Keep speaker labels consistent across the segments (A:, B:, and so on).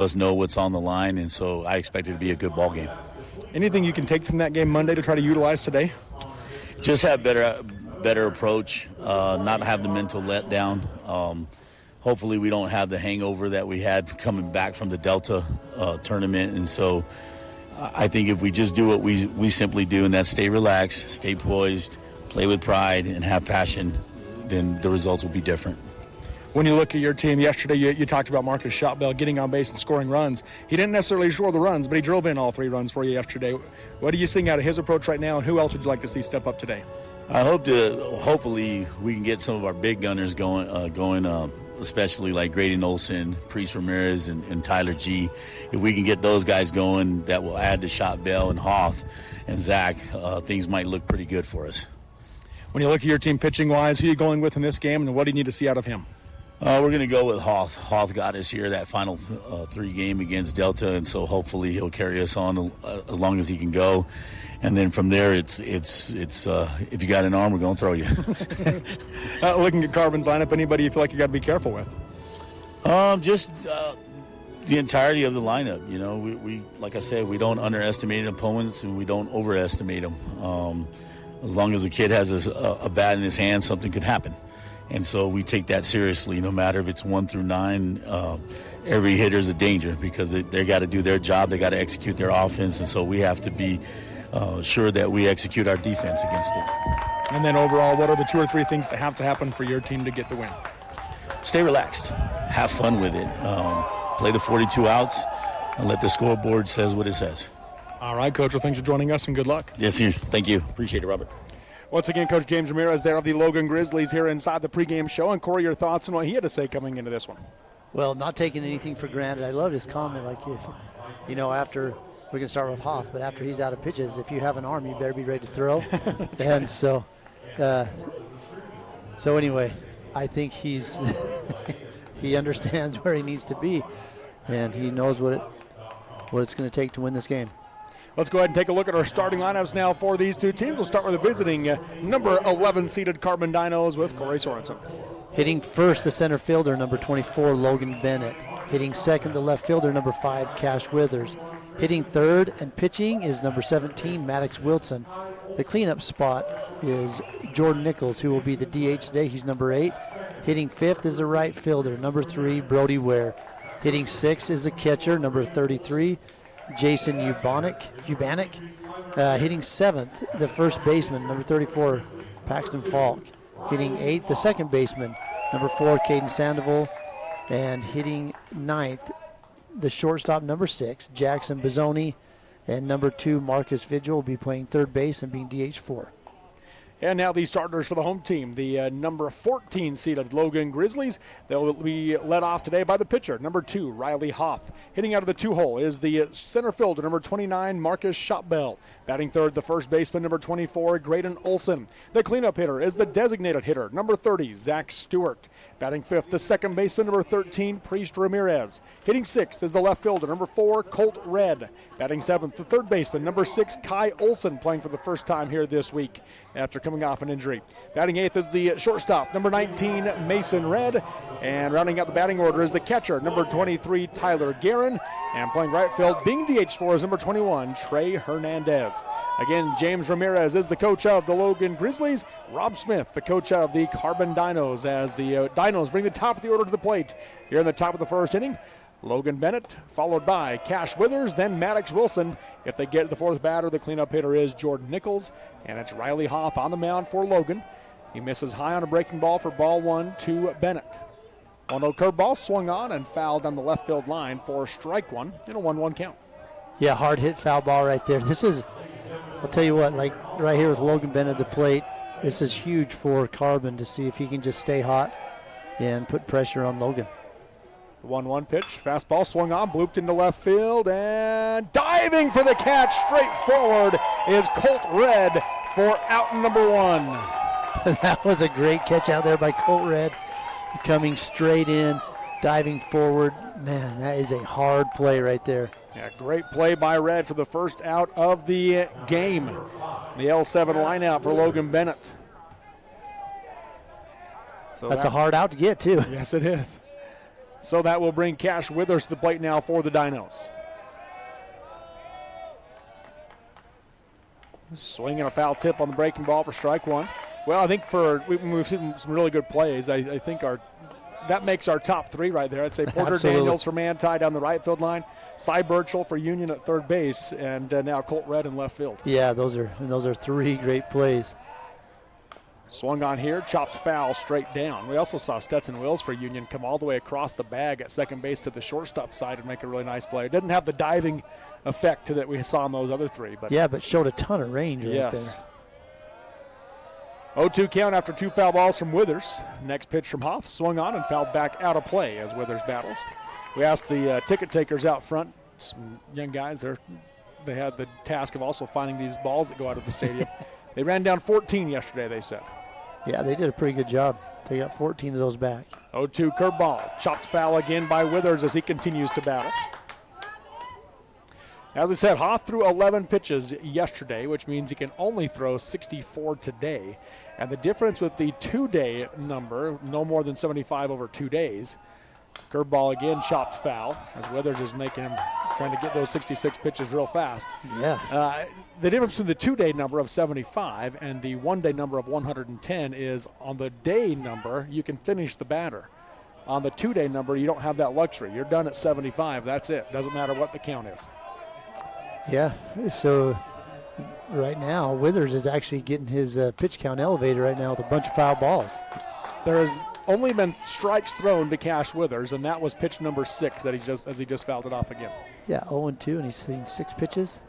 A: us know what's on the line, and so I expect it to be a good ball game.
B: Anything you can take from that game Monday to try to utilize today?
A: Just have better approach, not have the mental letdown. Hopefully we don't have the hangover that we had coming back from the Delta tournament, and so I think if we just do what we simply do, and that's stay relaxed, stay poised, play with pride, and have passion, then the results will be different.
B: When you look at your team yesterday, you talked about Marcus Shotbell getting on base and scoring runs. He didn't necessarily score the runs, but he drove in all 3 runs for you yesterday. What are you seeing out of his approach right now, and who else would you like to see step up today?
A: I hopefully we can get some of our big gunners going, especially like Graydon Olson, Priest Ramirez, and Tyler G. If we can get those guys going, that will add to Shotbell and Hoth and Zach. Things might look pretty good for us.
B: When you look at your team pitching-wise, who are you going with in this game, and what do you need to see out of him?
A: We're going to go with Hoth. Hoth got us here that final 3 game against Delta, and so hopefully he'll carry us on as long as he can go. And then from there, it's if you got an arm, we're going to throw you.
B: Looking at Carbon's lineup, anybody you feel like you got to be careful with?
A: Just the entirety of the lineup. You know, we like I said, we don't underestimate opponents and we don't overestimate them. As long as a kid has a bat in his hand, something could happen. And so we take that seriously, no matter if it's 1 through 9. Every hitter is a danger because they got to do their job. They got to execute their offense. And so we have to be sure that we execute our defense against it.
B: And then overall, what are the 2 or 3 things that have to happen for your team to get the win?
A: Stay relaxed. Have fun with it. Play the 42 outs and let the scoreboard says what it says.
B: All right, Coach. Well, thanks for joining us, and good luck.
A: Yes, sir. Thank you. Appreciate it, Robert.
B: Once again, Coach James Ramirez there of the Logan Grizzlies here inside the pregame show. And Corey, your thoughts on what he had to say coming into this one?
C: Well, not taking anything for granted. I love his comment, like, if, after we can start with Hoth, but after he's out of pitches, if you have an arm, you better be ready to throw. And so anyway, I think he understands where he needs to be, and he knows what it's going to take to win this game.
B: Let's go ahead and take a look at our starting lineups now for these 2 teams. We'll start with the visiting number 11 seeded Carbon Dinos with Corey Sorensen.
C: Hitting first, the center fielder, number 24, Logan Bennett. Hitting second, the left fielder, number 5, Cash Withers. Hitting third and pitching is number 17, Maddox Wilson. The cleanup spot is Jordan Nichols, who will be the DH today. He's number 8. Hitting fifth is the right fielder, number 3, Brody Ware. Hitting sixth is the catcher, number 33, Jason Ubanik. Hitting seventh, the first baseman, number 34, Paxton Falk. Hitting eighth, the second baseman, number 4, Caden Sandoval. And hitting ninth, the shortstop, number 6, Jackson Bizzoni. And number 2, Marcus Vigil, will be playing third base and being DH4.
B: And now the starters for the home team, the number 14 seeded Logan Grizzlies. They'll be led off today by the pitcher, number 2, Riley Hoff. Hitting out of the 2-hole is the center fielder, number 29, Marcus Shotbell. Batting third, the first baseman, number 24, Graydon Olson. The cleanup hitter is the designated hitter, number 30, Zach Stewart. Batting fifth, the second baseman, number 13, Priest Ramirez. Hitting sixth is the left fielder, number 4, Colt Red. Batting seventh, the third baseman, number 6, Kai Olson, playing for the first time here this week after coming off an injury. Batting eighth is the shortstop, number 19, Mason Red. And rounding out the batting order is the catcher, number 23, Tyler Guerin. And playing right field, being DH4 is number 21, Trey Hernandez. Again, James Ramirez is the coach of the Logan Grizzlies. Rob Smith, the coach of the Carbon Dinos, as the Dinos bring the top of the order to the plate. Here in the top of the first inning, Logan Bennett, followed by Cash Withers, then Maddox Wilson. If they get to the fourth batter, the cleanup hitter is Jordan Nichols, and it's Riley Hoff on the mound for Logan. He misses high on a breaking ball for ball 1 to Bennett. 1-0 curveball swung on and fouled down the left field line for strike 1 in a 1-1 count.
C: Yeah, hard hit foul ball right there. This is, I'll tell you what, like right here with Logan Bennett at the plate, this is huge for Carbon to see if he can just stay hot and put pressure on Logan.
B: The 1-1 pitch, fastball swung on, blooped into left field, and diving for the catch straight forward is Colt Red for out number 1.
C: That was a great catch out there by Colt Red, coming straight in, diving forward. Man, that is a hard play right there.
B: Yeah, great play by Red for the first out of the game. The L7 lineout for Logan Bennett.
C: So that's a hard out to get, too.
B: Yes, it is. So that will bring Cash Withers to the plate now for the Dinos. Swinging a foul tip on the breaking ball for strike one. Well, I think we've seen some really good plays. I think that makes our top three right there. I'd say Porter Daniels for Manti down the right field line, Cy Burchell for Union at third base, and now Colt Red in left field.
C: Yeah, those are three great plays.
B: Swung on here, chopped foul straight down. We also saw Stetson Wills for Union come all the way across the bag at second base to the shortstop side and make a really nice play. It didn't have the diving effect that we saw in those other three. But
C: showed a ton of range right there.
B: 0-2 count after two foul balls from Withers. Next pitch from Hoff, swung on and fouled back out of play as Withers battles. We asked the ticket takers out front, some young guys, they had the task of also finding these balls that go out of the stadium. They ran down 14 yesterday, they said.
C: Yeah, they did a pretty good job. They got 14 of those back.
B: 0-2 curveball, chopped foul again by Withers as he continues to battle. As I said, Hoff threw 11 pitches yesterday, which means he can only throw 64 today. And the difference with the two-day number, no more than 75 over 2 days. Curveball again, chopped foul, as Withers is trying to get those 66 pitches real fast.
C: Yeah.
B: The difference between the two-day number of 75 and the one-day number of 110 is on the day number, you can finish the batter. On the two-day number, you don't have that luxury. You're done at 75. That's it. Doesn't matter what the count is.
C: Yeah, so right now, Withers is actually getting his pitch count elevated right now with a bunch of foul balls.
B: There has only been strikes thrown to Cash Withers, and that was pitch number 6 that he just fouled it off again.
C: Yeah, 0-2, and he's seen 6 pitches.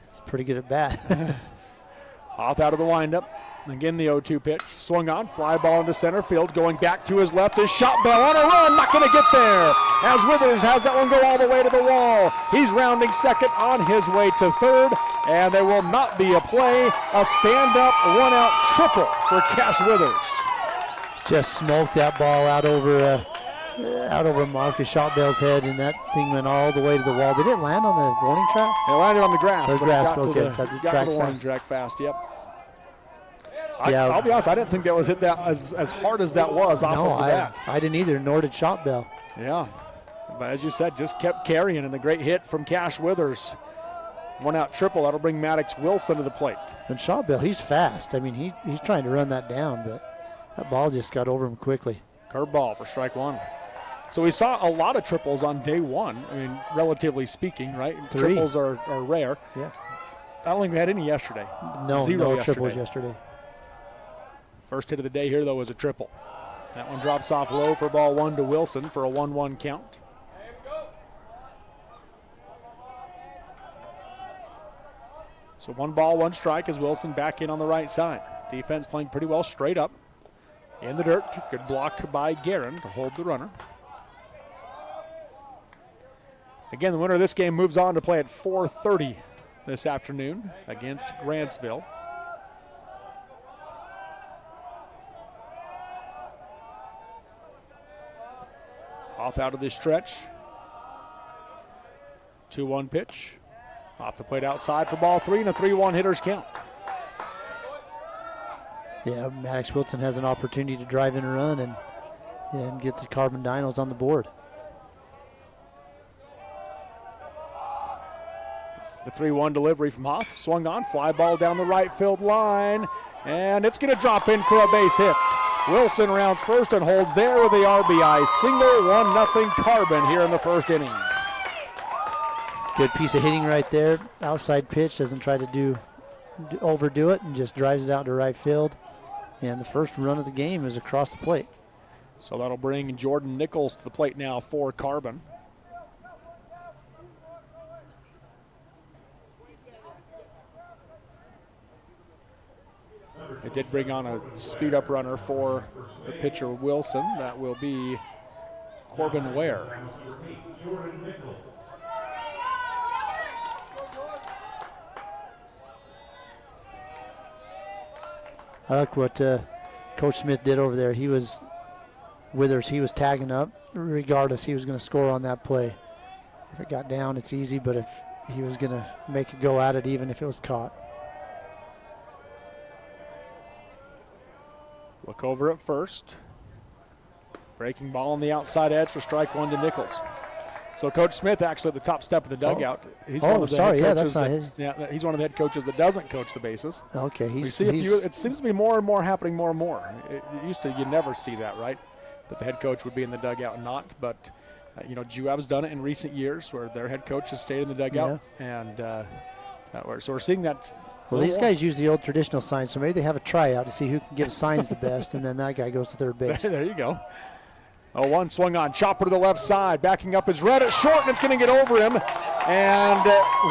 C: It's pretty good at bat.
B: Off out of the windup. Again, the 0-2 pitch. Swung on, fly ball into center field. Going back to his left is Shot Bell on a run. Not going to get there. As Withers has that one go all the way to the wall. He's rounding second on his way to third. And there will not be a play. A stand-up, one-out triple for Cash Withers.
C: Just smoked that ball out over Marcus Shotbell's head, and that thing went all the way to the wall. Did it land on the warning track?
B: It landed on the grass.
C: Or grass,
B: got
C: okay.
B: to the warning track fast, yep. I'll be honest, I didn't think that was hit that as hard as that was off of the bat.
C: I didn't either, nor did Shotbell.
B: Yeah, but as you said, just kept carrying, and a great hit from Cash Withers. One-out triple. That'll bring Maddox Wilson to the plate.
C: And Shotbell, he's fast. I mean, he's trying to run that down, but that ball just got over him quickly.
B: Curveball for strike one. So we saw a lot of triples on day one. I mean, relatively speaking, right?
C: 3.
B: Triples are rare.
C: Yeah.
B: I don't think we had any yesterday.
C: No
B: Zero
C: triples yesterday.
B: First hit of the day here, though, was a triple. That one drops off low for ball 1 to Wilson for a 1-1 count. So 1 ball, 1 strike as Wilson back in on the right side. Defense playing pretty well straight up. In the dirt. Good block by Guerin to hold the runner. Again, the winner of this game moves on to play at 4:30 this afternoon against Grantsville. Off out of this stretch. 2-1 pitch. Off the plate outside for ball 3 and a 3-1 hitter's count.
C: Yeah, Maddox Wilson has an opportunity to drive in a run and get the Carbon Dinos on the board.
B: The 3-1 delivery from Hoff. Swung on, fly ball down the right field line, and it's going to drop in for a base hit. Wilson rounds first and holds there with the RBI single. 1-0 Carbon here in the first inning.
C: Good piece of hitting right there. Outside pitch, doesn't try to overdo it, and just drives it out to right field. And the first run of the game is across the plate.
B: So that'll bring Jordan Nichols to the plate now for Carbon. It did bring on a speed-up runner for the pitcher Wilson. That will be Corbin Ware.
C: I like what Coach Smith did over there. He was tagging up. Regardless, he was going to score on that play. If it got down, it's easy, but if he was going to make a go at it, even if it was caught.
B: Look over at first. Breaking ball on the outside edge for strike one to Nichols. So Coach Smith actually at the top step of the dugout. He's one of the head coaches he's one of the head coaches that doesn't coach the bases.
C: Okay,
B: it seems to be more and more happening more and more. It used to, you never see that, right? That the head coach would be in the dugout and not, but Juab's done it in recent years where their head coach has stayed in the dugout, and so we're seeing that.
C: Well, these guys use the old traditional signs, so maybe they have a tryout to see who can give signs the best, and then that guy goes to third base.
B: There you go. 0-1 swung on, chopper to the left side, backing up is Red at short, and it's going to get over him. And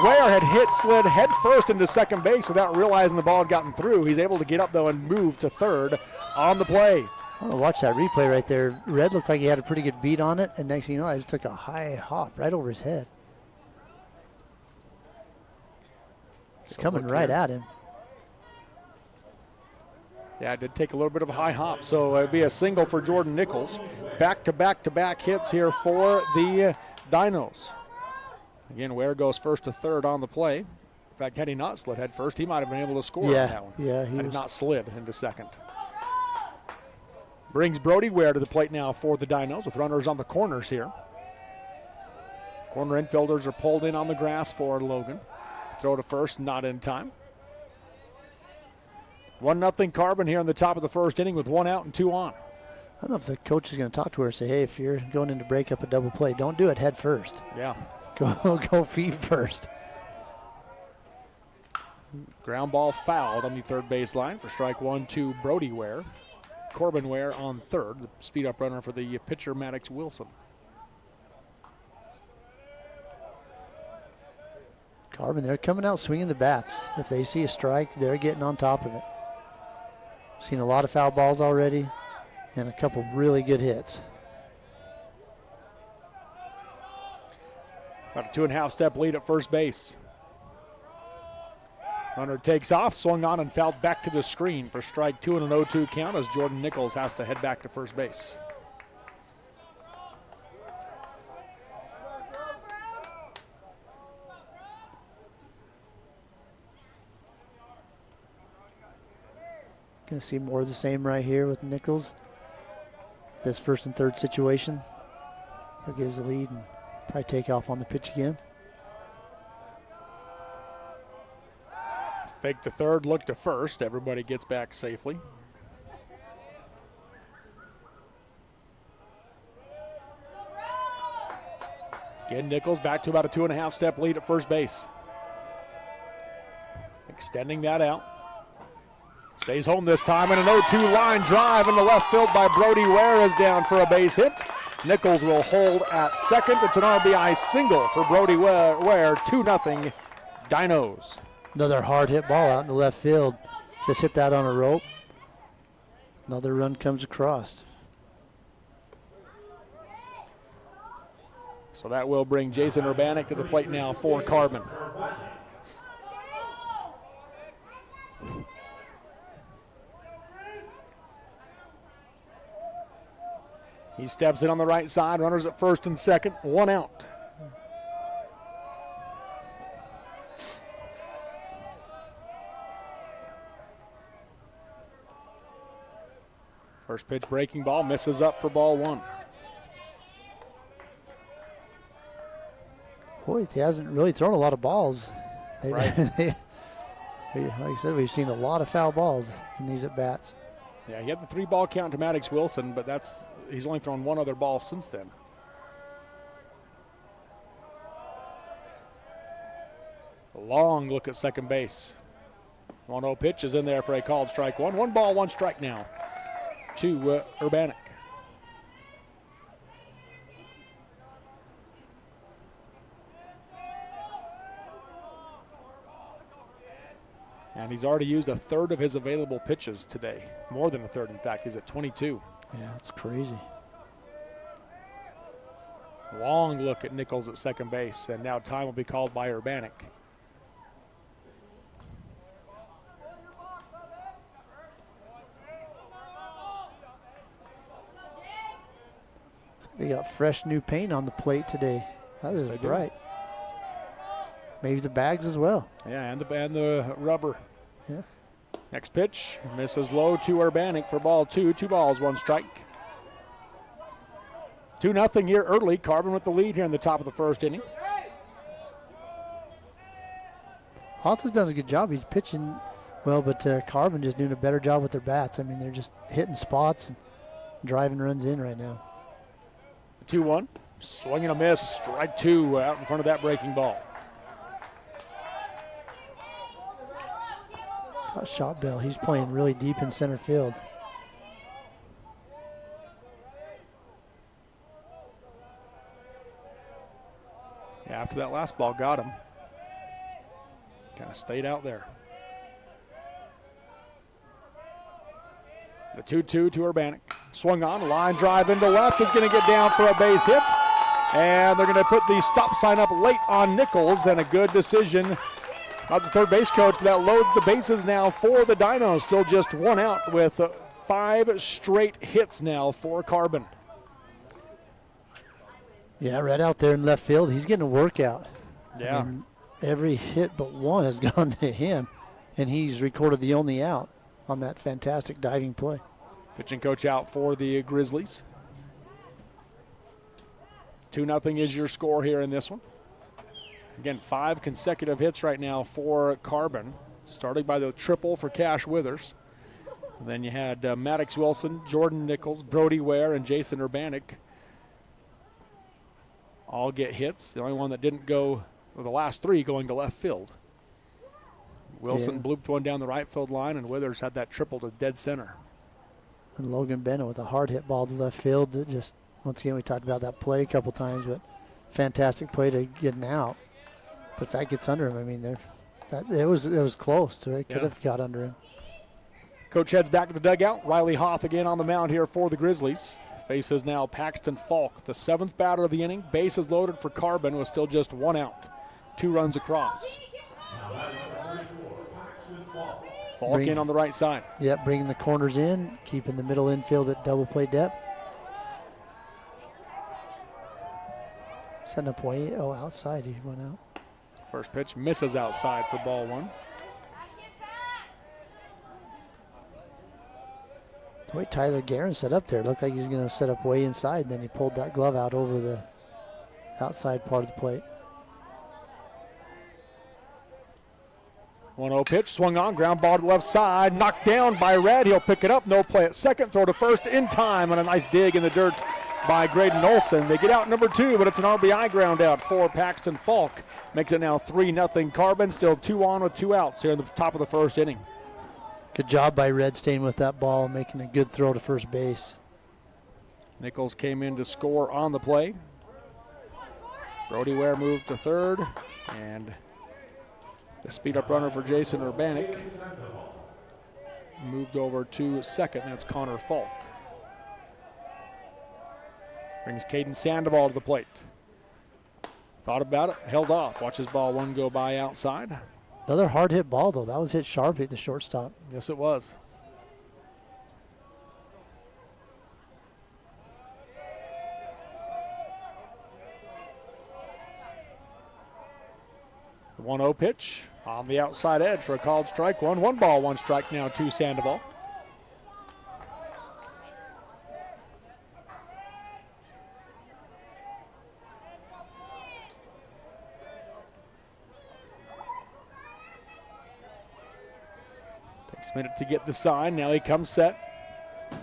B: Ware had slid head first into second base without realizing the ball had gotten through. He's able to get up, though, and move to third on the play.
C: Oh, watch that replay right there. Red looked like he had a pretty good beat on it, and next thing you know, I just took a high hop right over his head. It's coming right at him.
B: Yeah, it did take a little bit of a high hop, so it'd be a single for Jordan Nichols. Back-to-back-to-back hits here for the Dinos. Again, Ware goes first to third on the play. In fact, had he not slid head first, he might have been able to score on that one.
C: Yeah,
B: he had not slid into second. Brings Brody Ware to the plate now for the Dinos with runners on the corners here. Corner infielders are pulled in on the grass for Logan. Throw to first, not in time. 1-0 Carbon here in the top of the first inning with 1 out and 2 on.
C: I don't know if the coach is going to talk to her and say, hey, if you're going in to break up a double play, don't do it head first.
B: Yeah.
C: Go feet first.
B: Ground ball fouled on the third base line for strike one to Brody Ware. Corbin Ware on third, the speed-up runner for the pitcher, Maddox Wilson.
C: Carbon, they're coming out swinging the bats. If they see a strike, they're getting on top of it. Seen a lot of foul balls already and a couple really good hits.
B: About a 2.5-step lead at first base. Runner takes off, swung on and fouled back to the screen for strike two and an 0-2 count as Jordan Nichols has to head back to first base.
C: Going to see more of the same right here with Nichols. This first and third situation. He'll get his lead and probably take off on the pitch again.
B: Fake to third, look to first. Everybody gets back safely. Again, Nichols back to about a 2.5-step lead at first base. Extending that out. Stays home this time, and an 0-2 line drive in the left field by Brody Ware is down for a base hit. Nichols will hold at second. It's an RBI single for Brody Ware, 2-0 Dinos.
C: Another hard hit ball out in the left field. Just hit that on a rope. Another run comes across.
B: So that will bring Jason Urbanek to the plate now for Carbon. He steps in on the right side, runners at first and second, 1 out. First pitch breaking ball, misses up for ball one.
C: Boy, he hasn't really thrown a lot of balls.
B: Right.
C: Like I said, we've seen a lot of foul balls in these at-bats.
B: Yeah, he had the 3-ball count to Maddox Wilson, but he's only thrown one other ball since then. A long look at second base. 1-0 pitch is in there for a called strike one. 1 ball, 1 strike now to Urbanek. And he's already used a third of his available pitches today. More than a third, in fact. He's at 22.
C: Yeah, that's crazy.
B: Long look at Nichols at second base, and now time will be called by Urbanek.
C: They got fresh new paint on the plate today. That is bright. Maybe the bags as well.
B: Yeah, and the rubber.
C: Yeah.
B: Next pitch, misses low to Urbanek for ball two. 2 balls, 1 strike. 2-0 here early. Carbon with the lead here in the top of the first inning.
C: Hoth has done a good job. He's pitching well, but Carbon just doing a better job with their bats. I mean, they're just hitting spots and driving runs in right now.
B: 2-1. Swing and a miss. Strike two out in front of that breaking ball.
C: Shot Bell. He's playing really deep in center field.
B: Yeah, after that last ball got him. Kind of stayed out there. The 2-2 to Urbanic. Swung on, line drive into left, is going to get down for a base hit. And they're going to put the stop sign up late on Nichols, and a good decision of the third base coach. That loads the bases now for the Dinos. Still just one out with 5 straight hits now for Carbon.
C: Yeah, right out there in left field. He's getting a workout.
B: Yeah.
C: I mean, every hit but one has gone to him, and he's recorded the only out on that fantastic diving play.
B: Pitching coach out for the Grizzlies. 2-0 is your score here in this one. Again, 5 consecutive hits right now for Carbon, starting by the triple for Cash Withers. And then you had Maddox Wilson, Jordan Nichols, Brody Ware, and Jason Urbanic all get hits. The only one that didn't go, or the last 3 going to left field. Wilson blooped one down the right field line, and Withers had that triple to dead center.
C: And Logan Bennett with a hard hit ball to left field. That just, once again, we talked about that play a couple times, but fantastic play to get an out. But if that gets under him, I mean, it was close to it. Could have got under him.
B: Coach heads back to the dugout. Riley Hoth again on the mound here for the Grizzlies. Faces now Paxton Falk, the 7th batter of the inning. Bases loaded for Carbon with still just 1 out. 2 runs across. Falk in on the right side.
C: Yep, bringing the corners in, keeping the middle infield at double play depth. Setting up way, outside he went out.
B: First pitch misses outside for ball 1.
C: The way Tyler Guerin set up there, looked like he's going to set up way inside. Then he pulled that glove out over the outside part of the plate.
B: 1-0 pitch, swung on, ground ball to the left side, knocked down by Red. He'll pick it up, no play at second, throw to first in time, and a nice dig in the dirt by Graydon Olson. They get out number 2, but it's an RBI ground out for Paxton Falk. Makes it now 3-0 Carbon, still 2 on with 2 outs here in the top of the first inning.
C: Good job by Red staying with that ball, making a good throw to first base.
B: Nichols came in to score on the play. Brody Ware moved to third, and the speed-up runner for Jason Urbanic moved over to second. That's Connor Falk. Brings Caden Sandoval to the plate. Thought about it, held off. Watches ball 1 go by outside.
C: Another hard hit ball, though. That was hit sharply at the shortstop.
B: Yes, it was. The 1-0 pitch on the outside edge for a called strike one. 1 ball, 1 strike now to Sandoval. Takes a minute to get the sign. Now he comes set.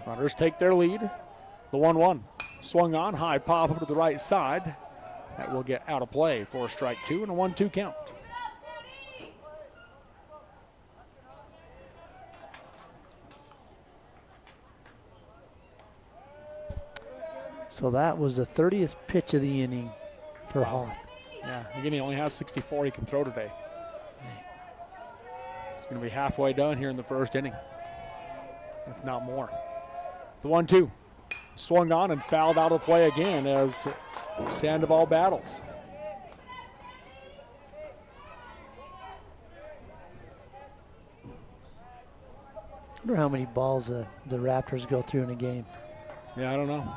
B: Runners take their lead. The 1-1. Swung on, high pop up to the right side. That will get out of play for strike 2 and a 1-2 count.
C: So that was the 30th pitch of the inning for Hoth.
B: Yeah, again, he only has 64 he can throw today. It's going to be halfway done here in the first inning, if not more. The 1-2. Swung on and fouled out of play again as Sandoval battles.
C: I wonder how many balls the Raptors go through in a game.
B: Yeah, I don't know.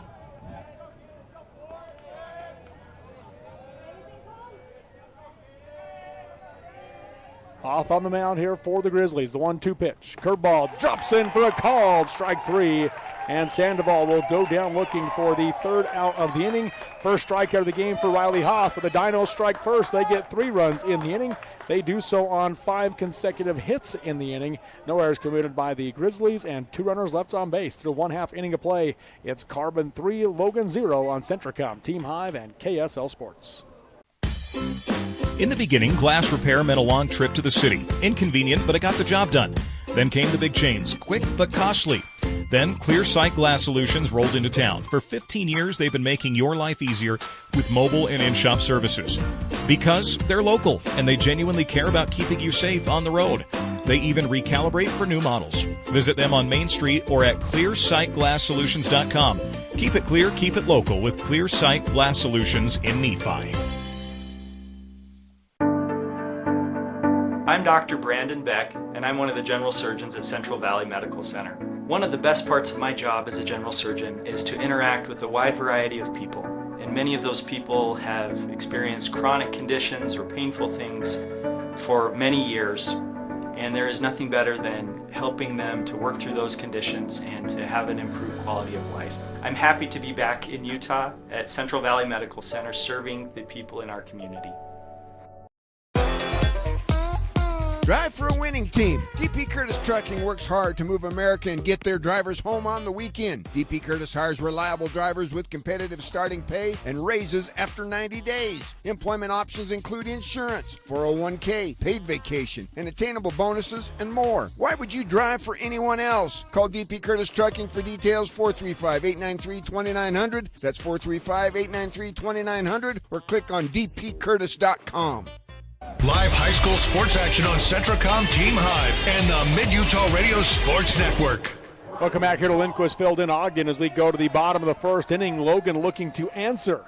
B: Off on the mound here for the Grizzlies. The 1-2 pitch. Curveball drops in for a called strike 3. And Sandoval will go down looking for the third out of the inning. First strikeout of the game for Riley Hoff, but the Dinos strike first. They get 3 runs in the inning. They do so on 5 consecutive hits in the inning. No errors committed by the Grizzlies and 2 runners left on base through 1/2 inning of play. It's Carbon 3, Logan 0 on Centricom, Team Hive, and KSL Sports.
D: In the beginning, glass repair meant a long trip to the city. Inconvenient, but it got the job done. Then came the big chains, quick but costly. Then Clear Sight Glass Solutions rolled into town. For 15 years, they've been making your life easier with mobile and in-shop services. Because they're local, and they genuinely care about keeping you safe on the road. They even recalibrate for new models. Visit them on Main Street or at clearsightglasssolutions.com. Keep it clear, keep it local with Clear Sight Glass Solutions in Nephi.
E: I'm Dr. Brandon Beck, and I'm one of the general surgeons at Central Valley Medical Center. One of the best parts of my job as a general surgeon is to interact with a wide variety of people, and many of those people have experienced chronic conditions or painful things for many years, and there is nothing better than helping them to work through those conditions and to have an improved quality of life. I'm happy to be back in Utah at Central Valley Medical Center serving the people in our community.
F: Drive for a winning team. DP Curtis Trucking works hard to move America and get their drivers home on the weekend. DP Curtis hires reliable drivers with competitive starting pay and raises after 90 days. Employment options include insurance, 401k, paid vacation, and attainable bonuses, and more. Why would you drive for anyone else? Call DP Curtis Trucking for details, 435-893-2900. That's 435-893-2900, or click on dpcurtis.com.
G: Live high school sports action on Centricom, Team Hive, and the Mid-Utah Radio Sports Network.
B: Welcome back here to Lindquist Field in Ogden as we go to the bottom of the first inning. Logan looking to answer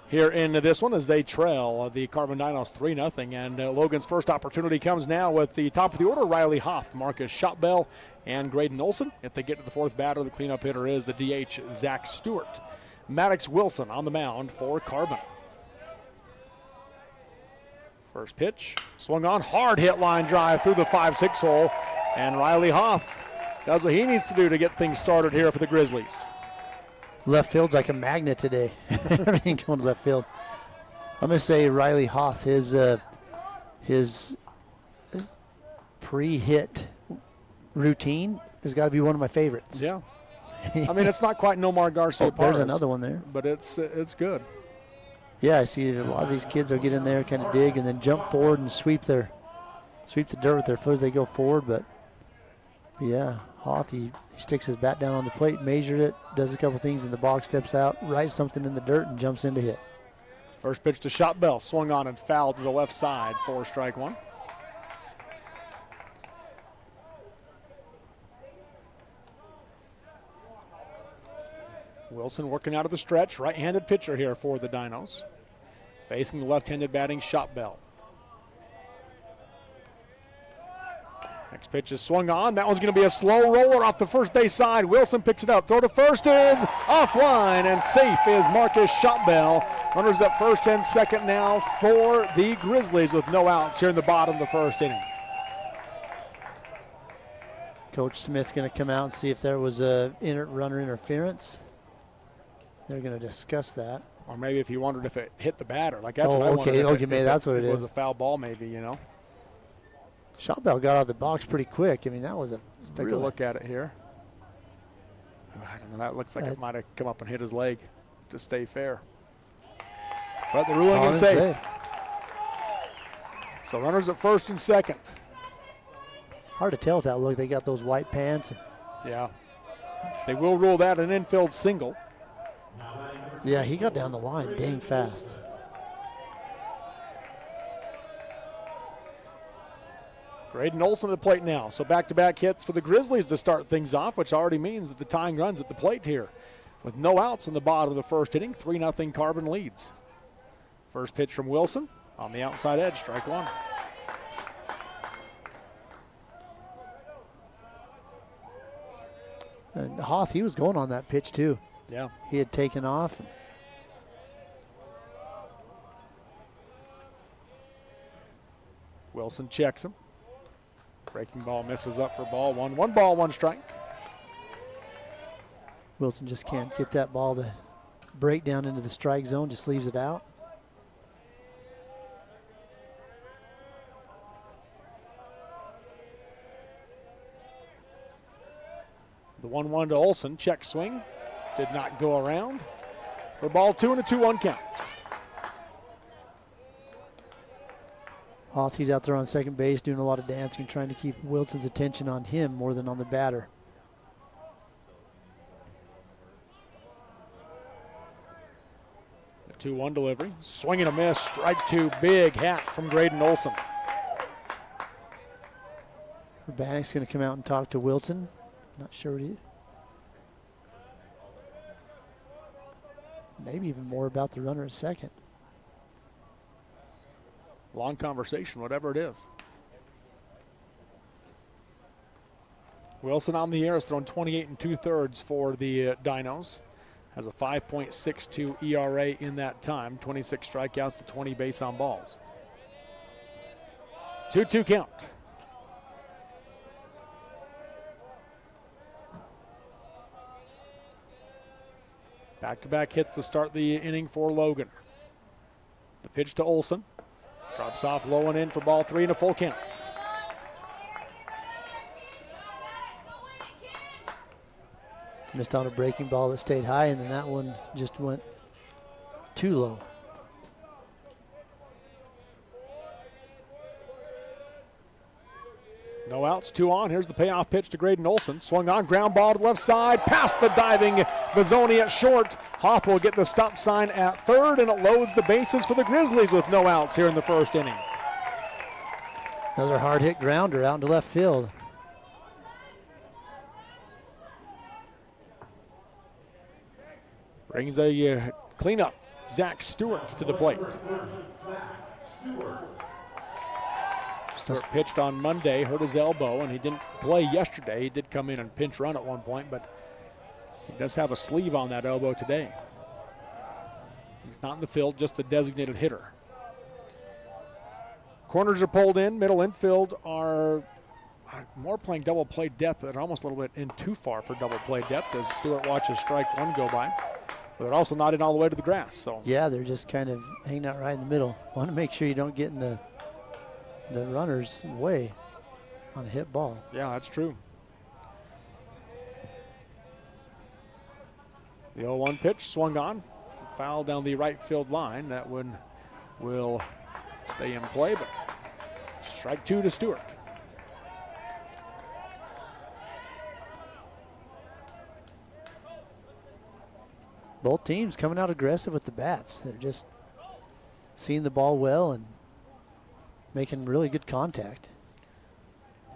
B: here in this one as they trail the Carbon Dinos 3-0. And Logan's first opportunity comes now with the top of the order, Riley Hoff, Marcus Shotbell, and Graydon Olson. If they get to the fourth batter, the cleanup hitter is the DH, Zach Stewart. Maddox Wilson on the mound for Carbon. First pitch, swung on, hard hit line drive through the 5-6 hole, and Riley Hoff does what he needs to do to get things started here for the Grizzlies.
C: Left field's like a magnet today. Everything going to left field. I'm going to say Riley Hoff, his pre-hit routine has got to be one of my favorites.
B: Yeah. I mean, it's not quite Nomar Garcia.
C: There's another one there.
B: But it's good.
C: Yeah, I see a lot of these kids, they'll get in there, kind of dig, and then jump forward and sweep the dirt with their foot as they go forward. But yeah, Hoth, he sticks his bat down on the plate, measured it, does a couple things in the box, steps out, writes something in the dirt, and jumps in to hit.
B: First pitch to Shotbell, swung on and fouled to the left side for strike one. Wilson working out of the stretch, right-handed pitcher here for the Dinos. Facing the left-handed batting Shotbell. Next pitch is swung on. That one's going to be a slow roller off the first base side. Wilson picks it up. Throw to first is offline, and safe is Marcus Shotbell. Runners at first and second now for the Grizzlies with no outs here in the bottom of the first inning.
C: Coach Smith's going to come out and see if there was a runner interference. They're going to discuss that.
B: Or maybe if he wondered if it hit the batter. Like that's
C: what
B: I wondered.
C: Okay, maybe that's what it is.
B: It was a foul ball maybe, you know.
C: Shotbell got out of the box pretty quick. I mean, that was
B: Let's take a look at it here. I don't know. That looks like it might have come up and hit his leg to stay fair. But the ruling is safe. So runners at first and second.
C: Hard to tell with that look. They got those white pants.
B: Yeah. They will rule that an infield single.
C: Yeah, he got down the line dang fast.
B: Graydon Olson at the plate now. So back-to-back hits for the Grizzlies to start things off, which already means that the tying runs at the plate here. With no outs in the bottom of the first inning, 3-0 Carbon leads. First pitch from Wilson on the outside edge, strike one.
C: And Hoth, he was going on that pitch too.
B: Yeah.
C: He had taken off.
B: Wilson checks him. Breaking ball misses up for ball one. 1 ball, 1 strike.
C: Wilson just can't get that ball to break down into the strike zone, just leaves it out.
B: The 1-1 to Olson, check swing, did not go around. For ball 2 and a 2-1 count.
C: Hoth, he's out there on second base doing a lot of dancing, trying to keep Wilson's attention on him more than on the batter.
B: The 2-1 delivery, swing and a miss, strike 2, big hat from Graydon Olson.
C: Urbanek's going to come out and talk to Wilson. Not sure what he... Maybe even more about the runner at second.
B: Long conversation, whatever it is. Wilson on the air has thrown 28 2/3 for the Dinos. Has a 5.62 ERA in that time. 26 strikeouts to 20 base on balls. 2-2 count. Back-to-back hits to start the inning for Logan. The pitch to Olson. Drops off low and in for ball 3 and a full count.
C: Missed on a breaking ball that stayed high, and then that one just went too low.
B: No outs, 2 on. Here's the payoff pitch to Graydon Olson. Swung on, ground ball to the left side, past the diving Bizzoni at short. Hoth will get the stop sign at third, and it loads the bases for the Grizzlies with no outs here in the first inning.
C: Another hard hit grounder out into left field.
B: Brings a cleanup, Zach Stewart to the plate. Stewart pitched on Monday, hurt his elbow, and he didn't play yesterday. He did come in and pinch run at one point, but he does have a sleeve on that elbow today. He's not in the field, just the designated hitter. Corners are pulled in. Middle infield are more playing double play depth, but almost a little bit in too far for double play depth as Stewart watches strike 1 go by. But they're also not in all the way to the grass. So
C: yeah, they're just kind of hanging out right in the middle. Want to make sure you don't get in the runner's way on a hit ball.
B: Yeah, that's true. The 0-1 pitch swung on, foul down the right field line. That one will stay in play, but strike 2 to Stewart.
C: Both teams coming out aggressive with the bats. They're just seeing the ball well and making really good contact.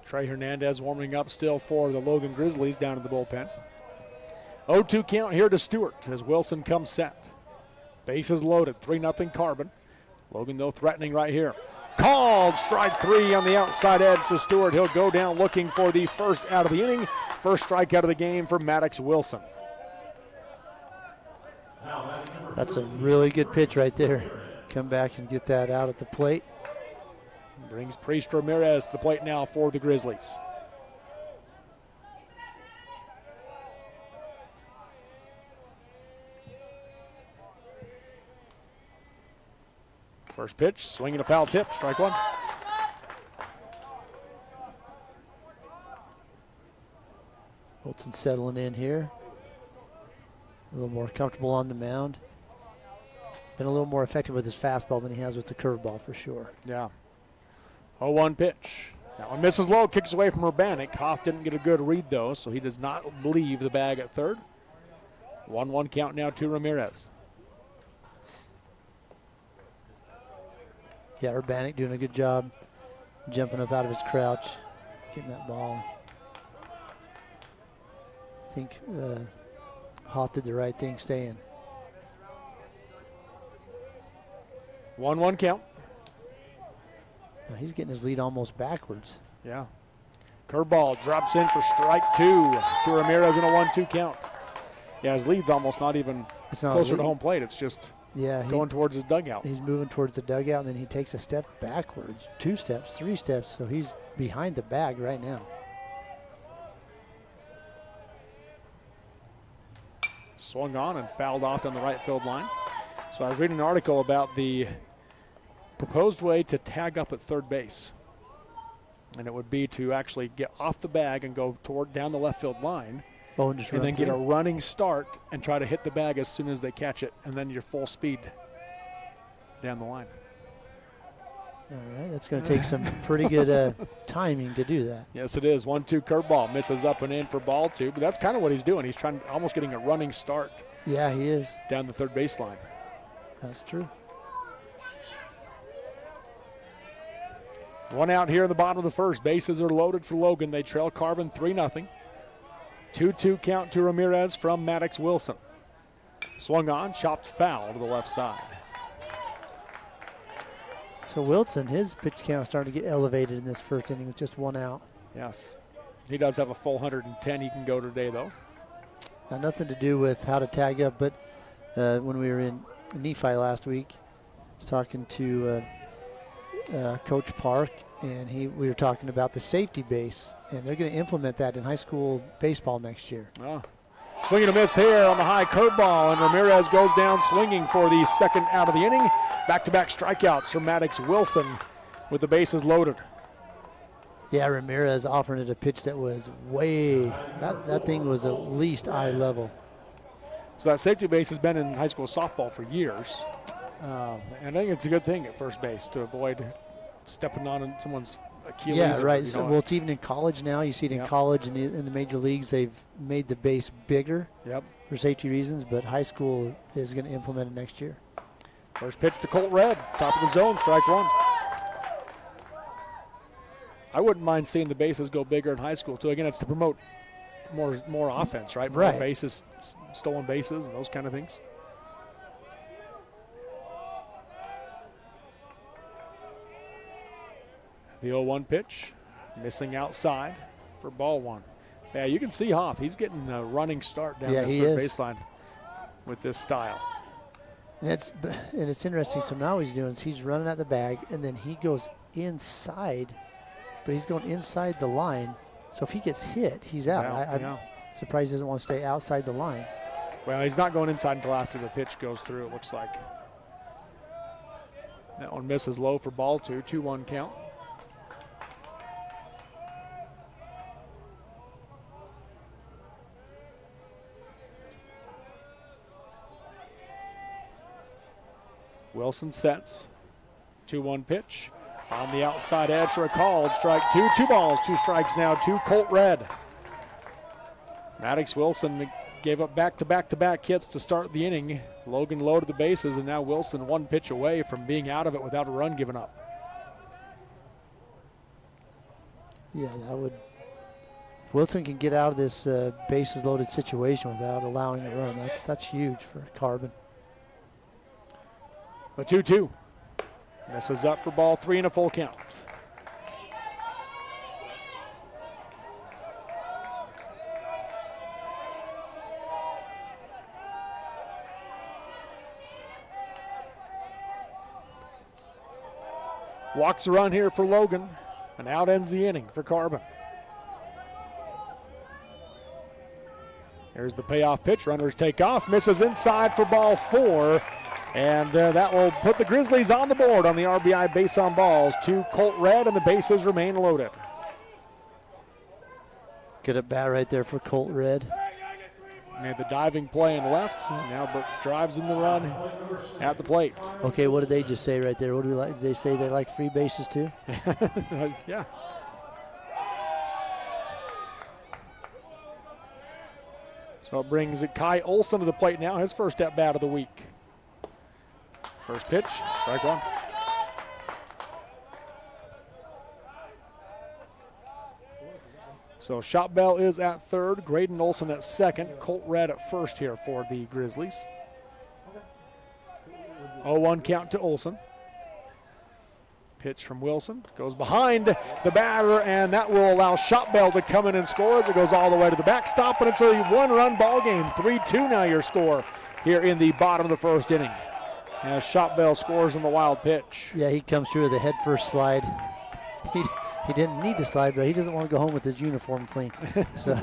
B: Trey Hernandez warming up still for the Logan Grizzlies down in the bullpen. 0-2 count here to Stewart as Wilson comes set. Bases loaded, 3-0 Carbon. Logan, though, threatening right here. Called, strike 3 on the outside edge to Stewart. He'll go down looking for the first out of the inning. First strikeout of the game for Maddox Wilson.
C: That's a really good pitch right there. Come back and get that out at the plate.
B: Brings Priest Ramirez to the plate now for the Grizzlies. First pitch, swinging a foul tip, strike 1.
C: Wilson settling in here. A little more comfortable on the mound. Been a little more effective with his fastball than he has with the curveball for sure.
B: Yeah. 0-1 pitch. That one misses low, kicks away from Urbanek. Hoth didn't get a good read though, so he does not leave the bag at third. 1-1 count now to Ramirez.
C: Yeah, Urbanek doing a good job jumping up out of his crouch, getting that ball. I think Hoth did the right thing staying.
B: 1-1 count.
C: Now he's getting his lead almost backwards.
B: Yeah. Curveball drops in for strike 2 to Ramirez in a 1-2 count. Yeah, his lead's almost not even closer to home plate. It's just going towards his dugout.
C: He's moving towards the dugout, and then he takes a step backwards, 2 steps, 3 steps, so he's behind the bag right now.
B: swung on and fouled off down the right field line. So I was reading an article about the proposed way to tag up at third base. And it would be to actually get off the bag and go down the left field line.
C: And
B: then get a running start and try to hit the bag as soon as they catch it. And then you're full speed down the line.
C: All right, that's going to take some pretty good timing to do that.
B: Yes, it is. 1-2 curveball. Misses up and in for ball 2. But that's kind of what he's doing. He's trying, almost getting a running start.
C: Yeah, he is.
B: Down the third baseline.
C: That's true.
B: One out here in the bottom of the first. Bases are loaded for Logan. They trail Carbon 3-0. 2-2 count to Ramirez from Maddox Wilson. Swung on, chopped foul to the left side.
C: So Wilson, his pitch count starting to get elevated in this first inning with just 1 out.
B: Yes. He does have a full 110 he can go today, though.
C: Now, nothing to do with how to tag up, but when we were in Nephi last week, I was talking to Coach Park, and we were talking about the safety base, and they're going to implement that in high school baseball next year.
B: Oh. Swing and a miss here on the high curveball, and Ramirez goes down swinging for the second out of the inning. Back-to-back strikeouts for Maddox Wilson with the bases loaded.
C: Yeah, Ramirez offering it a pitch that was that thing was at least eye level.
B: So that safety base has been in high school softball for years. And I think it's a good thing at first base to avoid stepping on someone's Achilles.
C: Yeah, right.
B: So,
C: well, it's even in college now. You see it in college and in the major leagues. They've made the base bigger for safety reasons, but high school is going to implement it next year.
B: First pitch to Colt Red, top of the zone, strike 1. I wouldn't mind seeing the bases go bigger in high school, too. Again, it's to promote more offense, right? More bases, stolen bases, and those kind of things. The 0-1 pitch, missing outside for ball 1. Yeah, you can see Hoff. He's getting a running start down this third baseline with this style.
C: And it's interesting. So now what he's doing is he's running at the bag, and then he goes inside, but he's going inside the line. So if he gets hit, he's out. I'm surprised he doesn't want to stay outside the line.
B: Well, he's not going inside until after the pitch goes through, it looks like. That one misses low for ball 2, 2-1 count. Wilson sets. 2-1 pitch. On the outside edge for a called strike 2. 2 balls, 2 strikes now to Colt Red. Maddox Wilson gave up back-to-back hits to start the inning. Logan loaded the bases, and now Wilson 1 pitch away from being out of it without a run given up.
C: Yeah, that would. If Wilson can get out of this bases loaded situation without allowing a run, that's huge for Carbon.
B: The 2-2. Misses up for ball 3 and a full count. Walks a run here for Logan, and out ends the inning for Carbon. Here's the payoff pitch. Runners take off. Misses inside for ball 4. And that will put the Grizzlies on the board on the RBI base on balls to Colt Red, and the bases remain loaded.
C: Good at bat right there for Colt Red.
B: Made the diving play and left. Now drives in the run at the plate.
C: Okay, what did they just say right there? What do we like? Did they say they like free bases too?
B: Yeah. So it brings Kai Olson to the plate now, his first at bat of the week. First pitch, strike 1. So Shot Bell is at third, Graydon Olson at second, Colt Red at first here for the Grizzlies. 0-1 count to Olson. Pitch from Wilson, goes behind the batter, and that will allow Shot Bell to come in and score as it goes all the way to the backstop, and it's a 1-run ball game. 3-2 now your score here in the bottom of the first inning. As Shot Bell scores on the wild pitch.
C: Yeah, he comes through with a head first slide. He didn't need to slide, but he doesn't want to go home with his uniform clean. So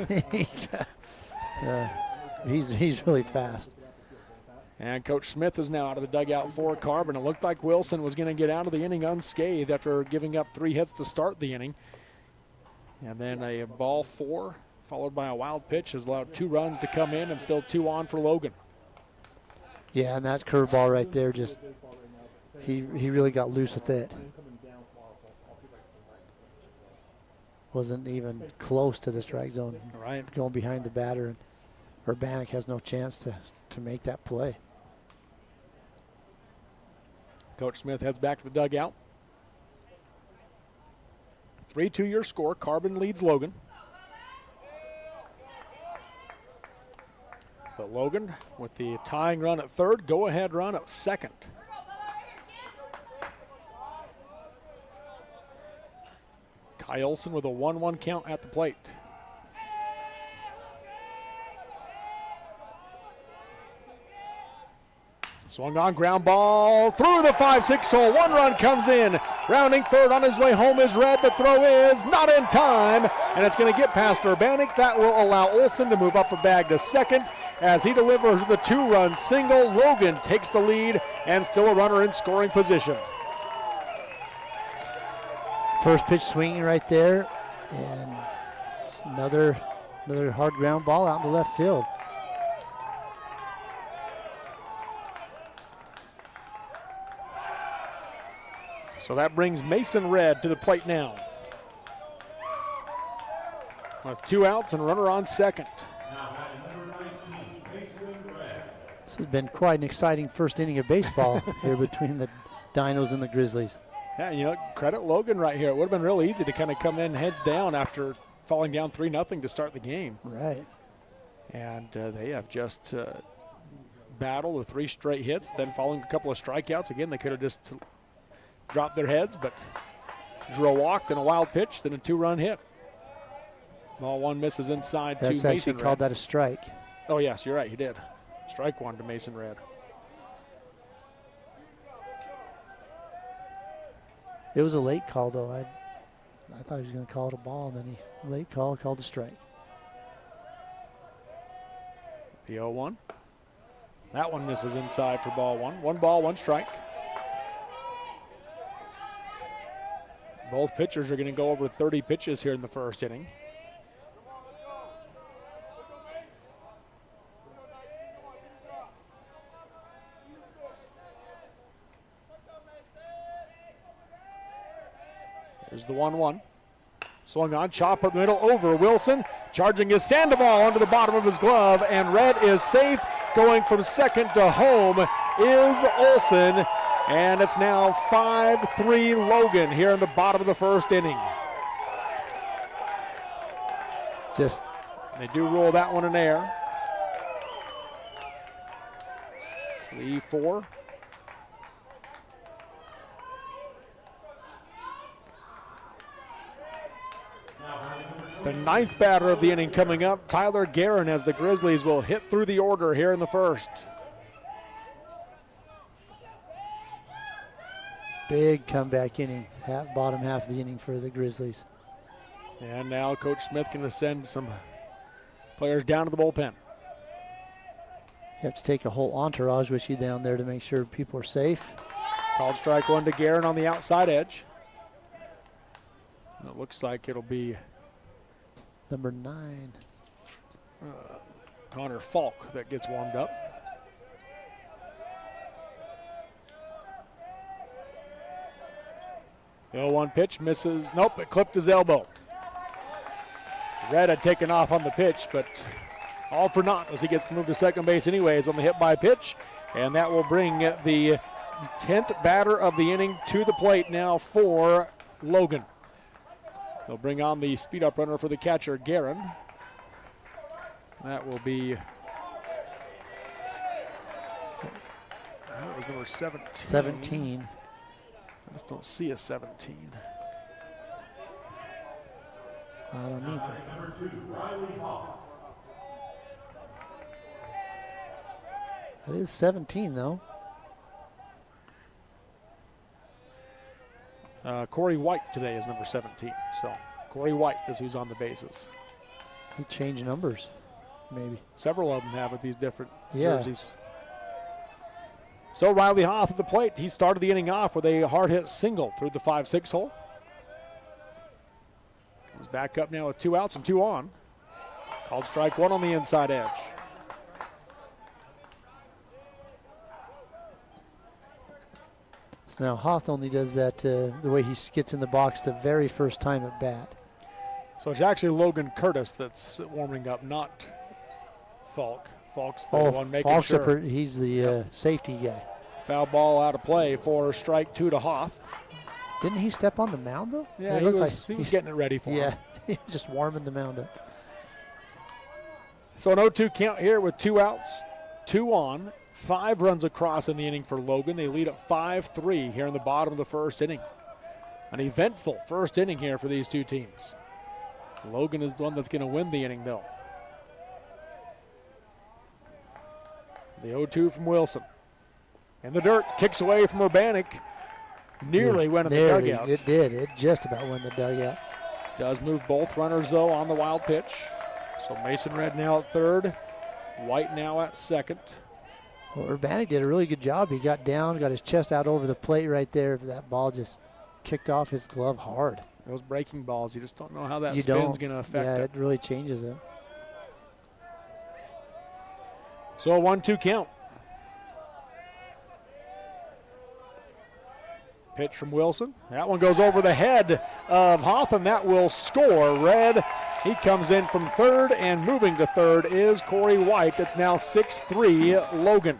C: he's really fast.
B: And Coach Smith is now out of the dugout for Carbon. It looked like Wilson was going to get out of the inning unscathed after giving up 3 hits to start the inning. And then a ball 4, followed by a wild pitch, has allowed 2 runs to come in and still 2 on for Logan.
C: Yeah, and that curveball right there, just he really got loose with it. Wasn't even close to the strike zone.
B: Right.
C: Going behind the batter, and Urbanek has no chance to make that play.
B: Coach Smith heads back to the dugout. 3-2 your score. Carbon leads Logan. But Logan with the tying run at third, go-ahead run at second. Kai Olsen with a 1-1 count at the plate. Swung on, ground ball through the 5-6 hole. 1 run comes in. Rounding third on his way home is Red. The throw is not in time, and it's going to get past Urbanek. That will allow Olsen to move up a bag to second as he delivers the 2-run single. Logan takes the lead and still a runner in scoring position.
C: First pitch swinging right there, and another hard ground ball out in the left field.
B: So that brings Mason Red to the plate now. With 2 outs and a runner on second.
C: This has been quite an exciting first inning of baseball here between the Dinos and the Grizzlies.
B: Yeah, you know, credit Logan right here. It would have been real easy to kind of come in heads down after falling down 3-0 to start the game.
C: Right.
B: And they have just battled with 3 straight hits, then following a couple of strikeouts. Again, they could have just dropped their heads, but drew a walk, then a wild pitch, then a 2-run hit. Ball 1 misses inside to Mason Red.
C: That's actually called that a strike.
B: Oh, yes, you're right, he did. Strike 1 to Mason Red.
C: It was a late call, though. I thought he was going to call it a ball, and then he late called a strike.
B: The 0-1. That one misses inside for ball 1. 1 ball, 1 strike. Both pitchers are going to go over 30 pitches here in the first inning. Here's the 1-1. Swung on, chop up the middle, over Wilson. Charging his Sandoval onto the bottom of his glove, and Red is safe. Going from second to home is Olsen. And it's now 5-3 Logan here in the bottom of the first inning. They do roll that one in air. So the E4. The 9th batter of the inning coming up, Tyler Guerin, as the Grizzlies will hit through the order here in the first.
C: Big comeback inning, bottom half of the inning for the Grizzlies.
B: And now Coach Smith can send some players down to the bullpen.
C: You have to take a whole entourage with you down there to make sure people are safe.
B: Called strike 1 to Guerin on the outside edge. It looks like it'll be
C: number 9.
B: Connor Falk that gets warmed up. The 0-1 pitch misses. Nope, it clipped his elbow. Red had taken off on the pitch, but all for naught as he gets to move to second base anyways on the hit by pitch. And that will bring the 10th batter of the inning to the plate now for Logan. They'll bring on the speed-up runner for the catcher, Guerin. That will be, that was number 17.
C: 17.
B: I just don't see a 17.
C: I don't either. That is 17, though.
B: Corey White today is number 17. So Corey White is who's on the bases.
C: He changed numbers. maybe.
B: Several of them have with these different
C: Yeah.
B: jerseys. So Riley Hoth at the plate. He started the inning off with a hard hit single through the 5-6 hole. He's back up now with 2 outs and 2 on. Called strike 1 on the inside edge.
C: So now Hoth only does that the way he gets in the box the very first time at bat.
B: So it's actually Logan Curtis that's warming up, not Falk. Falk's the one making
C: Falk's
B: sure.
C: he's the safety guy.
B: Foul ball out of play for strike 2 to Hoth.
C: Didn't he step on the mound though?
B: Yeah,
C: It
B: he
C: looked
B: was getting it ready for him.
C: Yeah, he was just warming the mound up.
B: So an 0-2 count here with 2 outs, 2 on. 5 runs across in the inning for Logan. They lead at 5-3 here in the bottom of the first inning. An eventful first inning here for these two teams. Logan is the one that's going to win the inning, though. The 0-2 from Wilson. In the dirt, kicks away from Urbanik. Nearly went in the dugout.
C: It did. It just about went in the dugout.
B: Does move both runners, though, on the wild pitch. So Mason Red now at third. White now at second.
C: Well, Urbanik did a really good job. He got down, got his chest out over the plate right there. That ball just kicked off his glove hard.
B: Those breaking balls, you just don't know how that
C: You
B: spin's
C: don't.
B: going to affect
C: Yeah,
B: it.
C: it really changes it.
B: So a 1-2 count. Pitch from Wilson. That one goes over the head of Hoth, and that will score. Red, he comes in from third, and moving to third is Corey White. It's now 6-3 Logan.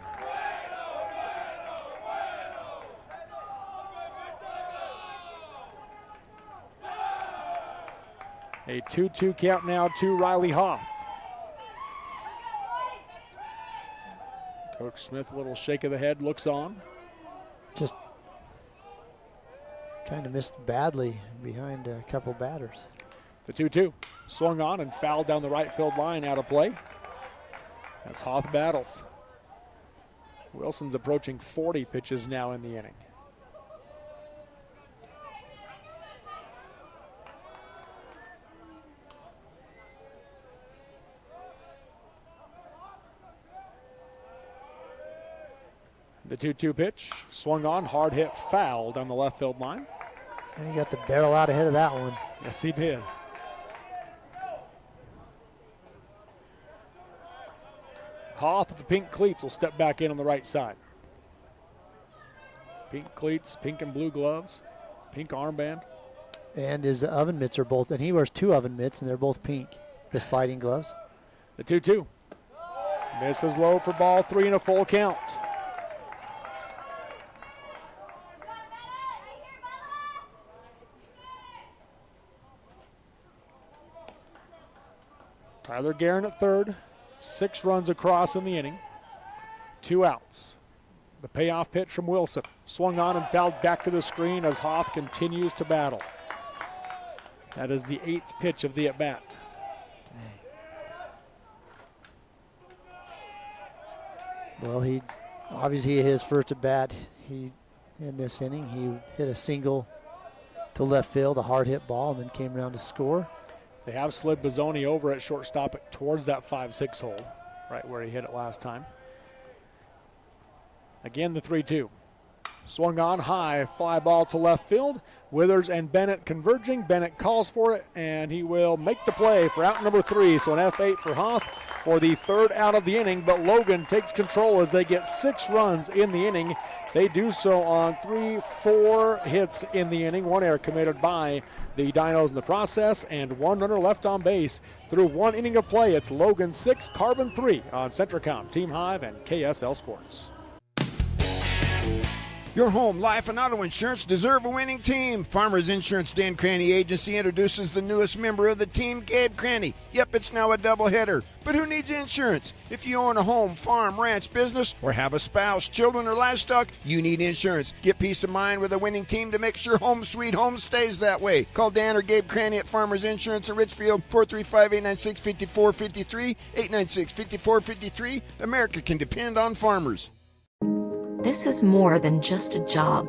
B: A 2-2 count now to Riley Hoth. Coach Smith, a little shake of the head, looks on.
C: Just kind of missed badly behind a couple batters.
B: The 2-2 swung on and fouled down the right field line, out of play as Hoth battles. Wilson's approaching 40 pitches now in the inning. The 2-2 pitch swung on, hard hit, foul down the left field line.
C: And he got the barrel out ahead of that one.
B: Yes, he did. Hoth with the pink cleats will step back in on the right side. Pink cleats, pink and blue gloves, pink armband.
C: And his oven mitts are both, and he wears 2 oven mitts, and they're both pink, the sliding gloves.
B: The 2-2. Misses low for ball 3 and a full count. Tyler Guerin at third. 6 runs across in the inning. 2 outs. The payoff pitch from Wilson. Swung on and fouled back to the screen as Hoth continues to battle. That is the 8th pitch of the at-bat.
C: Well, he obviously his first at bat. He in this inning he hit a single to left field, a hard hit ball, and then came around to score.
B: They have slid Bozzoni over at shortstop towards that 5-6 hole, right where he hit it last time. Again, the 3-2. Swung on high, fly ball to left field. Withers and Bennett converging. Bennett calls for it, and he will make the play for out number 3. So an F8 for Hoth for the 3rd out of the inning, but Logan takes control as they get 6 runs in the inning. They do so on 3-4 hits in the inning. 1 error committed by the Dinos in the process, and 1 runner left on base through 1 inning of play. It's Logan 6, Carbon 3 on Centricom, Team Hive, and KSL Sports.
F: Your home, life, and auto insurance deserve a winning team. Farmers Insurance Dan Cranny Agency introduces the newest member of the team, Gabe Cranny. Yep, it's now a doubleheader. But who needs insurance? If you own a home, farm, ranch, business, or have a spouse, children, or livestock, you need insurance. Get peace of mind with a winning team to make sure home sweet home stays that way. Call Dan or Gabe Cranny at Farmers Insurance in Richfield, 435-896-5453, 896-5453. America can depend on farmers.
H: This is more than just a job.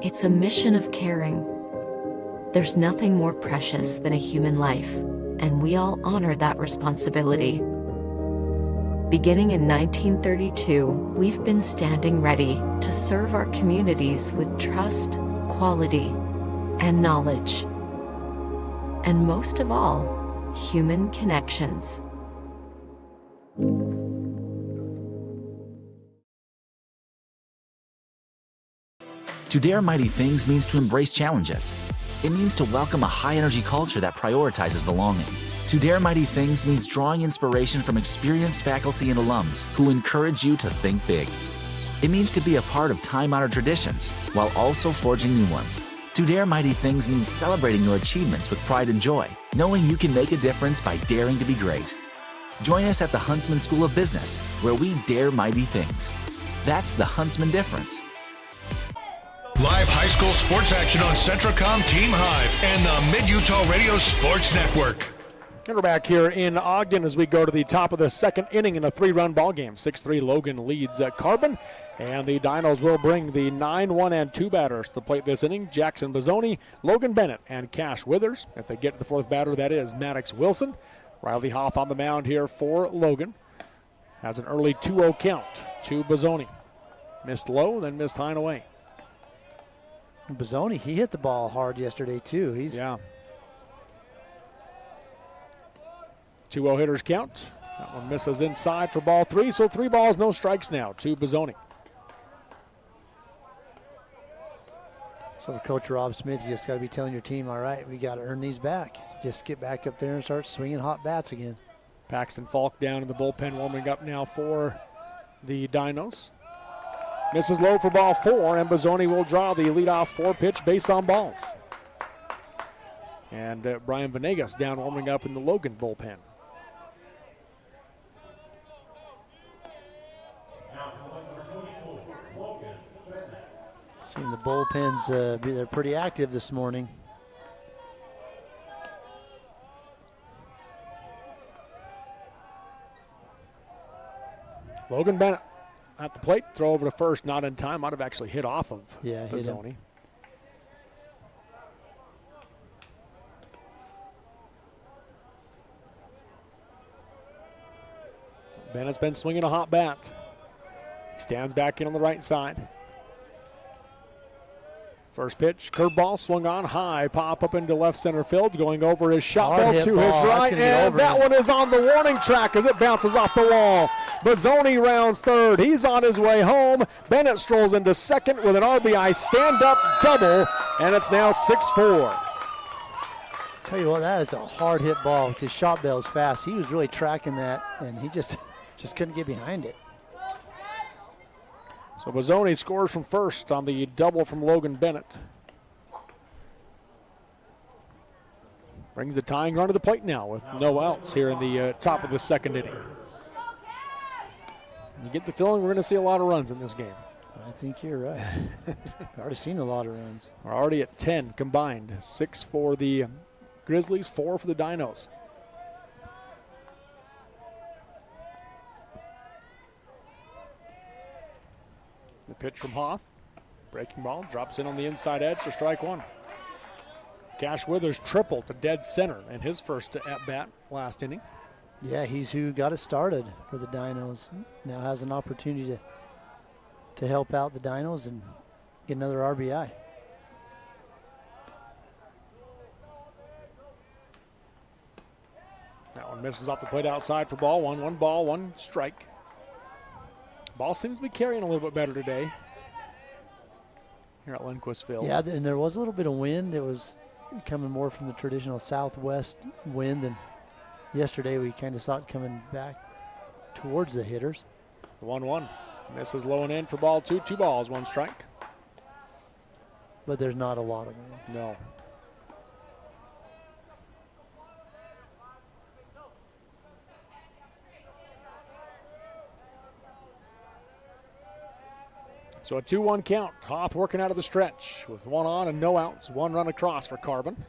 H: It's a mission of caring. There's nothing more precious than a human life, and we all honor that responsibility. Beginning in 1932, we've been standing ready to serve our communities with trust, quality, and knowledge. And most of all, human connections.
I: To dare mighty things means to embrace challenges. It means to welcome a high-energy culture that prioritizes belonging. To dare mighty things means drawing inspiration from experienced faculty and alums who encourage you to think big. It means to be a part of time-honored traditions while also forging new ones. To dare mighty things means celebrating your achievements with pride and joy, knowing you can make a difference by daring to be great. Join us at the Huntsman School of Business, where we dare mighty things. That's the Huntsman difference.
G: Live high school sports action on Centracom Team Hive and the Mid-Utah Radio Sports Network.
B: And we're back here in Ogden as we go to the top of the second inning in a 3-run ball game. 6-3 Logan leads at Carbon, and the Dinos will bring the 9, 1, and 2 batters to the plate this inning. Jackson Bozzoni, Logan Bennett, and Cash Withers. If they get to the fourth batter, that is Maddox Wilson. Riley Hoff on the mound here for Logan. Has an early 2-0 count to Bozzoni. Missed low, then missed high and away.
C: Bozzoni, he hit the ball hard yesterday too.
B: Yeah. 2-0 hitters count. That one misses inside for ball 3, so 3 balls, no strikes now to Bozzoni.
C: So for Coach Rob Smith, you just got to be telling your team, all right, we got to earn these back. Just get back up there and start swinging hot bats again.
B: Paxton Falk down in the bullpen, warming up now for the Dinos. Misses low for ball 4, and Bozzoni will draw the leadoff 4-pitch base on balls. And Brian Venegas down warming up in the Logan bullpen.
C: Seeing the bullpens, they're pretty active this morning.
B: Logan Bennett at the plate, throw over to first, not in time. Might have actually hit off of Bozzoni. Bennett's been swinging a hot bat. He stands back in on the right side. First pitch, curveball swung on high, pop up into left center field, going over his shot ball to his right, and that one is on the warning track as it bounces off the wall. Bozzoni rounds third. He's on his way home. Bennett strolls into second with an RBI stand-up double, and it's now 6-4.
C: Tell you what, that is a hard hit ball because shot bell's fast. He was really tracking that, and he just couldn't get behind it.
B: So Bozzoni scores from first on the double from Logan Bennett. Brings the tying run to the plate now with no outs here in the top of the second inning. You get the feeling we're going to see a lot of runs in this game.
C: I think you're right. I've already seen a lot of runs.
B: We're already at 10 combined. 6 for the Grizzlies, 4 for the Dinos. The pitch from Hoff. Breaking ball, drops in on the inside edge for strike 1. Cash Withers tripled to dead center in his first at-bat last inning.
C: Yeah, he's who got it started for the Dinos. Now has an opportunity to help out the Dinos and get another RBI.
B: That one misses off the plate outside for ball 1. 1 ball, 1 strike. Ball seems to be carrying a little bit better today here at Lindquist Field.
C: Yeah, and there was a little bit of wind. It was coming more from the traditional southwest wind, and yesterday we kind of saw it coming back towards the hitters.
B: The 1-1 misses low and in for ball 2. 2 balls, 1 strike.
C: But there's not a lot of wind.
B: No. So a 2-1 count. Hoff working out of the stretch with 1 on and no outs. 1 run across for Carbon.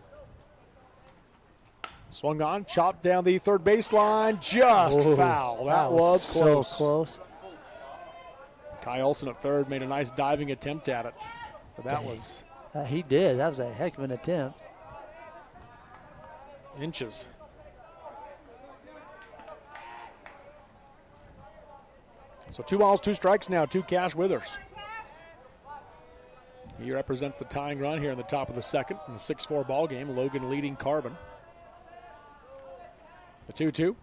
B: Swung on, chopped down the third baseline, just foul. That was close.
C: So close.
B: Kai Olsen at third made a nice diving attempt at it. But that was...
C: he did. That was a heck of an attempt.
B: Inches. So 2 balls, 2 strikes now to Cash Withers. He represents the tying run here in the top of the second in the 6-4 ball game. Logan leading Carbon. The 2-2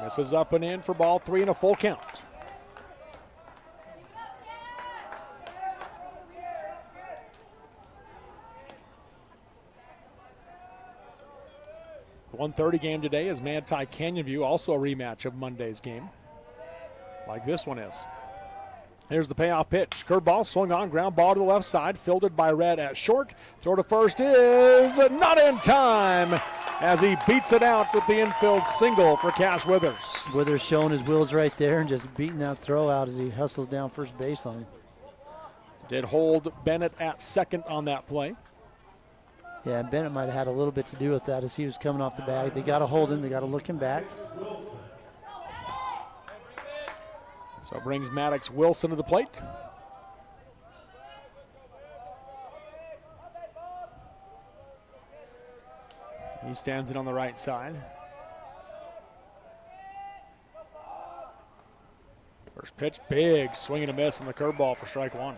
B: misses up and in for ball 3 and a full count. The 1:30 game today is Manti Canyon View, also a rematch of Monday's game, like this one is. Here's the payoff pitch. Curveball swung on, ground ball to the left side, fielded by Red at short. Throw to first is not in time as he beats it out with the infield single for Cash Withers.
C: Withers showing his wheels right there and just beating that throw out as he hustles down first baseline.
B: Did hold Bennett at second on that play.
C: Yeah, and Bennett might have had a little bit to do with that as he was coming off the bag. They got to hold him. They got to look him back.
B: So it brings Maddox Wilson to the plate. He stands in on the right side. First pitch, big swing and a miss on the curveball for strike one.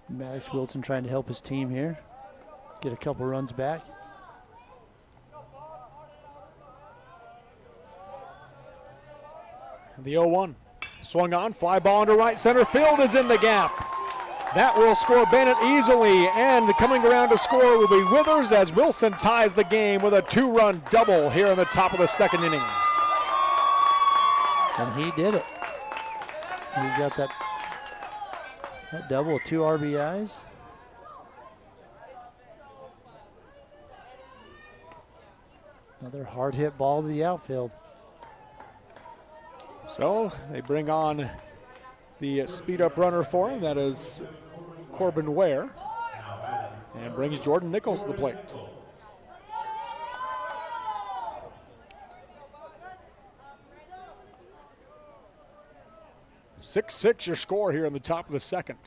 C: Maddox Wilson trying to help his team here. Get a couple runs back.
B: The 0-1. Swung on, fly ball into right center field is in the gap. That will score Bennett easily, and coming around to score will be Withers as Wilson ties the game with a 2-run double here in the top of the second inning.
C: And he did it. He got that double, 2 RBIs. Another hard hit ball to the outfield.
B: So they bring on the speed up runner for him. That is Corbin Ware. And brings Jordan Nichols to the plate. Six your score here in the top of the second.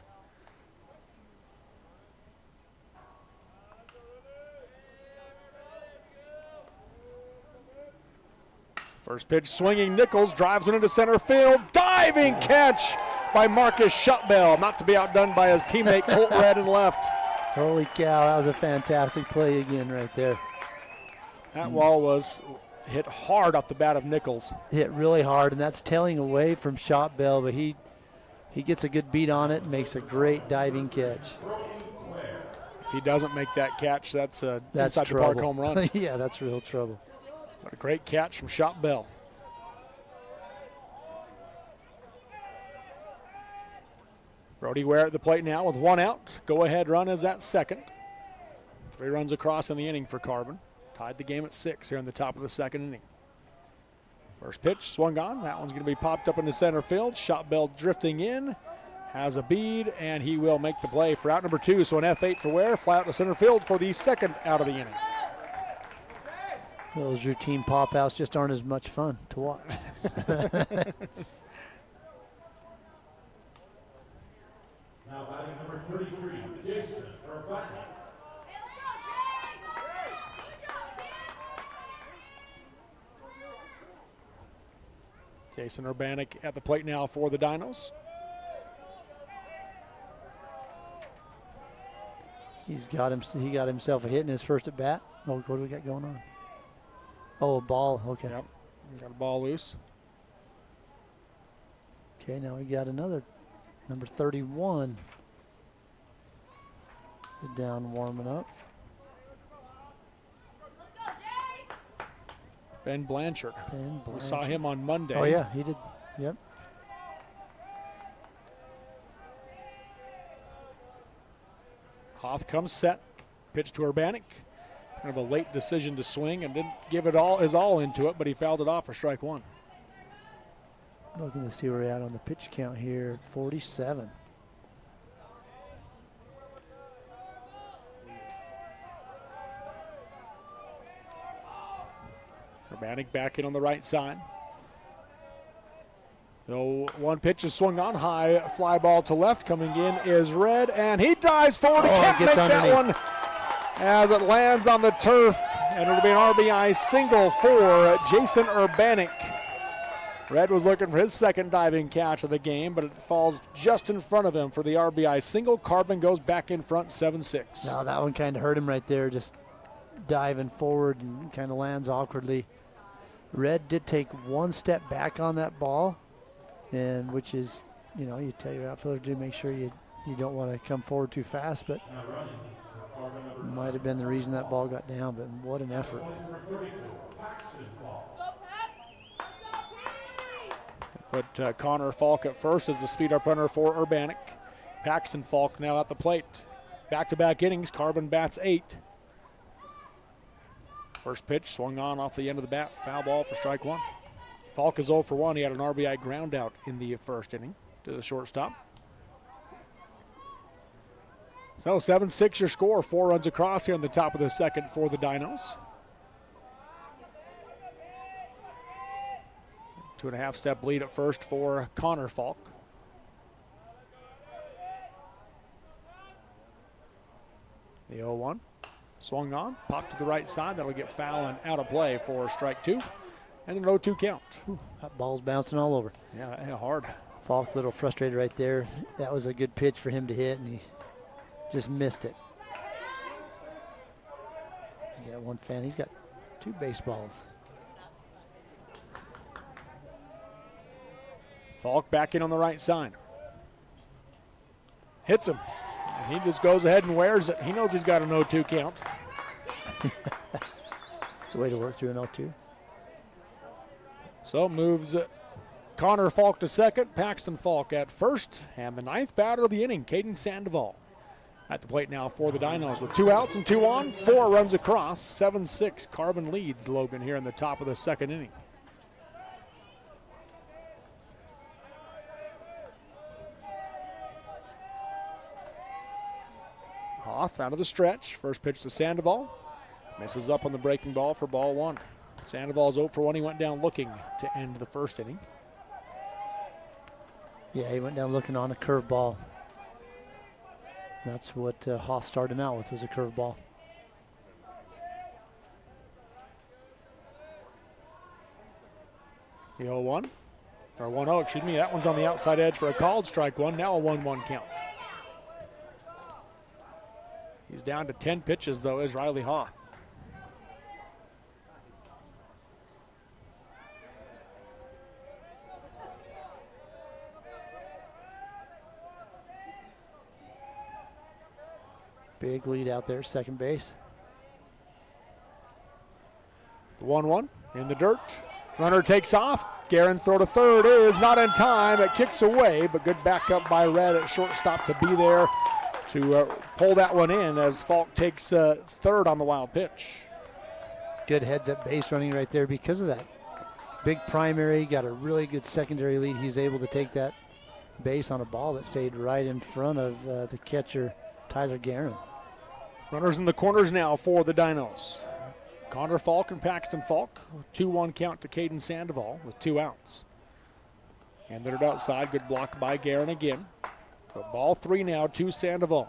B: First pitch swinging, Nichols drives one into center field. Diving catch by Marcus Shutbell. Not to be outdone by his teammate Colt Red and left.
C: Holy cow, that was a fantastic play again right there.
B: That ball was hit hard off the bat of Nichols.
C: Hit really hard, and that's tailing away from Shotbell, but he gets a good beat on it and makes a great diving catch.
B: If he doesn't make that catch, that's inside
C: trouble.
B: the park home run.
C: Yeah, that's real trouble.
B: What a great catch from Shot Bell. Brody Ware at the plate now with 1 out. Go-ahead run is at second. 3 runs across in the inning for Carbon. Tied the game at 6 here in the top of the second inning. First pitch swung on. That one's going to be popped up into center field. Shot Bell drifting in. Has a bead, and he will make the play for out number 2. So an F8 for Ware. Fly out to center field for the second out of the inning.
C: Those routine pop-outs just aren't as much fun to watch.
J: Now batting number 33, Jason Urbanic.
B: Jason Urbanic at the plate now for the Dinos.
C: He got himself a hit in his first at bat. Oh, what do we got going on? Oh, a ball. Okay.
B: Yep. Got a ball loose.
C: Okay, now we got another. Number 31 is down warming up.
B: Ben Blanchard. We saw him on Monday.
C: Oh, yeah, he did. Yep.
B: Hoff comes set. Pitch to Urbanic. Kind of a late decision to swing and didn't give it his all into it, but he fouled it off for strike one.
C: Looking to see where we're at on the pitch count here. 47.
B: Urbanic back in on the right side. So one pitch is swung on high. Fly ball to left. Coming in is Red, and he dives forward. He can't make that one as it lands on the turf, and it'll be an RBI single for Jason Urbanic. Red was looking for his second diving catch of the game, but it falls just in front of him for the RBI single. Carbon goes back in front 7-6.
C: No, that one kind of hurt him right there, just diving forward and kind of lands awkwardly. Red did take one step back on that ball, and which is, you know, you tell your outfielder to make sure you don't want to come forward too fast, but might have been the reason that ball got down, but what an effort.
B: Put Connor Falk at first as the speed-up runner for Urbanic. Paxton Falk now at the plate. Back-to-back innings, Carbon bats 8. First pitch swung on off the end of the bat. Foul ball for strike one. Falk is 0 for 1. He had an RBI ground out in the first inning to the shortstop. So 7-6 your score. 4 runs across here in the top of the second for the Dinos. 2.5-step lead at first for Connor Falk. The 0-1 swung on, popped to the right side. That'll get foul and out of play for strike 2. And an 0-2 count.
C: Ooh, that ball's bouncing all over.
B: Yeah, hard.
C: Falk a little frustrated right there. That was a good pitch for him to hit, and he just missed it. You got one fan. He's got 2 baseballs.
B: Falk back in on the right side. Hits him. And he just goes ahead and wears it. He knows he's got an 0-2 count.
C: That's the way to work through an 0-2.
B: So moves Connor Falk to second, Paxton Falk at first, and the 9th batter of the inning, Caden Sandoval. At the plate now for the Dinos with 2 outs and 2 on, 4 runs across, 7-6. Carbon leads Logan here in the top of the second inning. Hoff out of the stretch. First pitch to Sandoval. Misses up on the breaking ball for ball 1. Sandoval's 0 for 1. He went down looking to end the first inning.
C: Yeah, he went down looking on a curveball. That's what Hoff started him out with, was a curveball.
B: The 0-1, or 1-0, excuse me. That one's on the outside edge for a called strike one. Now a 1-1 count. He's down to 10 pitches, though, is Riley Hoff.
C: Big lead out there, second base.
B: The 1-1 in the dirt. Runner takes off. Guerin's throw to third is not in time. It kicks away, but good backup by Red at shortstop to be there to pull that one in as Falk takes third on the wild pitch.
C: Good heads up base running right there because of that. Big primary, got a really good secondary lead. He's able to take that base on a ball that stayed right in front of the catcher, Tyler Guerin.
B: Runners in the corners now for the Dinos. Connor Falk and Paxton Falk. 2-1 count to Caden Sandoval with 2 outs. And they're outside. Good block by Guerin again. But ball 3 now to Sandoval.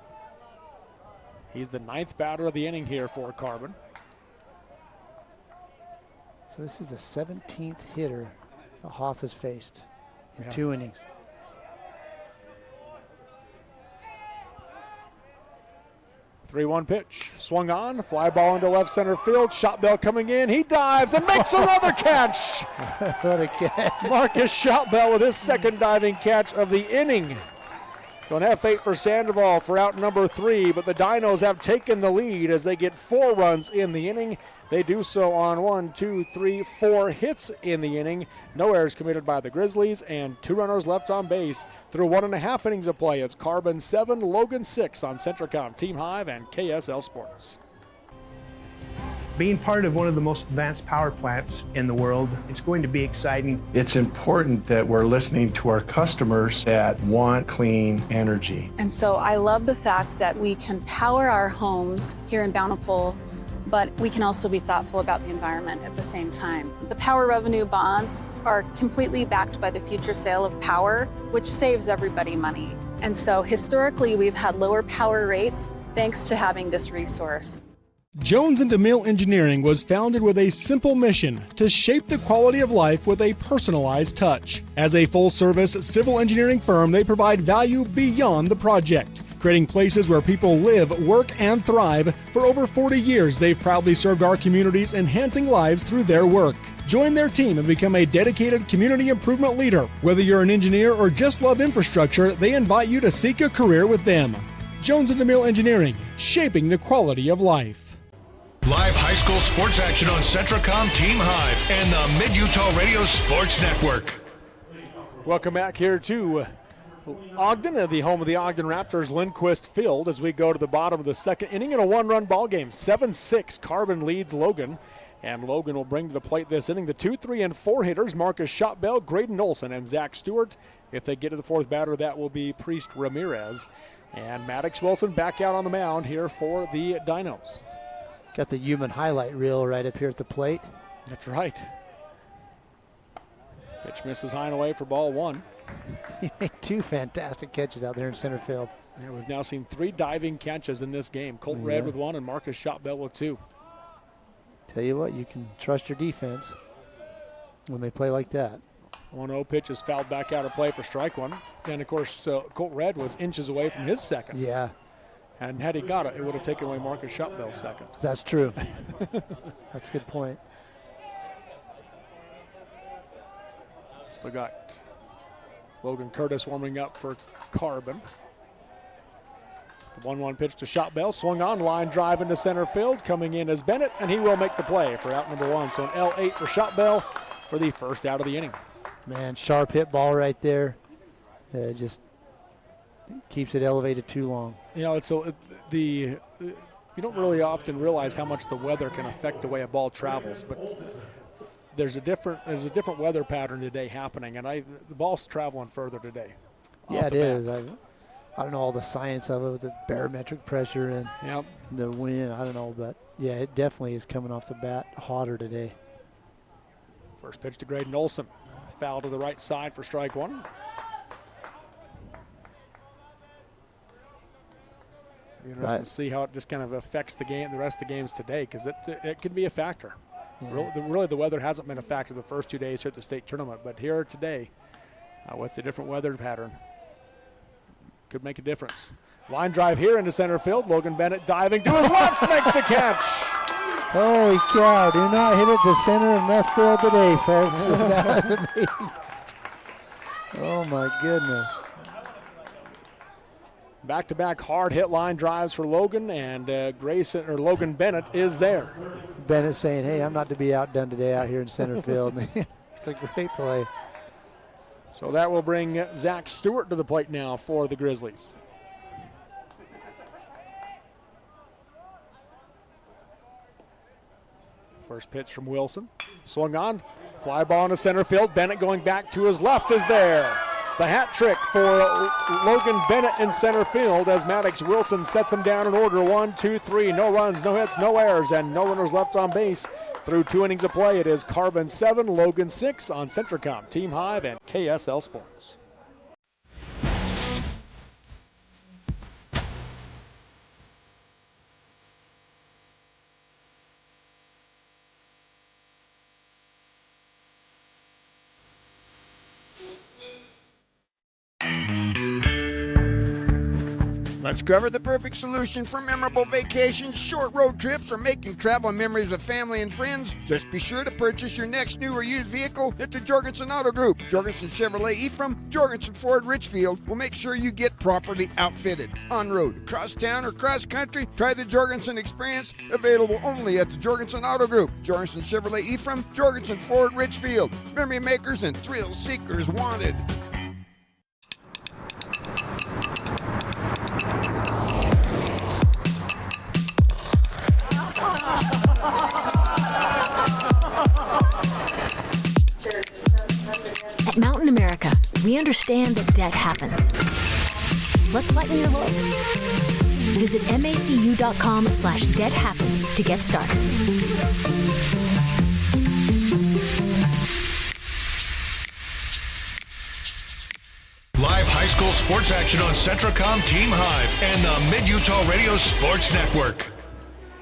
B: He's the 9th batter of the inning here for Carbon.
C: So this is the 17th hitter that Hoff has faced in 2 innings.
B: The 3-1 pitch. Swung on. Fly ball into left center field. Shot bell coming in. He dives and makes another catch.
C: What a catch.
B: Marcus Shotbell with his second diving catch of the inning. So an F8 for Sandoval for out number 3, but the Dinos have taken the lead as they get 4 runs in the inning. They do so on 4 hits in the inning. No errors committed by the Grizzlies, and 2 runners left on base through 1.5 innings of play. It's Carbon 7, Logan 6 on Centracom Team Hive and KSL Sports.
K: Being part of one of the most advanced power plants in the world, it's going to be exciting.
L: It's important that we're listening to our customers that want clean energy.
M: And so I love the fact that we can power our homes here in Bountiful, but we can also be thoughtful about the environment at the same time. The power revenue bonds are completely backed by the future sale of power, which saves everybody money. And so historically, we've had lower power rates thanks to having this resource.
B: Jones and DeMille Engineering was founded with a simple mission to shape the quality of life with a personalized touch. As a full-service civil engineering firm, they provide value beyond the project, creating places where people live, work, and thrive. For over 40 years, they've proudly served our communities, enhancing lives through their work. Join their team and become a dedicated community improvement leader. Whether you're an engineer or just love infrastructure, they invite you to seek a career with them. Jones and DeMille Engineering, shaping the quality of life.
G: Live high school sports action on Centracom Team Hive and the Mid-Utah Radio Sports Network.
B: Welcome back here to Ogden, the home of the Ogden Raptors, Lindquist Field, as we go to the bottom of the second inning in a one-run ball game. 7-6, Carbon leads Logan, and Logan will bring to the plate this inning the 2, 3, and 4 hitters, Marcus Shotbell, Graydon Olson, and Zach Stewart. If they get to the fourth batter, that will be Priest Ramirez. And Maddox Wilson back out on the mound here for the Dinos.
C: Got the human highlight reel right up here at the plate.
B: That's right. Pitch misses high and away for ball one.
C: He made 2 fantastic catches out there in center field.
B: Yeah, we've now seen 3 diving catches in this game. Colt Red with 1 and Marcus Shotbell with 2.
C: Tell you what, you can trust your defense when they play like that.
B: 1-0 pitch is fouled back out of play for strike one. And, of course, Colt Red was inches away from his second.
C: Yeah.
B: And had he got it, it would have taken away Marcus Shotbell's second.
C: That's true. That's a good point.
B: Still got Logan Curtis warming up for Carbon. The 1-1 pitch to Shotbell, swung on, line drive into center field. Coming in as Bennett, and he will make the play for out number 1. So an L8 for Shotbell for the first out of the inning.
C: Man, sharp hit ball right there. Just keeps it elevated too long.
B: You know, you don't really often realize how much the weather can affect the way a ball travels, but there's a different weather pattern today happening, and the ball's traveling further today.
C: Yeah, it is. I don't know all the science of it with the barometric pressure and the wind. I don't know, but yeah, it definitely is coming off the bat hotter today.
B: First pitch to Graydon Olson. Foul to the right side for strike one. Interesting to see how it just kind of affects the game, the rest of the games today, because it could be a factor. Yeah. Really, the weather hasn't been a factor the first 2 days here at the state tournament, but here today, with the different weather pattern, could make a difference. Line drive here into center field. Logan Bennett diving to his left, makes a catch.
C: Holy cow, do not hit it to center and left field today, folks. That was amazing. Oh, my goodness.
B: Back-to-back hard hit line drives for Logan, and Logan Bennett is there.
C: Bennett saying, hey, I'm not to be outdone today out here in center field. It's a great play.
B: So that will bring Zach Stewart to the plate now for the Grizzlies. First pitch from Wilson. Swung on. Fly ball into center field. Bennett going back to his left is there. The hat trick for Logan Bennett in center field as Maddox Wilson sets him down in order. 1, 2, 3. No runs, no hits, no errors, and no runners left on base. Through 2 innings of play, it is Carbon 7, Logan 6 on Centracom, Team Hive, and KSL Sports.
F: Let's cover the perfect solution for memorable vacations, short road trips, or making travel memories with family and friends. Just be sure to purchase your next new or used vehicle at the Jorgensen Auto Group. Jorgensen Chevrolet Ephraim, Jorgensen Ford Richfield will make sure you get properly outfitted. On road, across town, or cross country, try the Jorgensen experience, available only at the Jorgensen Auto Group. Jorgensen Chevrolet Ephraim, Jorgensen Ford Richfield. Memory makers and thrill seekers wanted.
N: At Mountain America, we understand that debt happens. Let's lighten your load. Visit macu.com/debthappens to get started.
G: Live high school sports action on Centracom Team Hive and the Mid-Utah Radio Sports Network.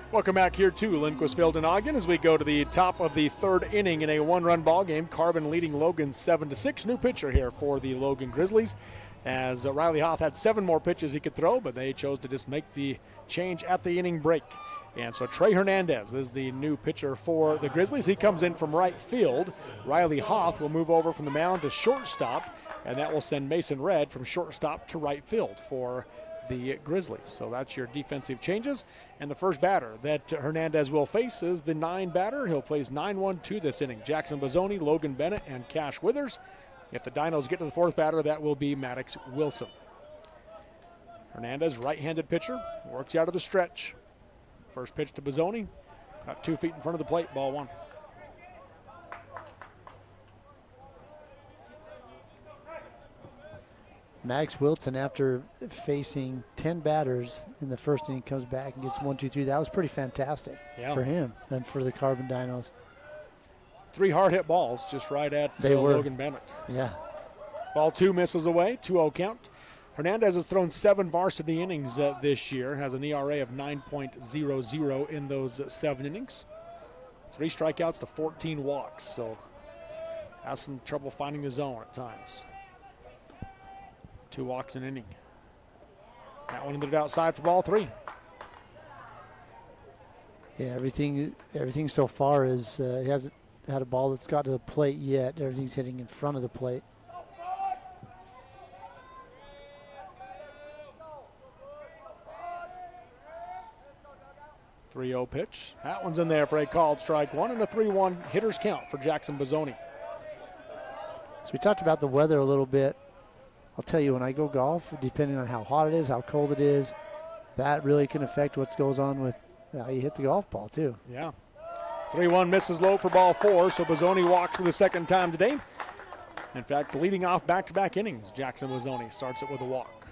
B: Welcome back here to Lindquist Field in Ogden as we go to the top of the third inning in a one-run ball game. Carbon leading Logan 7-6. New pitcher here for the Logan Grizzlies, as Riley Hoff had 7 more pitches he could throw, but they chose to just make the change at the inning break. And so Trey Hernandez is the new pitcher for the Grizzlies. He comes in from right field. Riley Hoff will move over from the mound to shortstop, and that will send Mason Red from shortstop to right field for the Grizzlies. So that's your defensive changes. And the first batter that Hernandez will face is the 9 batter. He'll place 9-1-2 this inning. Jackson Bozzoni, Logan Bennett, and Cash Withers. If the Dinos get to the 4th batter, that will be Maddox Wilson. Hernandez, right-handed pitcher, works out of the stretch. First pitch to Bozzoni, about 2 feet in front of the plate, ball 1.
C: Max Wilson, after facing 10 batters in the first inning, comes back and gets 1, 2, 3. That was pretty fantastic for him and for the Carbon Dinos.
B: 3 hard hit balls just right at Logan Bennett.
C: Yeah.
B: Ball 2 misses away, 2-0 count. Hernandez has thrown 7 varsity innings this year, has an ERA of 9.00 in those 7 innings. 3 strikeouts to 14 walks, so has some trouble finding the zone at times. 2 walks an inning. That one ended outside for ball 3.
C: Yeah, everything so far is he hasn't had a ball that's got to the plate yet. Everything's hitting in front of the plate.
B: .30 pitch. That one's in there for a called strike 1 and a 3-1 hitter's count for Jackson Bozzoni.
C: So we talked about the weather a little bit. I'll tell you, when I go golf, depending on how hot it is, how cold it is, that really can affect what goes on with how you hit the golf ball, too.
B: Yeah. 3-1 misses low for ball 4, so Bozzoni walks for the second time today. In fact, leading off back-to-back innings, Jackson Bozzoni starts it with a walk.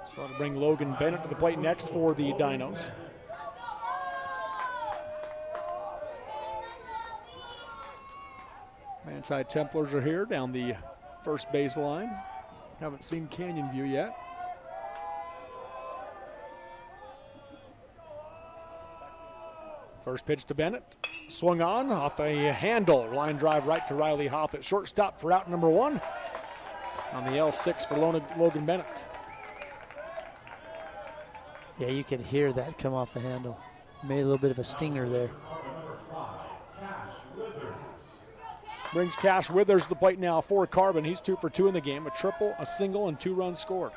B: So that'll bring Logan Bennett to the plate next for the Dinos. Manti Templars are here down the first baseline. Haven't seen Canyon View yet. First pitch to Bennett. Swung on off a handle. Line drive right to Riley Hoff at shortstop for out number 1. On the L6 for Logan Bennett.
C: Yeah, you can hear that come off the handle. Made a little bit of a stinger there.
B: Brings Cash Withers to the plate now for Carbon. He's 2 for 2 in the game. A triple, a single, and 2 runs scored.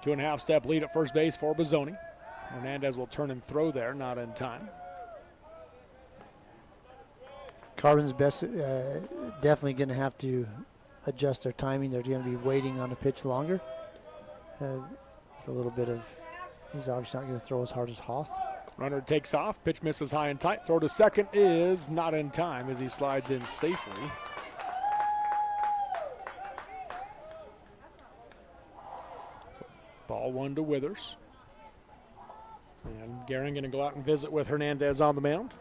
B: Two-and-a-half-step lead at first base for Bozzoni. Hernandez will turn and throw there, not in time.
C: Carbon's best, definitely going to have to adjust their timing. They're going to be waiting on the pitch longer. With a little bit of, he's obviously not going to throw as hard as Hoff.
B: Runner takes off. Pitch misses high and tight. Throw to second is not in time as he slides in safely. Ball 1 to Withers. And Gehring going to go out and visit with Hernandez on the mound.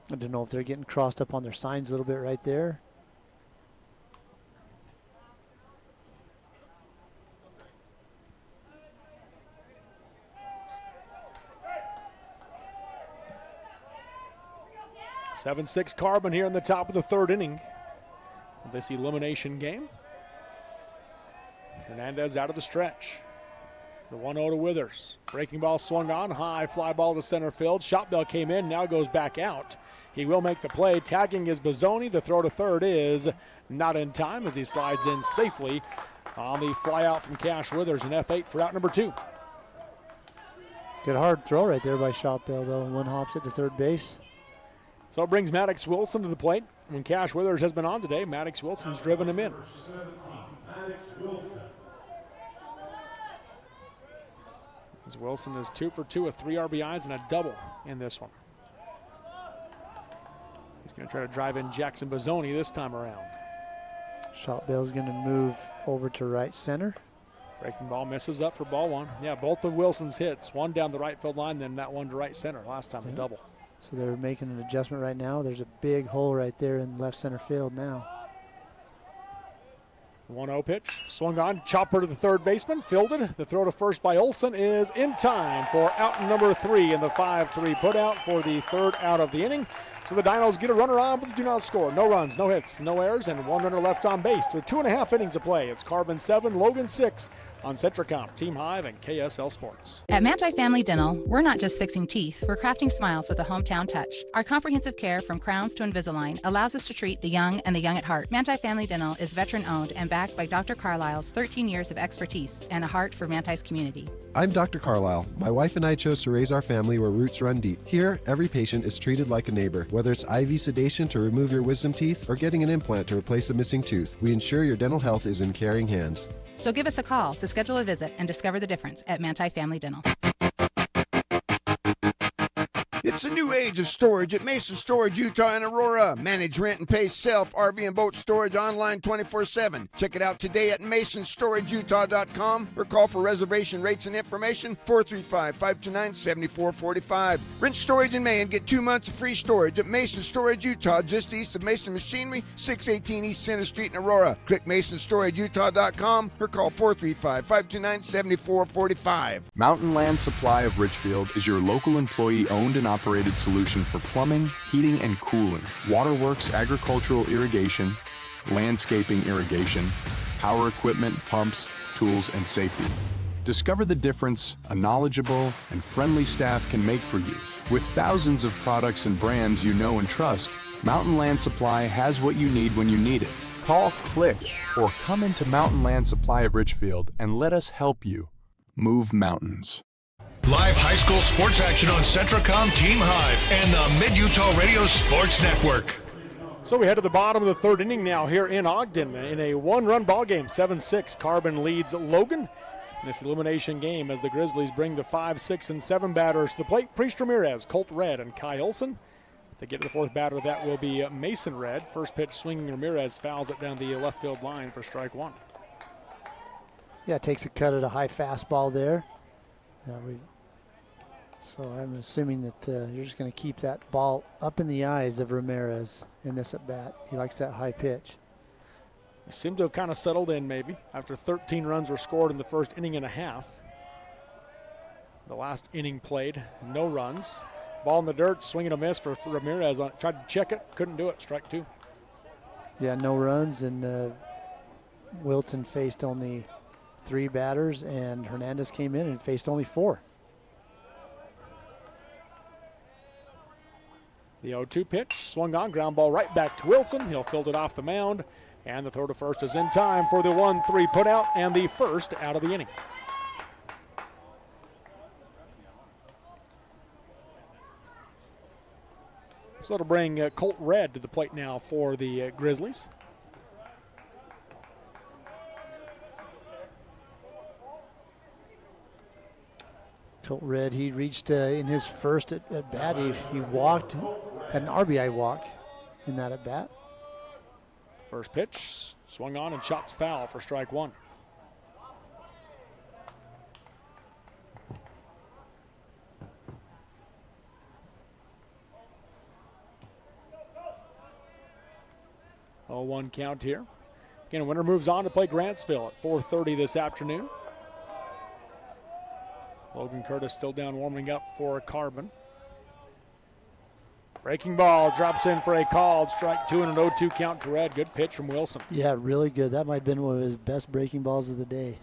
C: I don't know if they're getting crossed up on their signs a little bit right there.
B: Seven-six Carbon here in the top of the third inning of this elimination game. Hernandez out of the stretch. The 1-0 to Withers. Breaking ball swung on, high fly ball to center field. Shot bell came in, now goes back out. He will make the play. Tagging is Bozzoni. The throw to third is not in time as he slides in safely on the fly out from Cash Withers, an F8 for out number 2.
C: Good hard throw right there by Shot bell, though. One hops it to third base.
B: So it brings Maddox Wilson to the plate. When Cash Withers has been on today, Maddox Wilson's driven him in. As Wilson is 2 for 2 with 3 RBIs and a double in this one. He's going to try to drive in Jackson Bozzoni this time around.
C: Shot bell's going to move over to right center.
B: Breaking ball misses up for ball one. Yeah, both of Wilson's hits, one down the right field line, then that one to right center. Last time a double.
C: So they're making an adjustment right now. There's a big hole right there in left center field now.
B: 1-0 pitch, swung on, chopper to the third baseman, fielded. The throw to first by Olson is in time for out number 3 in the 5-3 putout for the third out of the inning. So the Dinos get a runner on, but they do not score. No runs, no hits, no errors, and 1 runner left on base through 2.5 innings of play. It's Carbon 7, Logan 6 on Centracom, Team Hive, and KSL Sports.
O: At Manti Family Dental, we're not just fixing teeth, we're crafting smiles with a hometown touch. Our comprehensive care from crowns to Invisalign allows us to treat the young and the young at heart. Manti Family Dental is veteran-owned and backed by Dr. Carlisle's 13 years of expertise and a heart for Manti's community.
P: I'm Dr. Carlisle. My wife and I chose to raise our family where roots run deep. Here, every patient is treated like a neighbor. Whether it's IV sedation to remove your wisdom teeth or getting an implant to replace a missing tooth, we ensure your dental health is in caring hands.
O: So give us a call to schedule a visit and discover the difference at Manti Family Dental.
F: It's a new age of storage at Mason Storage Utah and Aurora. Manage, rent, and pay self, RV, and boat storage online 24/7. Check it out today at masonstorageutah.com or call for reservation rates and information 435-529-7445. Rent storage in May and get 2 months of free storage at Mason Storage Utah, just east of Mason Machinery, 618 East Center Street in Aurora. Click masonstorageutah.com or call 435-529-7445.
Q: Mountain Land Supply of Richfield is your local employee-owned and operated solution for plumbing, heating, and cooling, waterworks, agricultural irrigation, landscaping irrigation, power equipment, pumps, tools, and safety. Discover the difference a knowledgeable and friendly staff can make for you. With thousands of products and brands you know and trust, Mountain Land Supply has what you need when you need it. Call, click, or come into Mountain Land Supply of Richfield and let us help you move mountains.
G: Live high school sports action on Centracom, Team Hive, and the Mid-Utah Radio Sports Network.
B: So we head to the bottom of the third inning now here in Ogden in a one-run ball game. 7-6, Carbon leads Logan in this elimination game as the Grizzlies bring the 5, 6, and 7 batters to the plate. Priest Ramirez, Colt Red, and Kai Olson. If they get to the fourth batter, that will be Mason Red. First pitch swinging, Ramirez fouls it down the left field line for strike one.
C: Yeah, takes a cut at a high fastball there. So I'm assuming that you're just going to keep that ball up in the eyes of Ramirez in this at-bat. He likes that high pitch.
B: They seem to have kind of settled in maybe after 13 runs were scored in the first inning and a half. The last inning played, no runs. Ball in the dirt, swing and a miss for Ramirez. Tried to check it, couldn't do it, strike two.
C: Yeah, no runs, and Wilton faced only 3 batters, and Hernandez came in and faced only 4.
B: The 0-2 pitch, swung on, ground ball right back to Wilson. He'll field it off the mound, and the throw to first is in time for the 1-3 putout and the first out of the inning. So it'll bring Colt Red to the plate now for the Grizzlies.
C: Colt Red, he reached in his first at bat. He walked, had an RBI walk in that at bat.
B: First pitch, swung on and chopped foul for strike one. Oh, 1 count here. Again, winner moves on to play Grantsville at 4:30 this afternoon. Logan Curtis still down warming up for Carbon. Breaking ball, drops in for a called strike two and an 0-2 count to Red. Good pitch from Wilson.
C: Yeah, really good. That might have been one of his best breaking balls of the day.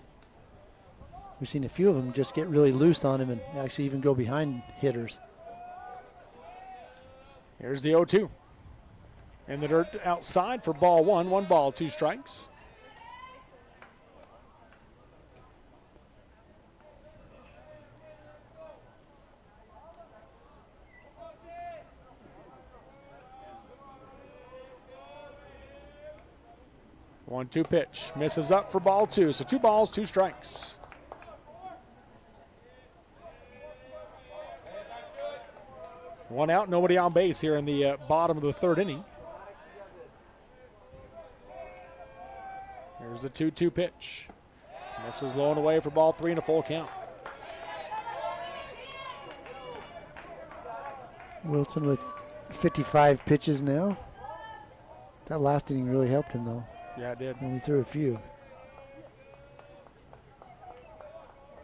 C: We've seen a few of them just get really loose on him and actually even go behind hitters.
B: Here's the 0-2. In the dirt outside for ball one. 1 ball, 2 strikes. One-two pitch. Misses up for ball 2. So 2 balls, 2 strikes. One out, nobody on base here in the bottom of the third inning. Here's the 2-2 pitch. Misses low and away for ball 3 and a full count.
C: Wilson with 55 pitches now. That last inning really helped him, though.
B: Yeah, it did.
C: Only threw a few.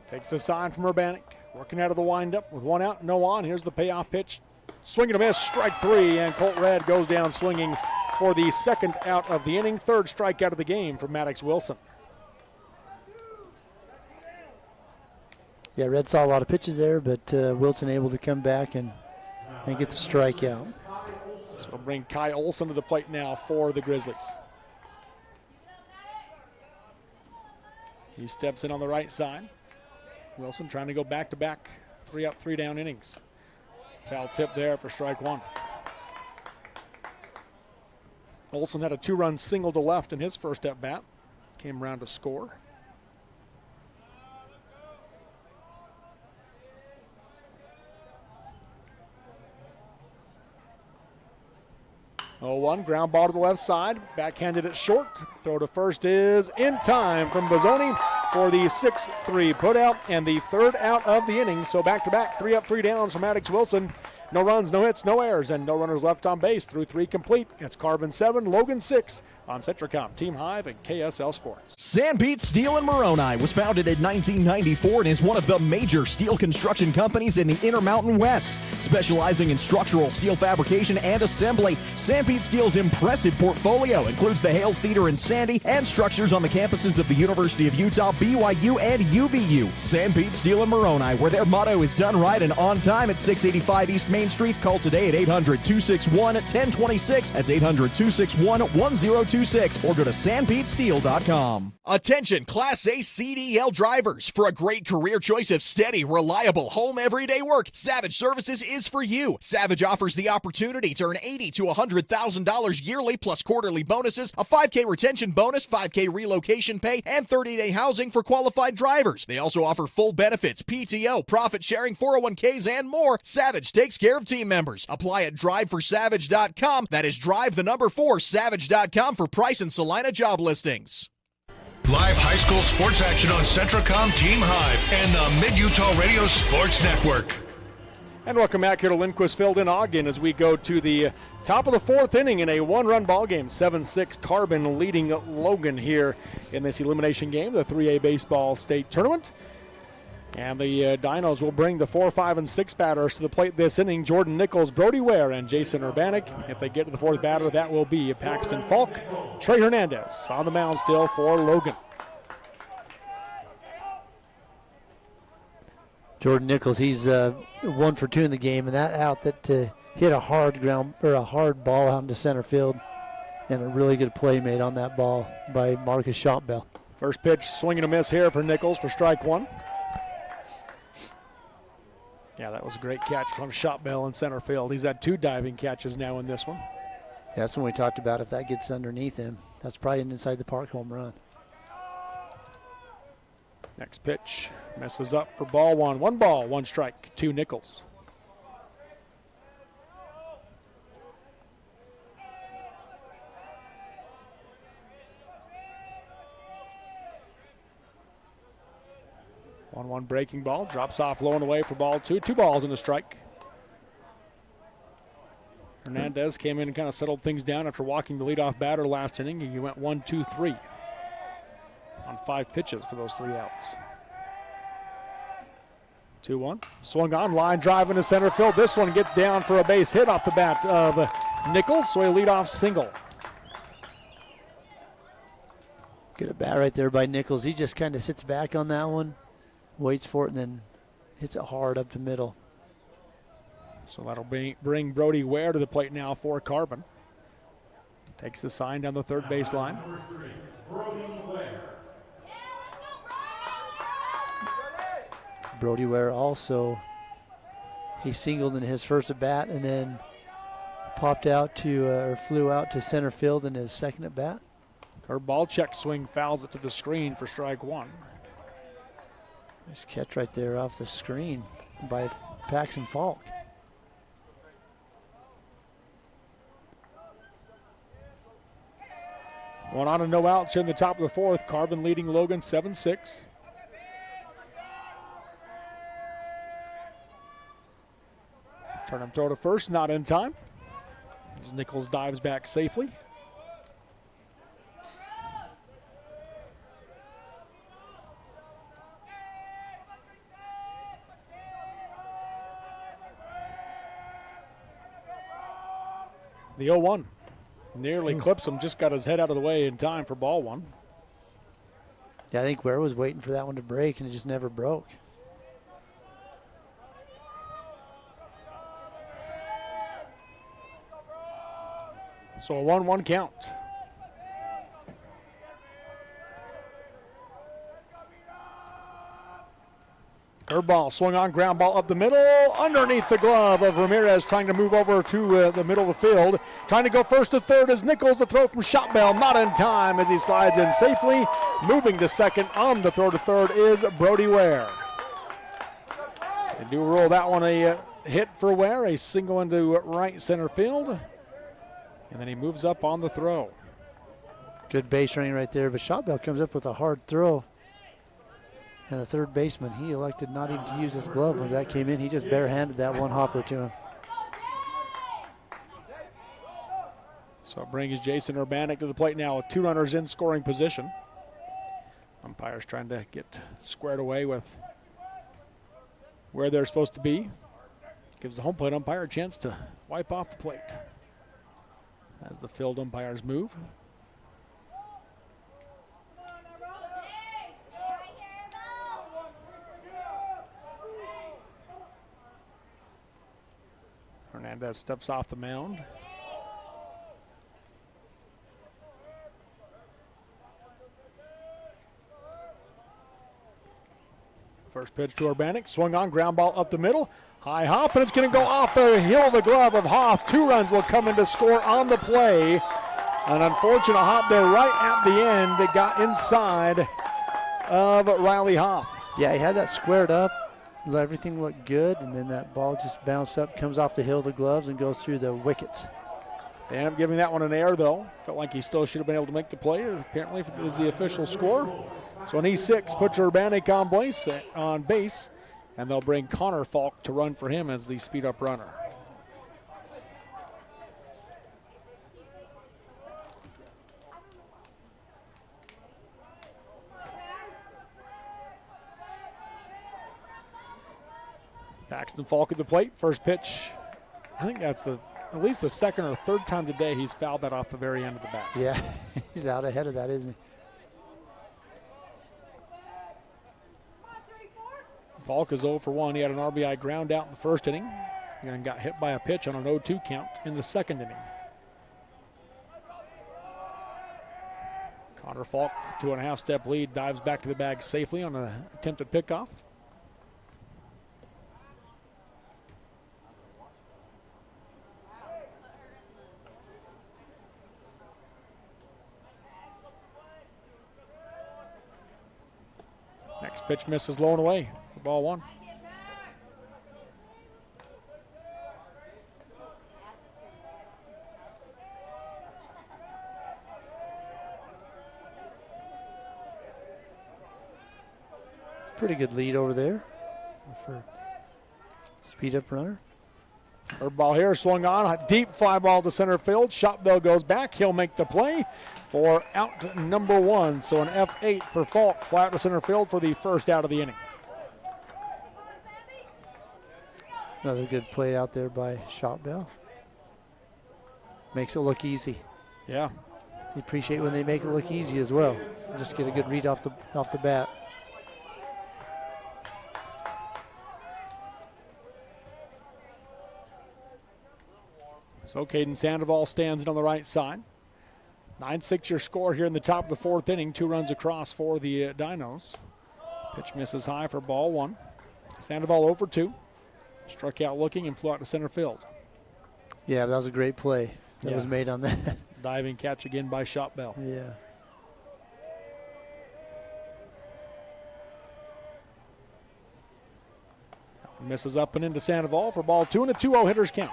B: Takes the sign from Urbanic. Working out of the windup with 1 out, no on. Here's the payoff pitch. Swing and a miss, strike 3, and Colt Red goes down swinging for the 2nd out of the inning. 3rd strikeout of the game for Maddox Wilson.
C: Yeah, Red saw a lot of pitches there, but Wilson able to come back and get the strikeout.
B: So it'll bring Kai Olson to the plate now for the Grizzlies. He steps in on the right side. Wilson trying to go back-to-back 3 up, 3 down innings. Foul tip there for strike 1. Olson had a 2-run single to left in his first at-bat. Came around to score. Oh, 1 ground ball to the left side. Backhanded it short. Throw to first is in time from Bozzoni for the 6-3 putout and the 3rd out of the inning. So back-to-back 3 up, 3 downs for Maddox Wilson. No runs, no hits, no errors, and no runners left on base through 3 complete. It's Carbon 7, Logan 6 on Centricom, Team Hive, and KSL Sports.
R: Sanpete Steel in Moroni was founded in 1994 and is one of the major steel construction companies in the Intermountain West. Specializing in structural steel fabrication and assembly, Sanpete Steel's impressive portfolio includes the Hales Theater in Sandy and structures on the campuses of the University of Utah, BYU, and UVU. Sanpete Steel in Moroni, where their motto is done right and on time at 685 East Main Street. Call today at 800-261-1026. That's 800-261-1026. Or go to sanpetesteel.com.
S: Attention Class A CDL drivers. For a great career choice of steady, reliable, home everyday work, Savage Services is for you. Savage offers the opportunity to earn $80,000 to $100,000 yearly plus quarterly bonuses, a $5K retention bonus, $5K relocation pay, and 30-day housing for qualified drivers. They also offer full benefits, PTO, profit sharing, 401ks, and more. Savage takes care of team members. Apply at driveforsavage.com. That is drive4savage.com for price and Salina job listings.
G: Live high school sports action on Centricom, Team Hive, and the Mid-Utah Radio Sports Network.
B: And welcome back here to Lindquist Field in Ogden as we go to the top of the 4th inning in a 1-run ball game. 7-6 Carbon leading Logan here in this elimination game, the 3A baseball state tournament. And the Dinos will bring the 4, 5, and 6 batters to the plate this inning. Jordan Nichols, Brody Ware, and Jason Urbanic. If they get to the 4th batter, that will be Paxton Falk. Trey Hernandez on the mound still for Logan.
C: Jordan Nichols, he's 1 for 2 in the game, and that out that hit a hard ball out into center field, and a really good play made on that ball by Marcus Shotbell.
B: First pitch, swing and a miss here for Nichols for strike 1. Yeah, that was a great catch from Shotbell in center field. He's had 2 diving catches now in this one.
C: Yeah, that's when we talked about if that gets underneath him, that's probably an inside the park home run.
B: Next pitch, messes up for ball 1. 1 ball, 1 strike to Nichols. One breaking ball, drops off low and away for ball 2. 2 balls and a strike. Hernandez came in and kind of settled things down after walking the leadoff batter last inning. He went 1, 2, 3 on 5 pitches for those 3 outs. 2-1. Swung on, line drive into center field. This one gets down for a base hit off the bat of Nichols, so a leadoff single.
C: Good at bat right there by Nichols. He just kind of sits back on that one, waits for it, and then hits it hard up the middle.
B: So that'll bring Brody Ware to the plate now for Carbon. Takes the sign down the third baseline.
C: Brody Ware also, he singled in his first at bat and then popped out to, or flew out to center field in his second at bat.
B: Curveball check swing, fouls it to the screen for strike 1.
C: Nice catch right there off the screen by Paxton Falk.
B: One on and no outs here in the top of the 4th. Carbon leading Logan 7-6. Turn and throw to first, not in time. As Nichols dives back safely. The 0-1 nearly clips him, just got his head out of the way in time for ball one.
C: Yeah, I think Ware was waiting for that one to break, and it just never broke.
B: So a 1-1 count. Curveball swung on, ground ball up the middle, underneath the glove of Ramirez, trying to move over to the middle of the field. Trying to go first to third is Nichols. The throw from Shotbell, not in time as he slides in safely. Moving to second on the throw to third is Brody Ware. They do roll that one a hit for Ware, a single into right center field. And then he moves up on the throw.
C: Good base running right there, but Shotbell comes up with a hard throw. And the third baseman, he elected not even to use his glove when that came in. He just barehanded that one hopper to him.
B: So it brings Jason Urbanek to the plate now with 2 runners in scoring position. Umpires trying to get squared away with where they're supposed to be. Gives the home plate umpire a chance to wipe off the plate as the field umpires move. Hernandez steps off the mound. First pitch to Urbanek, swung on, ground ball up the middle. High hop, and it's going to go off the hill of the glove of Hoff. 2 runs will come in to score on the play. An unfortunate hop there right at the end that got inside of Riley Hoff.
C: Yeah, he had that squared up. Everything looked good, and then that ball just bounced up, comes off the hill of the gloves, and goes through the wickets.
B: They end up giving that one an error, though. Felt like he still should have been able to make the play. Apparently, it was the official score. So an E6 puts Urbanek on base, and they'll bring Connor Falk to run for him as the speed-up runner. Paxton Falk at the plate. First pitch. I think that's at least the second or third time today he's fouled that off the very end of the bat.
C: Yeah, he's out ahead of that, isn't he?
B: Falk is 0 for 1. He had an RBI ground out in the first inning and got hit by a pitch on an 0-2 count in the second inning. Connor Falk, 2.5-step lead, dives back to the bag safely on an attempted pickoff. Next pitch misses low and away. Ball 1.
C: Pretty good lead over there for speed up runner.
B: Curveball here, swung on, a deep fly ball to center field. Shotbell goes back. He'll make the play for out number 1. So an F8 for Falk, flat to center field for the first out of the inning.
C: Another good play out there by Shotbell. Makes it look easy.
B: Yeah.
C: You appreciate when they make it look easy as well. Just get a good read off the bat.
B: So Caden Sandoval stands in on the right side. 9-6 your score here in the top of the 4th inning. 2 runs across for the Dinos. Pitch misses high for ball 1. Sandoval 0 for 2. Struck out looking and flew out to center field.
C: Yeah, that was a great play that was made on that.
B: Diving catch again by Shotbell.
C: Yeah.
B: Misses up and into Sandoval for ball 2 and a 2-0 hitters count.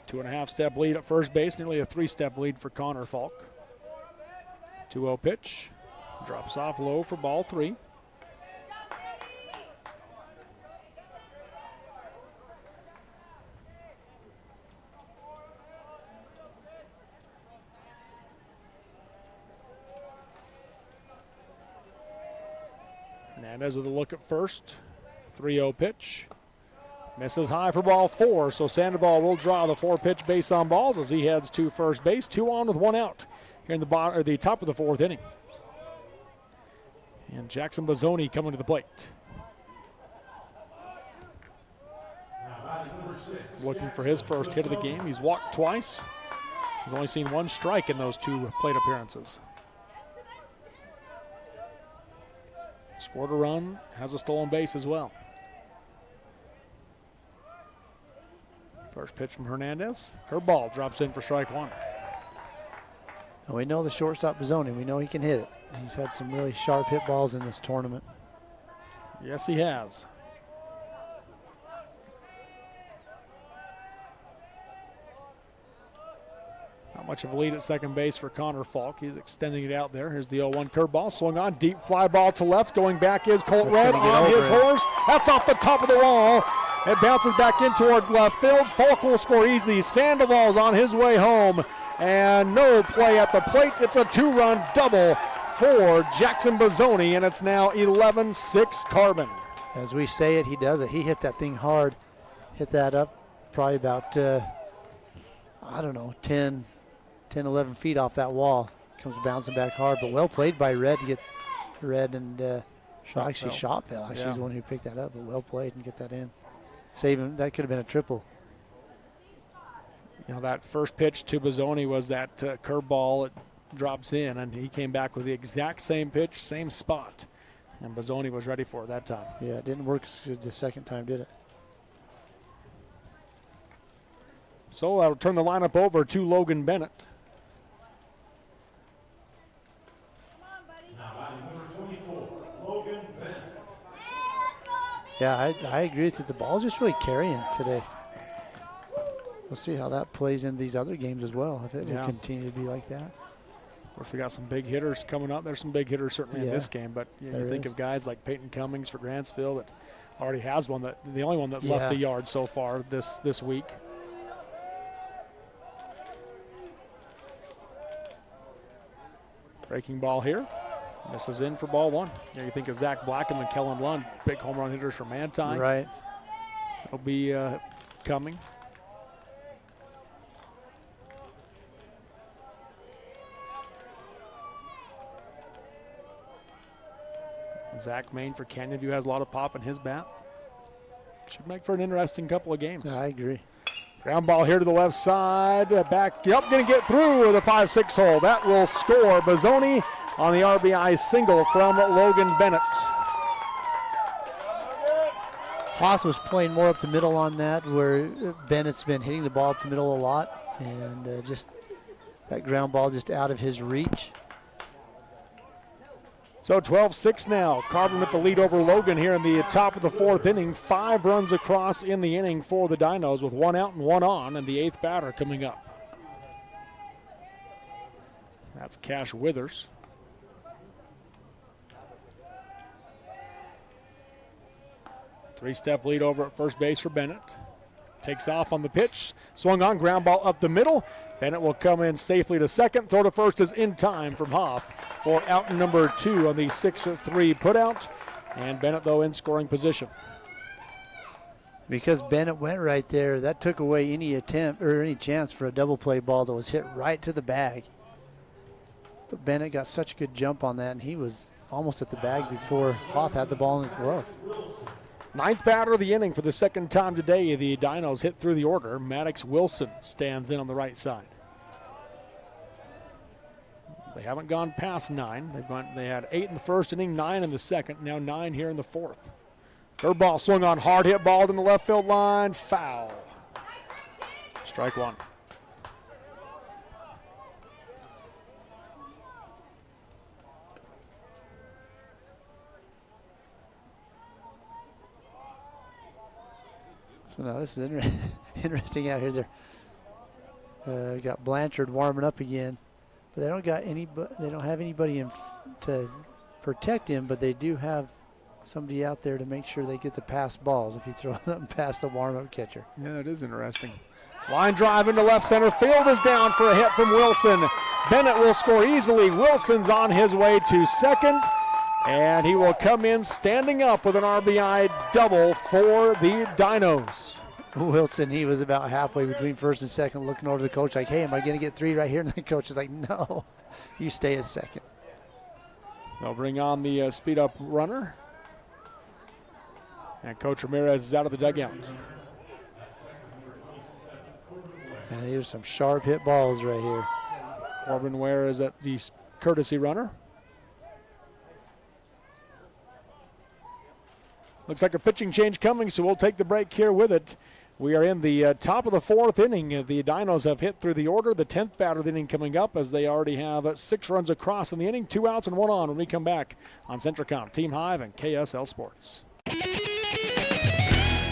B: Two-and-a-half-step lead at first base, nearly a 3-step lead for Connor Falk. 2-0 pitch. Drops off low for ball 3. Hernandez with a look at first. 3-0 pitch. Misses high for ball 4, so Sandoval will draw the 4-pitch base on balls as he heads to first base. 2 on with 1 out here in the top of the 4th inning. And Jackson Bozzoni coming to the plate. Looking for his first hit of the game. He's walked twice. He's only seen 1 strike in those 2 plate appearances. Scored a run, has a stolen base as well. First pitch from Hernandez. Curveball drops in for strike 1.
C: And we know the shortstop Bozzoni. We know he can hit it. He's had some really sharp hit balls in this tournament.
B: Yes, he has. Not much of a lead at second base for Connor Falk. He's extending it out there. Here's the 0-1 curveball. Swung on. Deep fly ball to left. Going back is Colt Red on his horse. That's off the top of the wall. It bounces back in towards left field. Falk will score easy. Sandoval's on his way home. And no play at the plate. It's a 2-run double for Jackson Bozzoni, and it's now 11-6 Carbon.
C: As we say it, he does it. He hit that thing hard. Hit that up probably about, 10, 11 feet off that wall. Comes bouncing back hard, but well played by Red to get Red and Shotbell. Actually, is the one who picked that up, but well played and get that in. Saving, that could have been a triple.
B: You know, that first pitch to Bozzoni was that curveball. It drops in, and he came back with the exact same pitch, same spot. And Bozzoni was ready for it that time.
C: Yeah, it didn't work the second time, did it?
B: So I'll turn the lineup over to Logan Bennett.
C: Yeah, I agree with you. The ball's just really carrying today. We'll see how that plays into these other games as well, if it will continue to be like that.
B: Of course, we got some big hitters coming up. There's some big hitters certainly in this game, but you think of guys like Peyton Cummings for Grantsville that already has one, the only one that left the yard so far this week. Breaking ball here. Misses in for ball 1. You think of Zach Blackham and Kellen Lund, big home run hitters for Manti.
C: Right.
B: That'll be coming. Zach Main for Canyon View has a lot of pop in his bat. Should make for an interesting couple of games.
C: Yeah, I agree.
B: Ground ball here to the left side. Back, going to get through the 5-6 hole. That will score. Bozzoni on the RBI single from Logan Bennett.
C: Hoth was playing more up the middle on that, where Bennett's been hitting the ball up the middle a lot, and just that ground ball just out of his reach.
B: So 12-6 now. Carbon with the lead over Logan here in the top of the 4th inning. 5 runs across in the inning for the Dinos with 1 out and 1 on, and the 8th batter coming up. That's Cash Withers. Three-step lead over at first base for Bennett. Takes off on the pitch. Swung on, ground ball up the middle. Bennett will come in safely to second. Throw to first is in time from Hoff for out number 2 on the 6-3 putout. And Bennett, though, in scoring position.
C: Because Bennett went right there, that took away any attempt or any chance for a double play ball that was hit right to the bag. But Bennett got such a good jump on that, and he was almost at the bag before Hoth had the ball in his glove.
B: 9th batter of the inning for the second time today. The Dinos hit through the order. Maddox Wilson stands in on the right side. They haven't gone past 9. They had 8 in the first inning, 9 in the second, now 9 here in the 4th. Curveball swung on, hard hit ball in the left field line, foul. Strike 1.
C: So now this is interesting out here. Got Blanchard warming up again. But they don't have anybody to protect him, but they do have somebody out there to make sure they get the pass balls if you throw them past the warm-up catcher.
B: Yeah, that is interesting. Line drive into left center field is down for a hit from Wilson. Bennett will score easily. Wilson's on his way to second, and he will come in standing up with an RBI double for the Dinos.
C: Wilson, he was about halfway between first and second, looking over the coach like, hey, am I going to get 3 right here? And the coach is like, no, you stay at second.
B: They'll bring on the speed-up runner. And Coach Ramirez is out of the dugout.
C: And here's some sharp hit balls right here.
B: Corbin Ware is at the courtesy runner. Looks like a pitching change coming, so we'll take the break here with it. We are in the top of the 4th inning. The Dinos have hit through the order. The 10th batter of the inning coming up as they already have 6 runs across in the inning, 2 outs and 1 on when we come back on Centricom, Team Hive, and KSL Sports.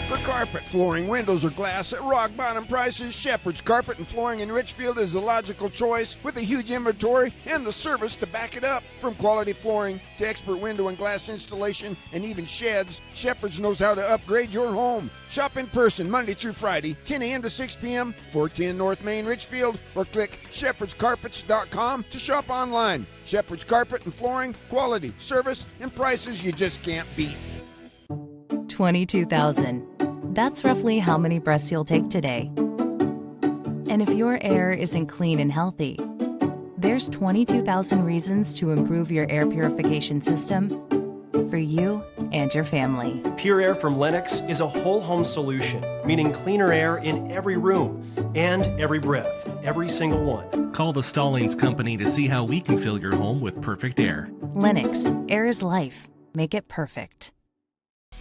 F: For carpet, flooring, windows, or glass at rock-bottom prices, Shepherd's Carpet and Flooring in Richfield is the logical choice with a huge inventory and the service to back it up. From quality flooring to expert window and glass installation and even sheds, Shepherd's knows how to upgrade your home. Shop in person Monday through Friday, 10 a.m. to 6 p.m., 410 North Main, Richfield, or click shepherdscarpets.com to shop online. Shepherd's Carpet and Flooring, quality, service, and prices you just can't beat.
T: 22,000. That's roughly how many breaths you'll take today. And if your air isn't clean and healthy, there's 22,000 reasons to improve your air purification system for you and your family.
U: Pure Air from Lennox is a whole home solution, meaning cleaner air in every room and every breath, every single one.
V: Call the Stallings Company to see how we can fill your home with perfect air.
T: Lennox, air is life. Make it perfect.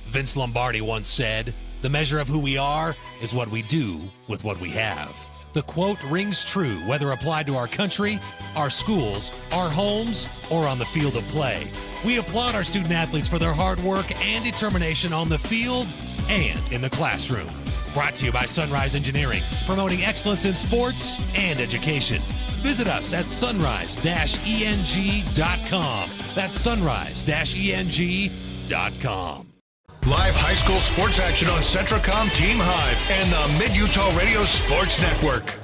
W: Vince Lombardi once said, "The measure of who we are is what we do with what we have." The quote rings true whether applied to our country, our schools, our homes, or on the field of play. We applaud our student athletes for their hard work and determination on the field and in the classroom. Brought to you by Sunrise Engineering, promoting excellence in sports and education. Visit us at sunrise-eng.com. That's sunrise-eng.com.
G: Live high school sports action on Centricom, Team Hive, and the Mid-Utah Radio Sports Network.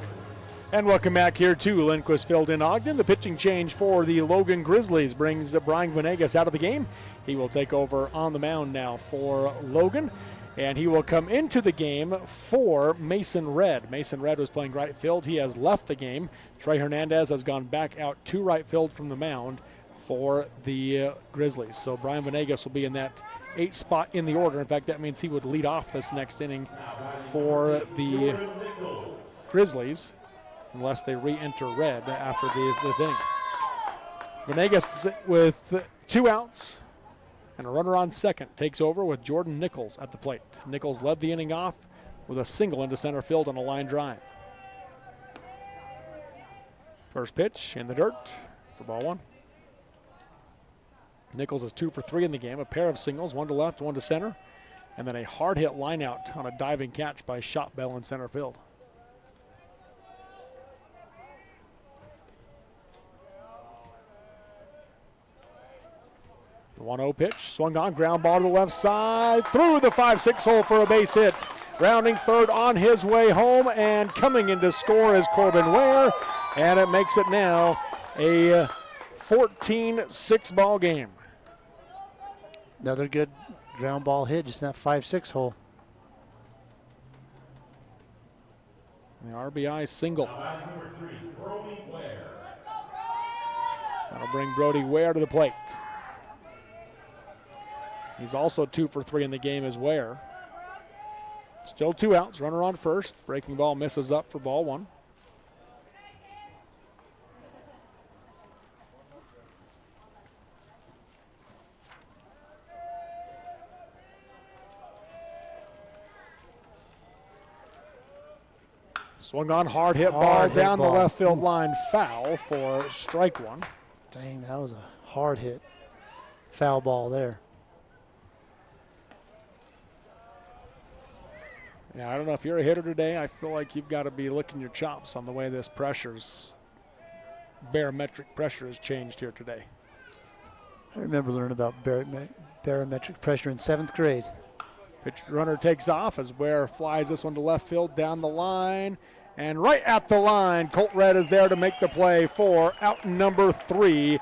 B: And welcome back here to Lindquist Field in Ogden. The pitching change for the Logan Grizzlies brings Brian Venegas out of the game. He will take over on the mound now for Logan, and he will come into the game for Mason Red. Mason Red was playing right field. He has left the game. Trey Hernandez has gone back out to right field from the mound for the Grizzlies. So Brian Venegas will be in that 8th spot in the order. In fact, that means he would lead off this next inning for the Grizzlies unless they re-enter red after this inning. Venegas with 2 outs and a runner on second takes over with Jordan Nichols at the plate. Nichols led the inning off with a single into center field on a line drive. First pitch in the dirt for ball 1. Nichols is 2 for 3 in the game, a pair of singles, 1 to left, 1 to center, and then a hard hit line out on a diving catch by Shot Bell in center field. The 1-0 pitch, swung on, ground ball to the left side, through the 5-6 hole for a base hit. Rounding third on his way home, and coming in to score is Corbin Ware, and it makes it now a 14-6 ball game.
C: Another good ground ball hit, just in that 5-6 hole.
B: The RBI single. That'll bring Brody Ware to the plate. He's also 2 for 3 in the game as Ware. Still 2 outs, runner on first. Breaking ball misses up for ball 1. Swung on, hard hit ball down the left field line, foul for strike 1.
C: Dang, that was a hard hit. Foul ball there.
B: Yeah, I don't know if you're a hitter today. I feel like you've got to be licking your chops on the way this pressure's barometric pressure has changed here today.
C: I remember learning about barometric pressure in 7th grade.
B: Pitch runner takes off as Ware flies this one to left field down the line. And right at the line, Colt Red is there to make the play for out number 3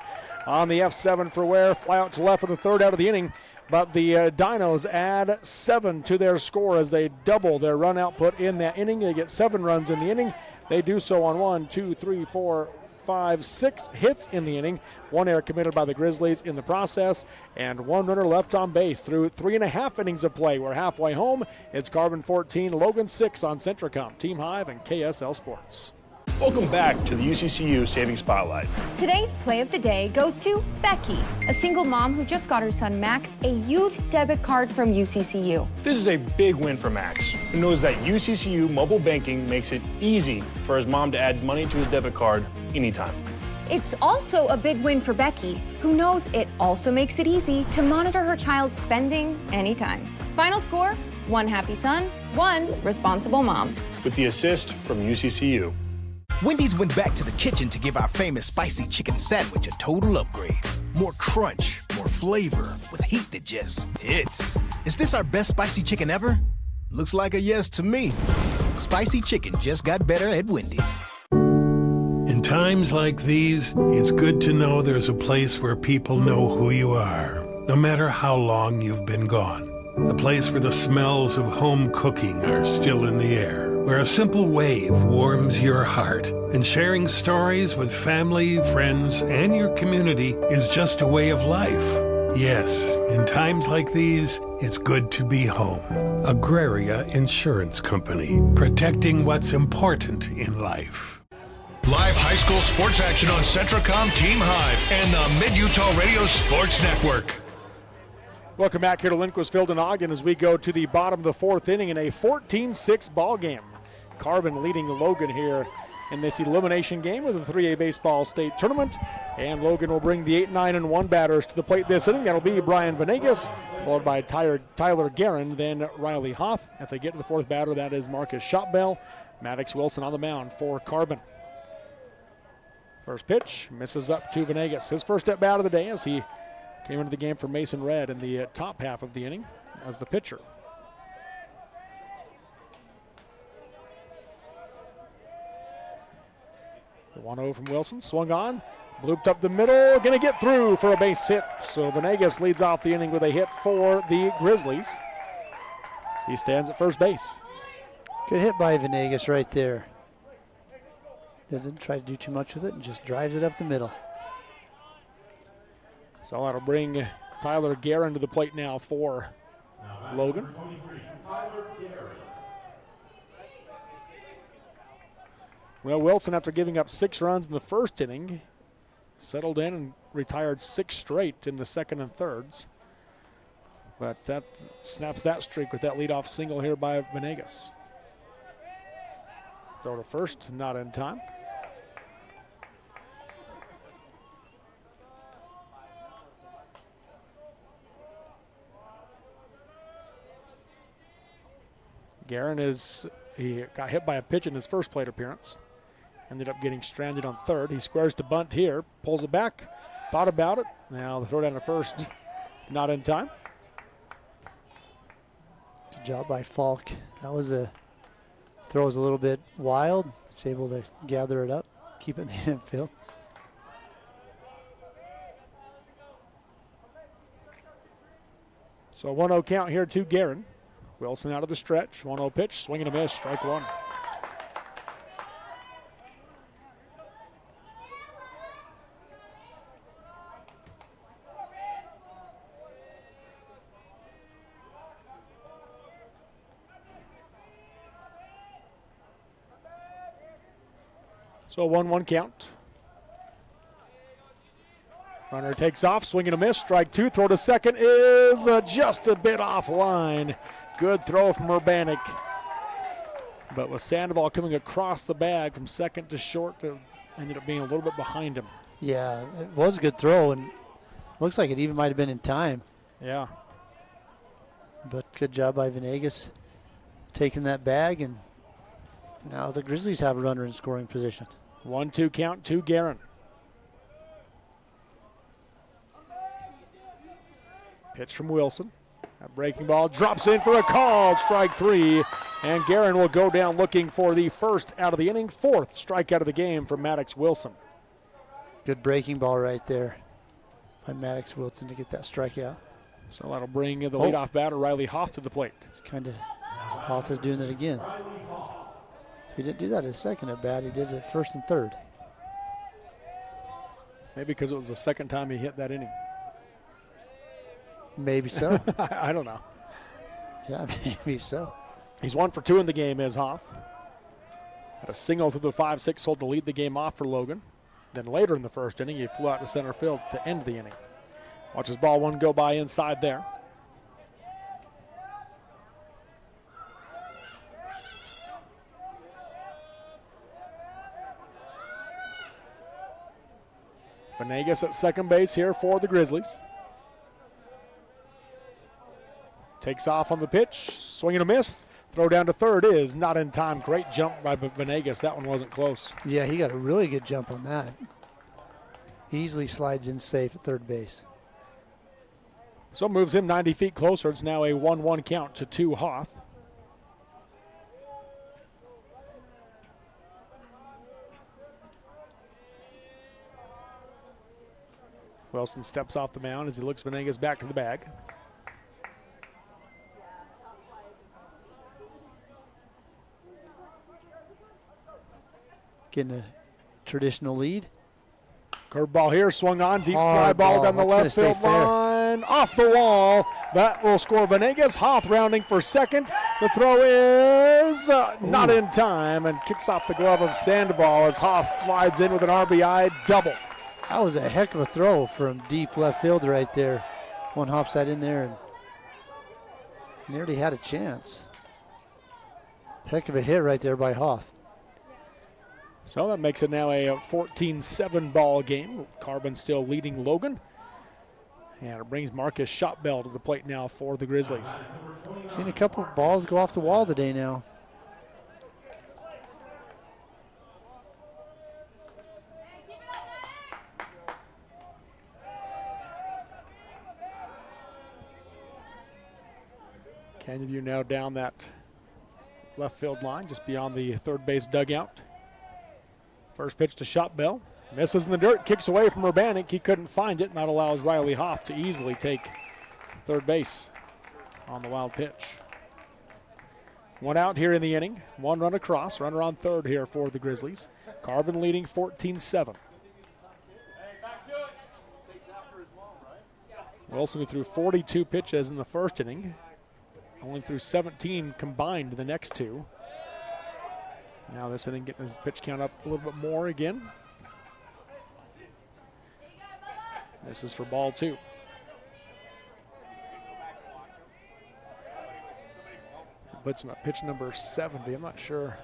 B: on the F7 for Ware. Fly out to left for the 3rd out of the inning. But the Dinos add 7 to their score as they double their run output in that inning. They get 7 runs in the inning. They do so on 1, 2, 3, 4, 5, 6 hits in the inning. 1 error committed by the Grizzlies in the process, and 1 runner left on base through 3.5 innings of play. We're halfway home. It's Carbon 14, Logan 6 on Centracom, Team Hive, and KSL Sports.
A: Welcome back to the UCCU Savings Spotlight.
D: Today's play of the day goes to Becky, a single mom who just got her son Max a youth debit card from UCCU.
A: This is a big win for Max, who knows that UCCU mobile banking makes it easy for his mom to add money to his debit card anytime.
D: It's also a big win for Becky, who knows it also makes it easy to monitor her child's spending anytime. Final score, 1 happy son, 1 responsible mom.
A: With the assist from UCCU.
E: Wendy's went back to the kitchen to give our famous spicy chicken sandwich a total upgrade. More crunch, more flavor, with heat that just hits. Is this our best spicy chicken ever? Looks like a yes to me. Spicy chicken just got better at Wendy's.
X: In times like these, it's good to know there's a place where people know who you are, no matter how long you've been gone. A place where the smells of home cooking are still in the air, where a simple wave warms your heart, and sharing stories with family, friends, and your community is just a way of life. Yes, in times like these, it's good to be home. Agraria Insurance Company, protecting what's important in life.
G: Live high school sports action on Centracom, Team Hive, and the Mid-Utah Radio Sports Network.
B: Welcome back here to Lindquist Field in Ogden as we go to the bottom of the 4th inning in a 14-6 ball game. Carbon leading Logan here in this elimination game of the 3A Baseball State Tournament. And Logan will bring the 8-9-1 batters to the plate this inning. That'll be Brian Venegas, followed by Tyler Guerin, then Riley Hoff. If they get to the 4th batter, that is Marcus Shotbell. Maddox Wilson on the mound for Carbon. First pitch misses up to Venegas. His first at bat of the day as he came into the game for Mason Red in the top half of the inning as the pitcher. The 1-0 from Wilson, swung on, looped up the middle, going to get through for a base hit. So Venegas leads off the inning with a hit for the Grizzlies. So he stands at first base.
C: Good hit by Venegas right there. Didn't try to do too much with it and just drives it up the middle.
B: So that'll bring Tyler Guerin to the plate now for Logan. Well, Wilson, after giving up 6 runs in the first inning, settled in and retired 6 straight in the 2nd and 3rds. But that snaps that streak with that leadoff single here by Venegas. Throw to first, not in time. Guerin he got hit by a pitch in his first plate appearance. Ended up getting stranded on 3rd. He squares to bunt here, pulls it back, thought about it. Now the throw down to first, not in time.
C: Good job by Falk. That was throw was a little bit wild. He's able to gather it up, keep it in the infield.
B: So a 1-0 count here to Guerin. Wilson out of the stretch. 1-0 pitch, swing and a miss, strike 1. So a 1-1 count. Runner takes off, swing and a miss, strike 2. Throw to second is just a bit offline. Good throw from Urbanik. But with Sandoval coming across the bag from second to short, it ended up being a little bit behind him.
C: Yeah, it was a good throw, and looks like it even might have been in time.
B: Yeah.
C: But good job by Venegas taking that bag, and now the Grizzlies have a runner in scoring position.
B: 1-2 count to Guerin. Pitch from Wilson. That breaking ball drops in for a call. Strike 3. And Guerin will go down looking for the first out of the inning, 4th strikeout of the game from Maddox Wilson.
C: Good breaking ball right there by Maddox Wilson to get that strikeout.
B: So that'll bring the leadoff batter, Riley Hoff, to the plate.
C: It's kind of, Hoff is doing that again. He didn't do that his second at bat. He did it first and third.
B: Maybe because it was the second time he hit that inning.
C: Maybe so.
B: I don't know.
C: Yeah, maybe so.
B: He's 1 for 2 in the game, is Hoff. Had a single through the 5-6 hole to lead the game off for Logan. Then later in the first inning, he flew out to center field to end the inning. Watches ball 1 go by inside there. Venegas at second base here for the Grizzlies. Takes off on the pitch, swing and a miss. Throw down to third is not in time. Great jump by Venegas. That one wasn't close.
C: Yeah, he got a really good jump on that. Easily slides in safe at third base.
B: So moves him 90 feet closer. It's now a 1-1 count to 2 Hoff. Wilson steps off the mound as he looks Venegas back to the bag.
C: Getting a traditional lead.
B: Curveball here, swung on, deep fly ball down the left field line, off the wall. That will score Venegas. Hoff rounding for second. The throw is not in time and kicks off the glove of Sandoval as Hoff slides in with an RBI double.
C: That was a heck of a throw from deep left field right there. One hops that in there and nearly had a chance. Heck of a hit right there by Hoff.
B: So that makes it now a 14-7 ball game. Carbon still leading Logan. And it brings Marcus Shotbell to the plate now for the Grizzlies.
C: Seen a couple of balls go off the wall today now.
B: Canyon View now down that left field line, just beyond the third base dugout. First pitch to Shotbell. Misses in the dirt, kicks away from Urbanik. He couldn't find it, and that allows Riley Hoff to easily take third base on the wild pitch. 1 out here in the inning. 1 run across. Runner on third here for the Grizzlies. Carbon leading 14-7. Wilson, who threw 42 pitches in the first inning, only threw 17 combined in the next 2. Now this inning getting his pitch count up a little bit more again. This is for ball 2. Puts him at pitch number 70. I'm not sure.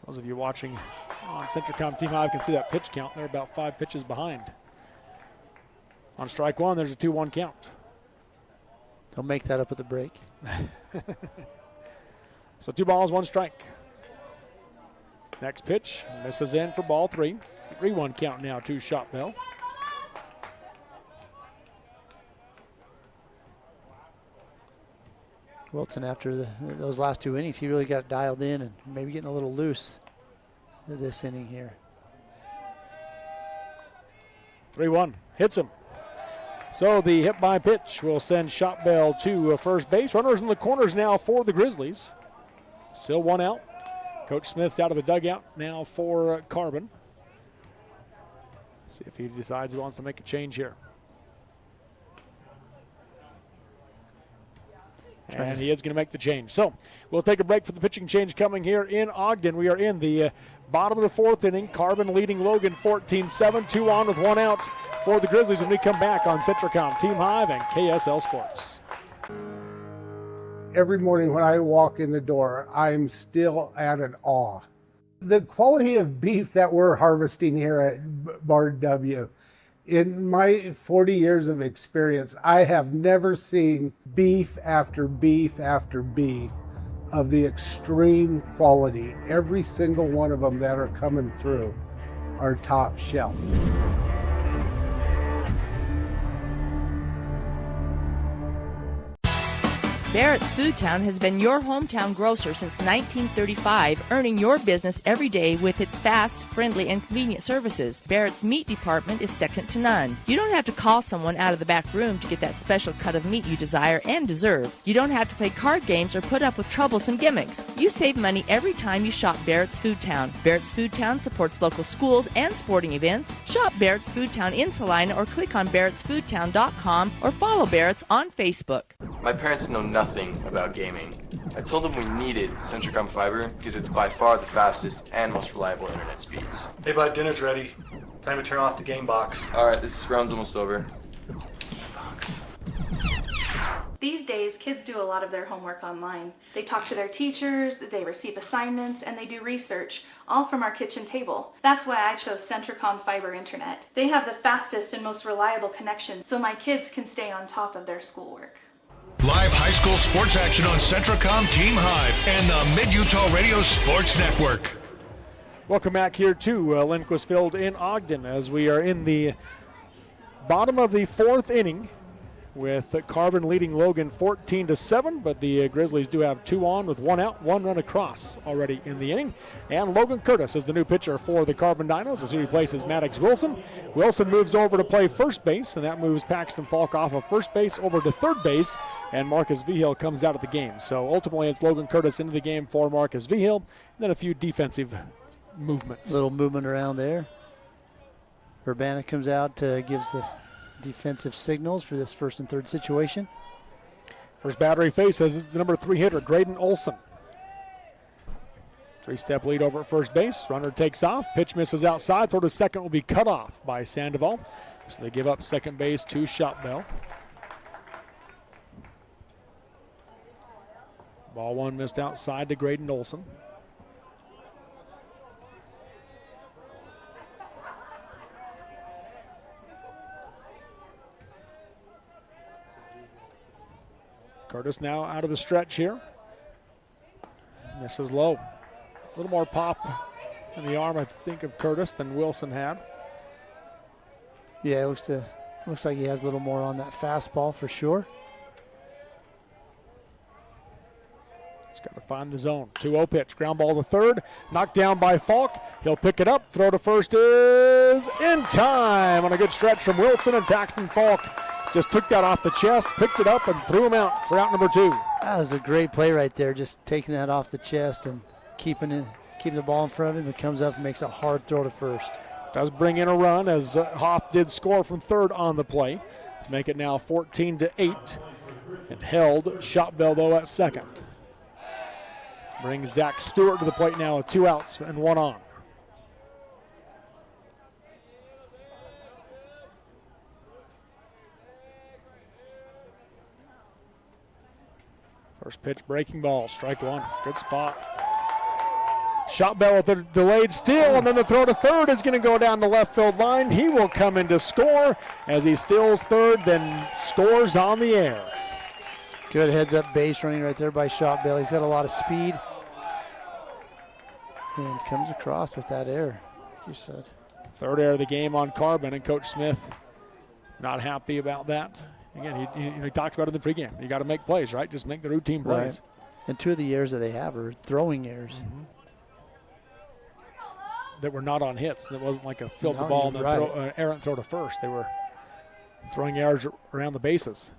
B: Those of you watching on Centricom Team Hive can see that pitch count. They're about 5 pitches behind. On strike 1, there's a 2-1 count.
C: They'll make that up at the break.
B: So 2 balls, 1 strike. Next pitch, misses in for ball 3. 3-1 count now to Shotbell.
C: Wilson, after those last 2 innings, he really got dialed in and maybe getting a little loose this inning here.
B: 3-1, hits him. So the hit by pitch will send Shotbell to first base. Runners in the corners now for the Grizzlies. Still 1 out. Coach Smith's out of the dugout now for Carbon. See if he decides he wants to make a change here. And he is going to make the change. So we'll take a break for the pitching change coming here in Ogden. We are in the bottom of the 4th inning. Carbon leading Logan 14-7. 2 on with 1 out for the Grizzlies when we come back on Centricom Team Hive and KSL Sports.
H: Every morning when I walk in the door, I'm still at an awe. The quality of beef that we're harvesting here at Bar W, in my 40 years of experience, I have never seen beef after beef after beef of the extreme quality. Every single one of them that are coming through are top shelf.
I: Barrett's Foodtown has been your hometown grocer since 1935, earning your business every day with its fast, friendly, and convenient services. Barrett's meat department is second to none. You don't have to call someone out of the back room to get that special cut of meat you desire and deserve. You don't have to play card games or put up with troublesome gimmicks. You save money every time you shop Barrett's Foodtown. Barrett's Foodtown supports local schools and sporting events. Shop Barrett's Foodtown in Salina or click on barrettsfoodtown.com or follow Barrett's on Facebook.
J: My parents know nothing about gaming. I told them we needed Centricom Fiber because it's by far the fastest and most reliable internet speeds.
K: Hey bud, dinner's ready. Time to turn off the game box.
J: Alright, this round's almost over.
L: These days, kids do a lot of their homework online. They talk to their teachers, they receive assignments, and they do research, all from our kitchen table. That's why I chose Centricom Fiber Internet. They have the fastest and most reliable connection, so my kids can stay on top of their schoolwork.
G: Live high school sports action on Centricom Team Hive and the Mid-Utah Radio Sports Network.
B: Welcome back here to Lindquist Field in Ogden as we are in the bottom of the fourth inning with Carbon leading Logan 14-7, but the Grizzlies do have 2 on with 1 out, 1 run across already in the inning. And Logan Curtis is the new pitcher for the Carbon Dinos as he replaces Maddox Wilson. Wilson moves over to play first base, and that moves Paxton Falk off of first base over to third base, and Marcus Vigil comes out of the game. So ultimately it's Logan Curtis into the game for Marcus Vigil, and then a few defensive movements.
C: Little movement around there. Urbana comes out, gives the defensive signals for this first and third situation.
B: First battery faces is the number 3 hitter, Graydon Olson. 3-step lead over at first base. Runner takes off. Pitch misses outside. Throw to second will be cut off by Sandoval. So they give up second base to Shotbell. Ball 1 missed outside to Graydon Olson. Curtis now out of the stretch here. Misses low. A little more pop in the arm, I think, of Curtis than Wilson had.
C: Yeah, it looks like he has a little more on that fastball for sure.
B: He's got to find the zone. 2-0 pitch. Ground ball to third. Knocked down by Falk. He'll pick it up. Throw to first is in time on a good stretch from Wilson, and Paxton Falk just took that off the chest, picked it up, and threw him out for out number 2.
C: That was a great play right there, just taking that off the chest and keeping the ball in front of him. It comes up and makes a hard throw to first.
B: Does bring in a run as Hoff did score from third on the play to make it now 14-8. And held Shotbell, though, at second. Brings Zach Stewart to the plate now with 2 outs and 1 on. First pitch, breaking ball, strike 1. Good spot. Shotbell with the delayed steal, and then the throw to third is going to go down the left field line. He will come in to score as he steals third, then scores on the air.
C: Good heads-up base running right there by Shotbell. He's got a lot of speed. And comes across with that error, you said.
B: Third error of the game on Carbon, and Coach Smith not happy about that. Again, he talked about it in the pregame. You got to make plays, right? Just make the routine plays.
C: Right. And 2 of the errors that they have are throwing errors.
B: That were not on hits. That wasn't like a field the ball and then errant throw to first. They were throwing errors around the bases.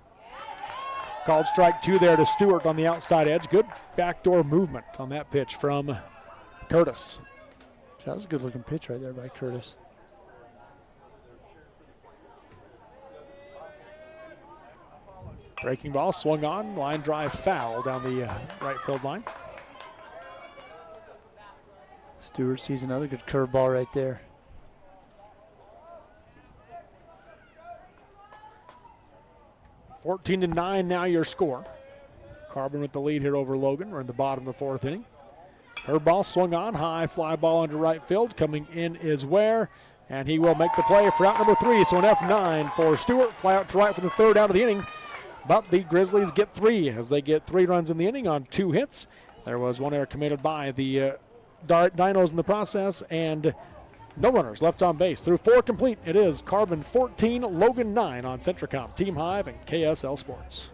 B: Called strike 2 there to Stewart on the outside edge. Good backdoor movement on that pitch from Curtis.
C: That was a good-looking pitch right there by Curtis.
B: Breaking ball swung on, line drive foul down the right field line.
C: Stewart sees another good curveball right there.
B: (14-9) now your score. Carbon with the lead here over Logan. We're in the bottom of the 4th inning. Curveball swung on, high fly ball into right field. Coming in is Ware, and he will make the play for out number 3. So an F9 for Stewart. Fly out to right for the 3rd out of the inning. But the Grizzlies get 3 as they get 3 runs in the inning on 2 hits. There was 1 error committed by the Dinos in the process, and no runners left on base. Through 4 complete, it is Carbon 14, Logan 9 on Centricom, Team Hive, and KSL Sports.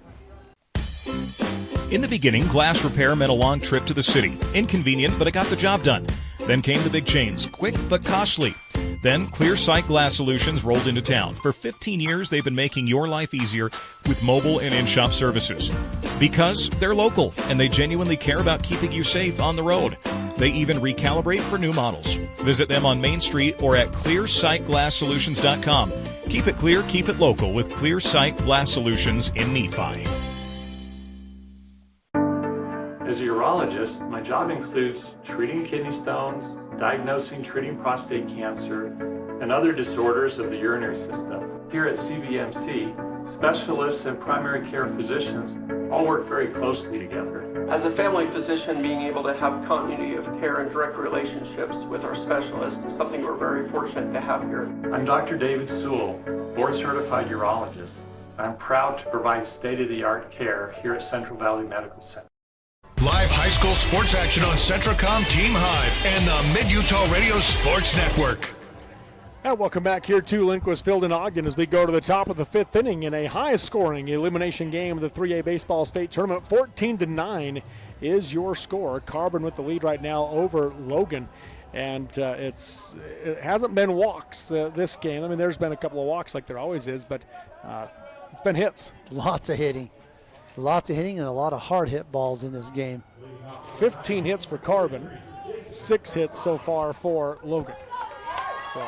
M: In the beginning, glass repair meant a long trip to the city. Inconvenient, but it got the job done. Then came the big chains, quick but costly. Then Clear Sight Glass Solutions rolled into town. For 15 years, they've been making your life easier with mobile and in-shop services. Because they're local, and they genuinely care about keeping you safe on the road. They even recalibrate for new models. Visit them on Main Street or at clearsightglasssolutions.com. Keep it clear, keep it local with Clear Sight Glass Solutions in Nephi.
K: As a urologist, my job includes treating kidney stones, diagnosing, treating prostate cancer, and other disorders of the urinary system. Here at CVMC, specialists and primary care physicians all work very closely together.
N: As a family physician, being able to have continuity of care and direct relationships with our specialists is something we're very fortunate to have here.
K: I'm Dr. David Sewell, board-certified urologist. I'm proud to provide state-of-the-art care here at Central Valley Medical Center.
G: Live high school sports action on Centracom Team Hive and the Mid-Utah Radio Sports Network.
B: And welcome back here to Lindquist Field in Ogden as we go to the top of the 5th inning in a high-scoring elimination game of the 3A Baseball State Tournament. 14-9 is your score. Carbon with the lead right now over Logan. And it hasn't been walks this game. I mean, there's been a couple of walks like there always is, but it's been hits.
C: Lots of hitting. Lots of hitting and a lot of hard hit balls in this game.
B: 15 hits for Carbon, 6 hits so far for Logan. So,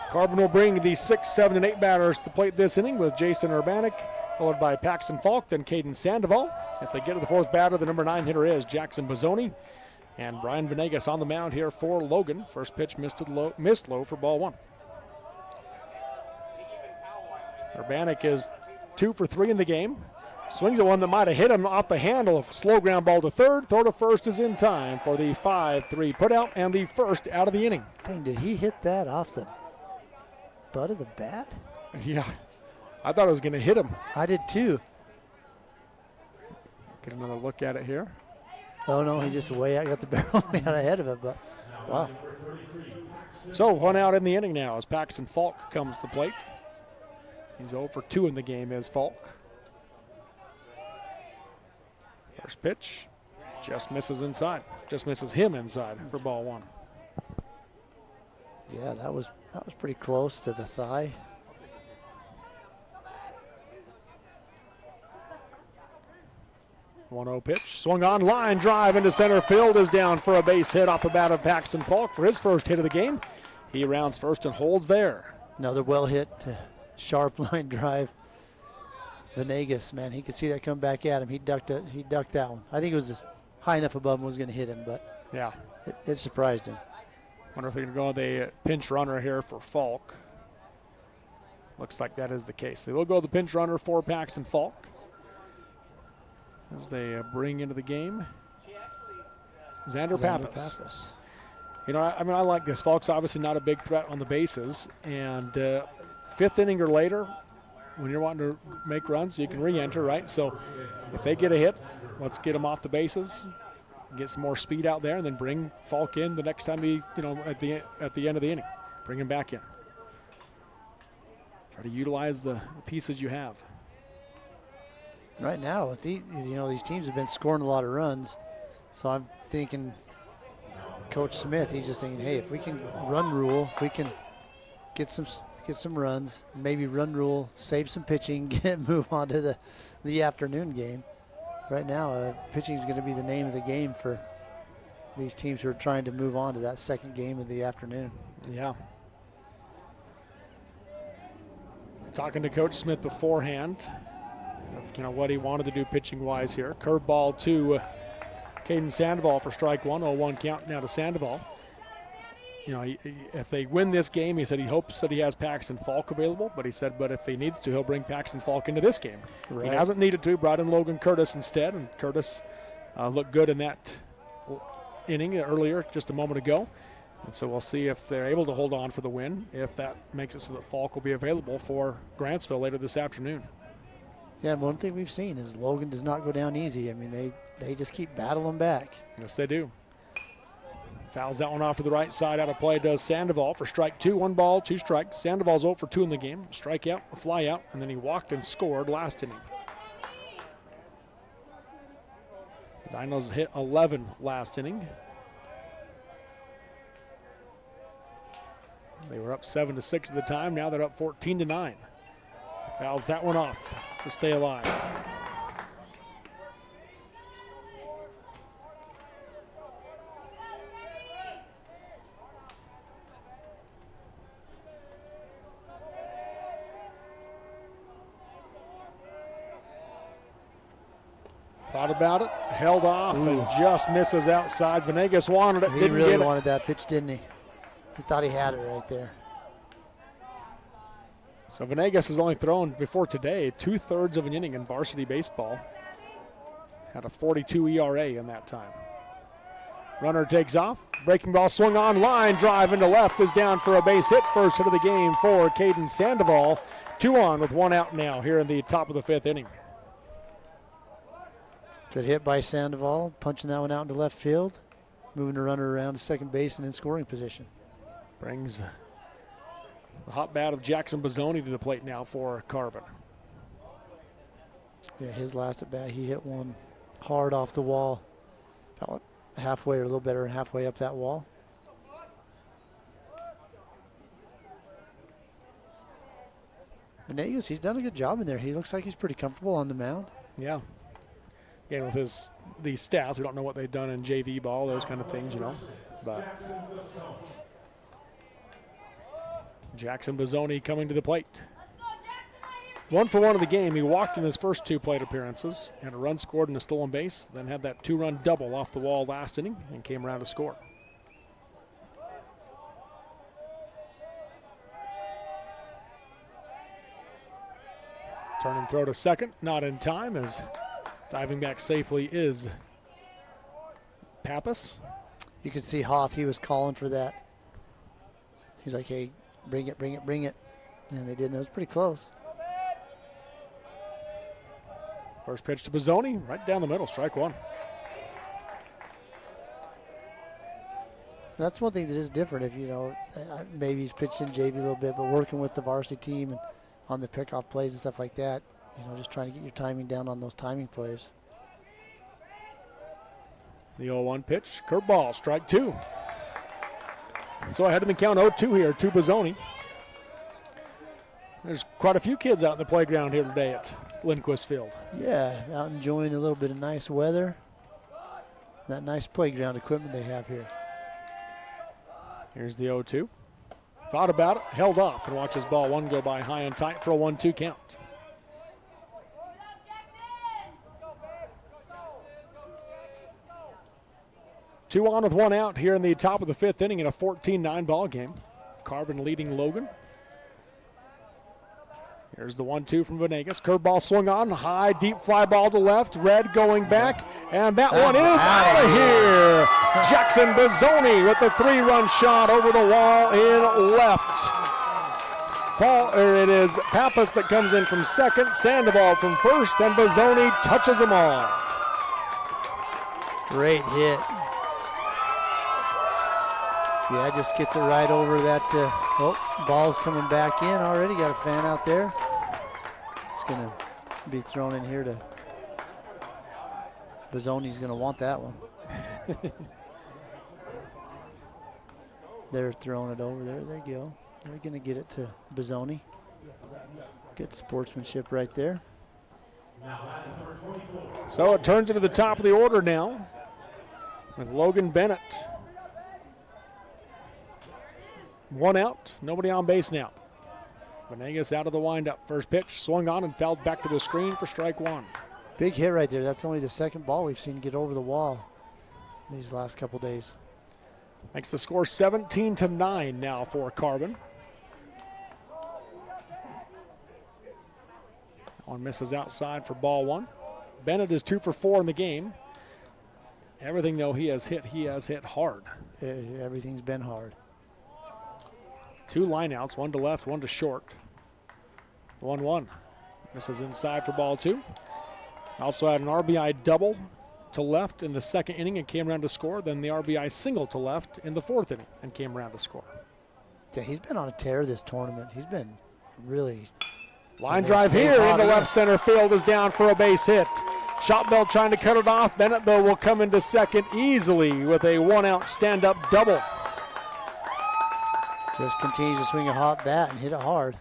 B: Carbon will bring the 6, 7, and 8 batters to the plate this inning with Jason Urbanek, followed by Paxton Falk, then Caden Sandoval. If they get to the 4th batter, the number 9 hitter is Jackson Bozzoni. And Brian Venegas on the mound here for Logan. First pitch missed low for ball 1. Urbanek is 2 for 3 in the game. Swings at one that might have hit him off the handle. A slow ground ball to third. Throw to first is in time for the 5-3 putout and the first out of the inning.
C: Dang, did he hit that off the butt of the bat?
B: Yeah, I thought it was going to hit him.
C: I did too.
B: Get another look at it here.
C: Oh no, he just got the barrel way out ahead of it, but wow.
B: So 1 out in the inning now as Paxton Falk comes to the plate. He's 0 for 2 in the game is Falk. First pitch just misses inside. Just misses him inside for ball 1.
C: Yeah, that was pretty close to the thigh.
B: One-zero pitch. Swung on, line drive into center field is down for a base hit off the bat of Paxton Falk for his first hit of the game. He rounds first and holds there.
C: Another well hit, sharp line drive. Venegas, man, he could see that come back at him. He ducked it. He ducked that one. I think it was high enough above him was going to hit him, but
B: yeah,
C: it surprised him.
B: Wonder if they're going to go with a pinch runner here for Falk. Looks like that is the case. They will go the pinch runner for Paxton Falk as they bring into the game Xander Pappas. You know, I mean, I like this. Falk's obviously not a big threat on the bases, and 5th inning or later, when you're wanting to make runs, you can re-enter, right? So if they get a hit, let's get them off the bases, get some more speed out there, and then bring Falk in the next time at the end of the inning. Bring him back in. Try to utilize the pieces you have.
C: Right now, with these teams have been scoring a lot of runs, so I'm thinking Coach Smith, he's just thinking, hey, if we can run rule, if we can get some runs, maybe run rule, save some pitching, move on to the afternoon game. Right now, pitching is going to be the name of the game for these teams who are trying to move on to that second game of the afternoon.
B: Yeah. Talking to Coach Smith beforehand, of what he wanted to do pitching-wise here. Curveball to Caden Sandoval for strike 1. 0-1 count now to Sandoval. If they win this game, he said he hopes that he has Paxton Falk available, but he said, but if he needs to, he'll bring Paxton Falk into this game. Right. He hasn't needed to, brought in Logan Curtis instead, and Curtis looked good in that inning earlier, just a moment ago. And so we'll see if they're able to hold on for the win, if that makes it so that Falk will be available for Grantsville later this afternoon.
C: Yeah, and one thing we've seen is Logan does not go down easy. I mean, they just keep battling back.
B: Yes, they do. Fouls that one off to the right side. Out of play does Sandoval for strike 2. 1 ball, 2 strikes. Sandoval's 0 for 2 in the game. Strikeout, a fly out, and then he walked and scored last inning. Dinos hit 11 last inning. They were up 7-6 at the time. Now they're up 14-9. Fouls that one off to stay alive. Thought about it, held off, and just misses outside. Venegas wanted it,
C: He
B: didn't
C: really
B: get it.
C: wanted that pitch, didn't he? He thought he had it right there.
B: So Venegas has only thrown before today 2/3 of an inning in varsity baseball. Had a 42 ERA in that time. Runner takes off. Breaking ball swung on, line drive into left is down for a base hit. First hit of the game for Caden Sandoval. 2 on with 1 out now here in the top of the 5th inning.
C: Good hit by Sandoval, punching that one out into left field, moving the runner around to second base and in scoring position.
B: Brings the hot bat of Jackson Bozzoni to the plate now for Carbon.
C: Yeah, his last at bat, he hit one hard off the wall, about halfway or a little better than halfway up that wall. Venegas, he's done a good job in there. He looks like he's pretty comfortable on the mound.
B: Yeah. Again, with these stats, we don't know what they've done in JV ball, those kind of things, you know. But Jackson Bozzoni coming to the plate. 1 for 1 of the game. He walked in his first 2 plate appearances, had a run scored and a stolen base, then had that 2-run double off the wall last inning and came around to score. Turn and throw to second, not in time as diving back safely is Pappas.
C: You can see Hoth, he was calling for that. He's like, hey, bring it, bring it, bring it. And they didn't. It was pretty close.
B: First pitch to Bozzoni, right down the middle, strike 1.
C: That's one thing that is different. If, you know, maybe he's pitched in JV a little bit, but working with the varsity team and on the pickoff plays and stuff like that, you know, just trying to get your timing down on those timing plays.
B: The 0-1 pitch, curveball, strike 2. So ahead in the count 0-2 here to Bozzoni. There's quite a few kids out in the playground here today at Lindquist Field.
C: Yeah, out enjoying a little bit of nice weather. That nice playground equipment they have here.
B: Here's the 0-2. Thought about it, held off, and watches ball 1 go by high and tight for a 1-2 count. Two on with 1 out here in the top of the 5th inning in a 14-9 ball game. Carbon leading Logan. Here's the 1-2 from Venegas. Curveball swung on, high, deep fly ball to left. Red going back, and that one is out of here. Jackson Bozzoni with the 3-run shot over the wall in left. It is Pappas that comes in from second, Sandoval from first, and Bozzoni touches them all.
C: Great hit. Yeah, just gets it right over that. Ball's coming back in already. Got a fan out there. It's going to be thrown in here to Bozzoni's going to want that one. They're throwing it over there. They go. They're going to get it to Bozzoni. Good sportsmanship right there.
B: So it turns into the top of the order now with Logan Bennett. 1 out, nobody on base now. Venegas out of the windup. First pitch swung on and fouled back to the screen for strike 1.
C: Big hit right there. That's only the second ball we've seen get over the wall these last couple days.
B: Makes the score 17-9 now for Carbon. One misses outside for ball 1. Bennett is 2 for 4 in the game. Everything though he has hit hard.
C: Everything's been hard.
B: 2 lineouts, 1 to left, 1 to short. 1-1. Misses inside for ball 2. Also had an RBI double to left in the 2nd inning and came around to score. Then the RBI single to left in the 4th inning and came around to score.
C: Yeah, he's been on a tear this tournament. He's been really.
B: Line drive here into left center field is down for a base hit. Shot Bell trying to cut it off. Bennett, though, will come into second easily with a one-out stand-up double.
C: Just continues to swing a hot bat and hit it hard.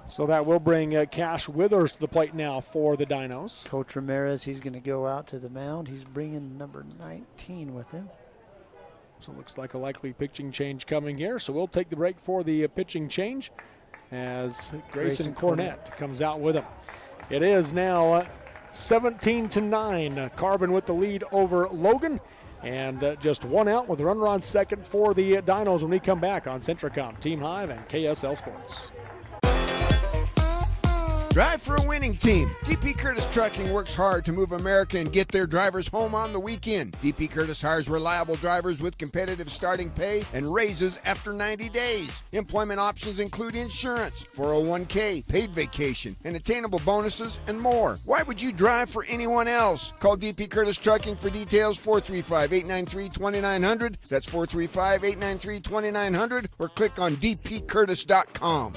B: So that will bring Cash Withers to the plate now for the Dinos.
C: Coach Ramirez, he's going to go out to the mound. He's bringing number 19 with him.
B: So it looks like a likely pitching change coming here. So we'll take the break for the pitching change as Grayson Cornett comes out with him. It is now 17-9. Carbon with the lead over Logan. And just one out with a runner on second for the Dinos when we come back on Centricom, Team Hive, and KSL Sports.
F: Drive for a winning team. DP Curtis Trucking works hard to move America and get their drivers home on the weekend. DP Curtis hires reliable drivers with competitive starting pay and raises after 90 days. Employment options include insurance, 401k, paid vacation, and attainable bonuses, and more. Why would you drive for anyone else? Call DP Curtis Trucking for details, 435-893-2900. That's 435-893-2900, or click on dpcurtis.com.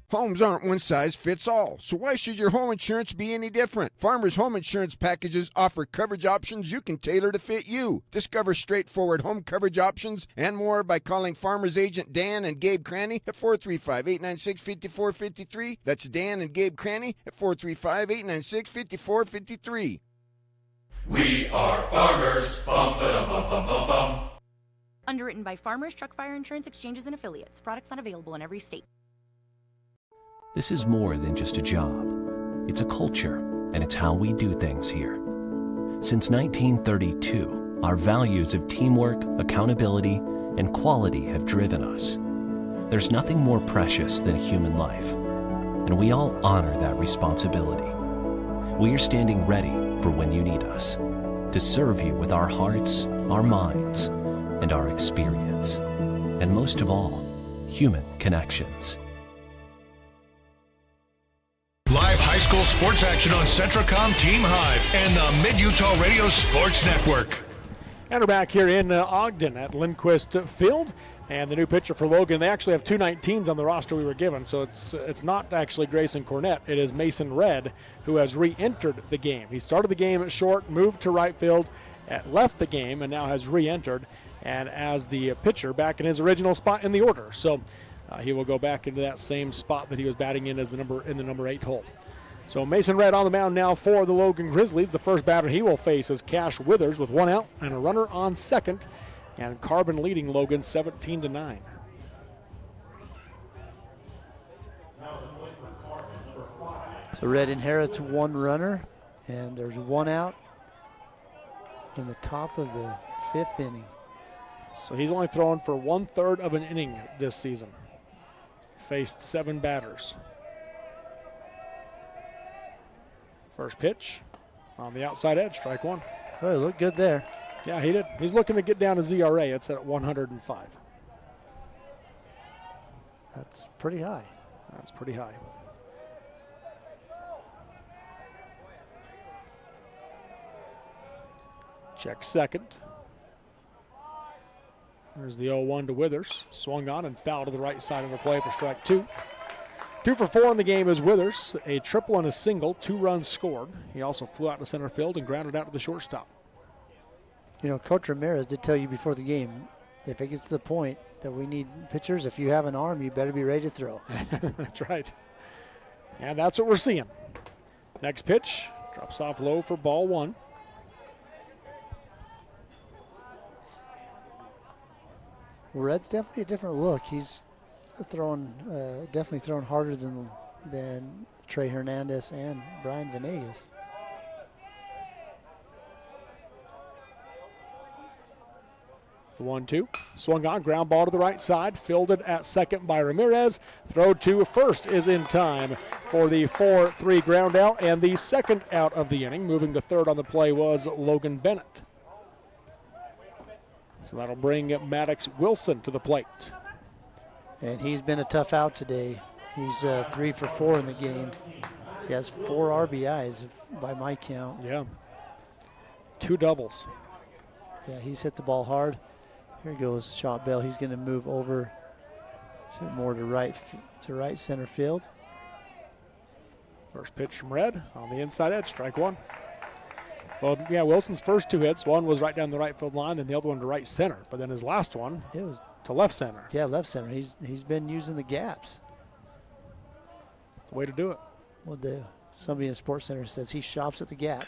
F: Homes aren't one size fits all, so why should your home insurance be any different? Farmers Home Insurance packages offer coverage options you can tailor to fit you. Discover straightforward home coverage options and more by calling Farmers Agent Dan and Gabe Cranny at 435-896-5453. That's Dan and Gabe Cranny at 435-896-5453.
O: We are farmers. Bum, ba-dum, bum, bum, bum, bum.
P: Underwritten by Farmers Truck Fire Insurance Exchanges and Affiliates. Products not available in every state.
Q: This is more than just a job. It's a culture, and it's how we do things here. Since 1932, our values of teamwork, accountability, and quality have driven us. There's nothing more precious than a human life, and we all honor that responsibility. We are standing ready for when you need us, to serve you with our hearts, our minds, and our experience, and most of all, human connections.
G: Live high school sports action on Centricom, Team Hive, and the Mid-Utah Radio Sports Network.
B: And we're back here in Ogden at Lindquist Field. And the new pitcher for Logan, they actually have two 19s on the roster we were given, so it's not actually Grayson Cornett. It is Mason Red, who has re-entered the game. He started the game at short, moved to right field, left the game, and now has re-entered, and as the pitcher back in his original spot in the order. So he will go back into that same spot that he was batting in as the number 8 hole. So Mason Red on the mound now for the Logan Grizzlies. The first batter he will face is Cash Withers with one out and a runner on second. And Carbon leading Logan 17-9.
C: So Red inherits one runner, and there's one out in the top of the 5th inning.
B: So he's only thrown for 1/3 of an inning this season. Faced 7 batters. First pitch on the outside edge, strike one.
C: Oh, looked good there.
B: Yeah, he did. He's looking to get down to ZRA. It's at 105.
C: That's pretty high.
B: That's pretty high. Check second. There's the 0-1 to Withers. Swung on and fouled to the right side of the play for strike 2. 2 for 4 in the game is Withers. A triple and a single, 2 runs scored. He also flew out to center field and grounded out to the shortstop.
C: You know, Coach Ramirez did tell you before the game, if it gets to the point that we need pitchers, if you have an arm, you better be ready to throw.
B: That's right. And that's what we're seeing. Next pitch, drops off low for ball 1.
C: Well, Red's definitely a different look. He's definitely throwing harder than Trey Hernandez and Brian Venegas.
B: The 1-2. Swung on, ground ball to the right side. Fielded at second by Ramirez. Throw to first is in time for the 4-3 ground out and the second out of the inning. Moving to third on the play was Logan Bennett. So that'll bring Maddox Wilson to the plate.
C: And he's been a tough out today. He's 3 for 4 in the game. He has 4 RBIs by my count.
B: Yeah. 2 doubles.
C: Yeah, he's hit the ball hard. Here goes Shot Bell. He's going to move over more to right center field.
B: First pitch from Red on the inside edge, strike one. Well, yeah, Wilson's first 2 hits, one was right down the right field line and the other one to right center. But then his last one, it was to left center.
C: Yeah, left center. He's been using the gaps.
B: That's the way to do it.
C: Well, somebody in Sports Center says he shops at the gap.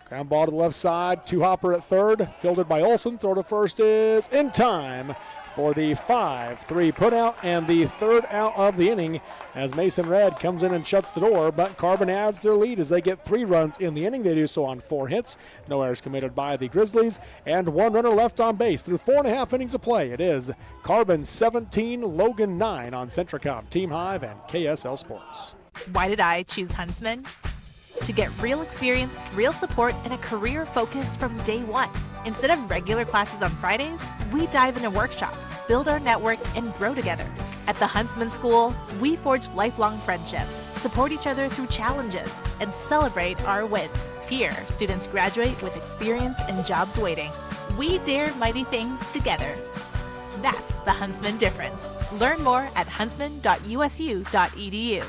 B: Ground ball to the left side, 2-hopper at third, fielded by Olson. Throw to first is in time for the 5-3 putout and the third out of the inning as Mason Red comes in and shuts the door, but Carbon adds their lead as they get 3 runs in the inning. They do so on 4 hits. No errors committed by the Grizzlies, and 1 runner left on base through 4.5 innings of play. It is Carbon 17, Logan 9 on Centracom, Team Hive, and KSL Sports.
R: Why did I choose Huntsman? To get real experience, real support, and a career focus from day one. Instead of regular classes on Fridays, we dive into workshops, build our network, and grow together. At the Huntsman School, we forge lifelong friendships, support each other through challenges, and celebrate our wins. Here, students graduate with experience and jobs waiting. We dare mighty things together. That's the Huntsman difference. Learn more at huntsman.usu.edu.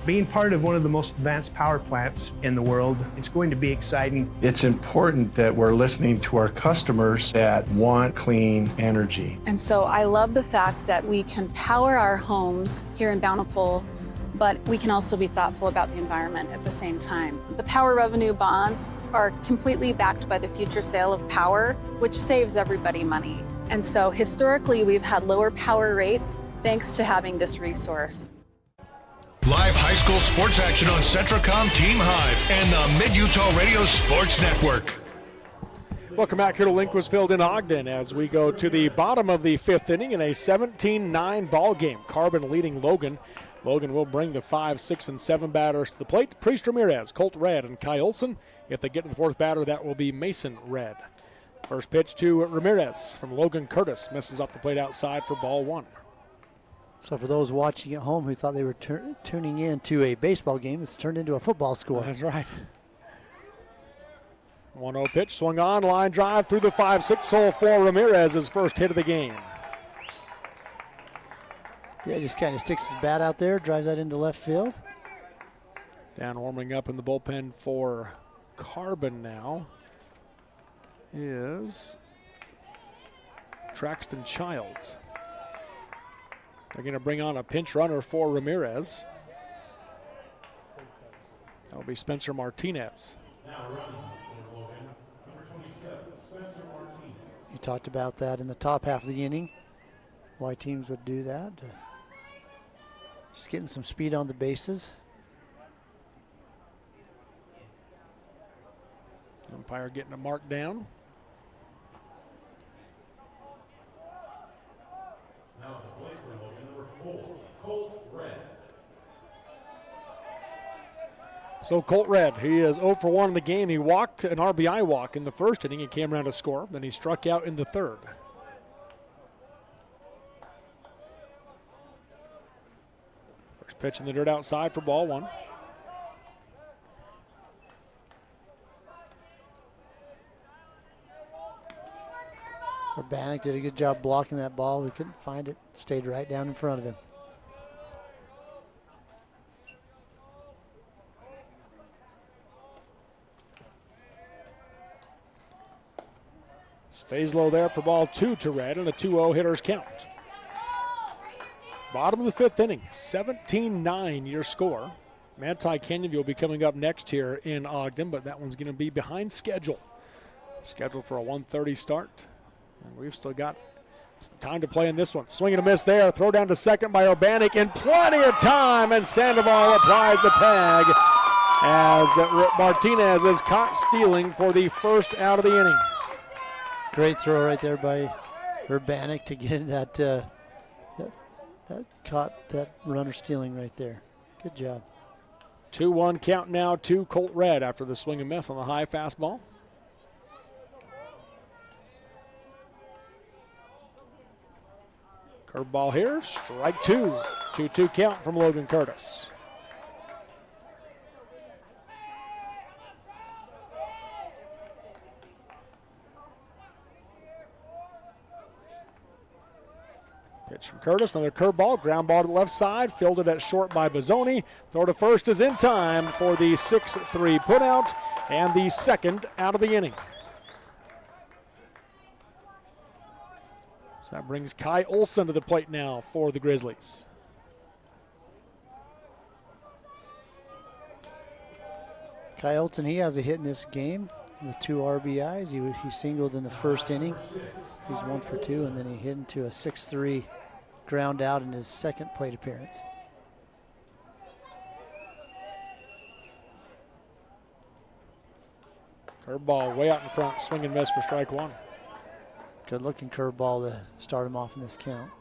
S: Being part of one of the most advanced power plants in the world, it's going to be exciting.
U: It's important that we're listening to our customers that want clean energy.
V: And so I love the fact that we can power our homes here in Bountiful, but we can also be thoughtful about the environment at the same time. The power revenue bonds are completely backed by the future sale of power, which saves everybody money. And so historically, we've had lower power rates thanks to having this resource.
G: Live high school sports action on Centracom, Team Hive, and the Mid-Utah Radio Sports Network.
B: Welcome back here to Linquistfield in Ogden as we go to the bottom of the 5th inning in a 17-9 ball game. Carbon leading Logan. Logan will bring the 5, 6, and 7 batters to the plate. Priest Ramirez, Colt Red, and Kai Olson. If they get to the 4th batter, that will be Mason Red. First pitch to Ramirez from Logan Curtis. Misses off the plate outside for ball 1.
C: So for those watching at home who thought they were tuning in to a baseball game, it's turned into a football score.
B: That's right. 1-0 pitch, swung on, line drive through the 5-6 hole for Ramirez, his first hit of the game.
C: Yeah, just kind of sticks his bat out there, drives that into left field.
B: Down warming up in the bullpen for Carbon now is Traxton Childs. They're going to bring on a pinch runner for Ramirez. That'll be Spencer Martinez.
C: You talked about that in the top half of the inning, why teams would do that. Just getting some speed on the bases.
B: Umpire getting a mark down. So Colt Red, he is 0 for 1 in the game. He walked an RBI walk in the first inning. He came around to score. Then he struck out in the third. First pitch in the dirt outside for ball 1.
C: Urbanek did a good job blocking that ball. We couldn't find it. Stayed right down in front of him.
B: Stays low there for ball 2 to Red and a 2-0 hitter's count. Bottom of the 5th inning, 17-9 your score. Manti Canyon will be coming up next here in Ogden, but that one's going to be behind schedule. Scheduled for a 1:30 start. And we've still got some time to play in this one. Swing and a miss there. Throw down to second by Urbanek in plenty of time, and Sandoval applies the tag as Martinez is caught stealing for the first out of the inning.
C: Great throw right there by Urbanek to get that, that caught that runner stealing right there. Good job.
B: 2-1 count now to Colt Red after the swing and miss on the high fastball. Curveball here, strike 2. 2-2 count from Logan Curtis. Pitch from Curtis, another curveball, ground ball to the left side, fielded at short by Bozzoni. Throw to first is in time for the 6-3 putout and the second out of the inning. So that brings Kai Olson to the plate now for the Grizzlies.
C: Kai Olson, he has a hit in this game with 2 RBIs. He singled in the first inning. He's 1 for 2, and then he hit into a 6-3 ground out in his second plate appearance.
B: Curveball way out in front, swing and miss for strike 1.
C: Good looking curveball to start him off in this count.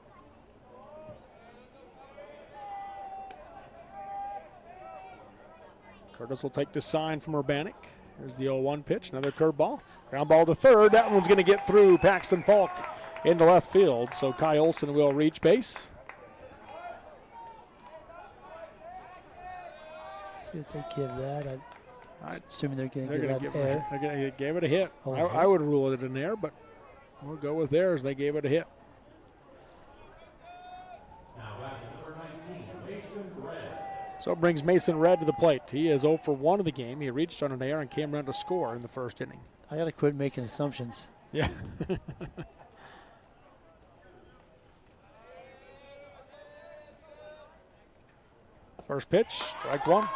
B: Curtis will take the sign from Urbanic. Here's the 0-1 pitch, another curveball. Ground ball to third. That one's going to get through Paxton Falk into left field, so Kai Olson will reach base.
C: See if they give that. I'm assuming they're going to give that
B: air. They're going to give it a hit.
C: Oh,
B: I would rule it an air, but we'll go with theirs. They gave it a hit. So it brings Mason Red to the plate. He is 0 for 1 of the game. He reached on an air and came around to score in the first inning.
C: I got to quit making assumptions.
B: Yeah. First pitch, strike 1.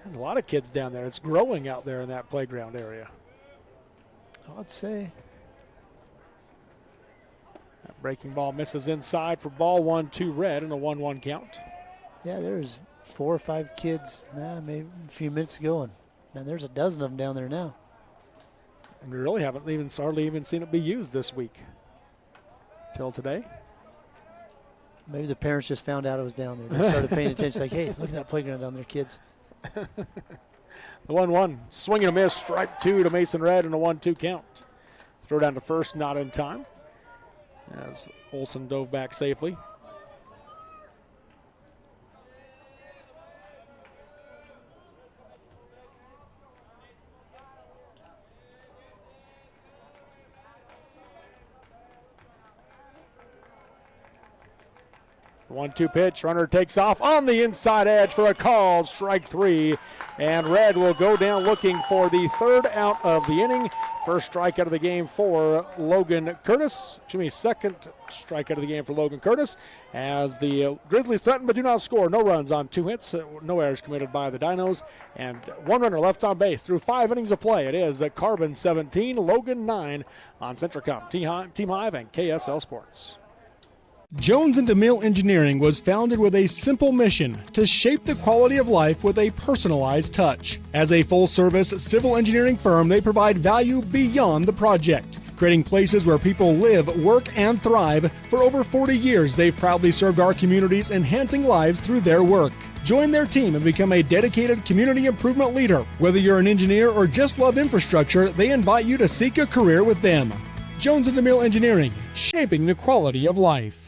B: And a lot of kids down there. It's growing out there in that playground area.
C: I'd say.
B: That breaking ball misses inside for ball 1-2 Red and a 1-1 count.
C: Yeah, there's 4 or 5 kids, maybe a few minutes ago, and man, there's a dozen of them down there now.
B: And we really haven't hardly even seen it be used this week till today.
C: Maybe the parents just found out it was down there. They started paying attention, like, hey, look at that playground down there, kids.
B: The 1-1, swing and a miss, strike 2 to Mason Red and a 1-2 count. Throw down to first, not in time, as Olson dove back safely. The 1-2 pitch, runner takes off on the inside edge for a called strike 3. And Red will go down looking for the third out of the inning. First strikeout of the game for Logan Curtis. Second strikeout of the game for Logan Curtis. As the Grizzlies threaten but do not score. No runs on 2 hits. No errors committed by the Dinos. And 1 runner left on base through 5 innings of play. It is Carbon 17, Logan 9 on Centracom, Team Hive, and KSL Sports. Jones & DeMille Engineering was founded with a simple mission to shape the quality of life with a personalized touch. As a full-service civil engineering firm, they provide value beyond the project, creating places where people live, work, and thrive. For over 40 years, they've proudly served our communities, enhancing lives through their work. Join their team and become a dedicated community improvement leader. Whether you're an engineer or just love infrastructure, they invite you to seek a career with them. Jones & DeMille Engineering, shaping the quality of life.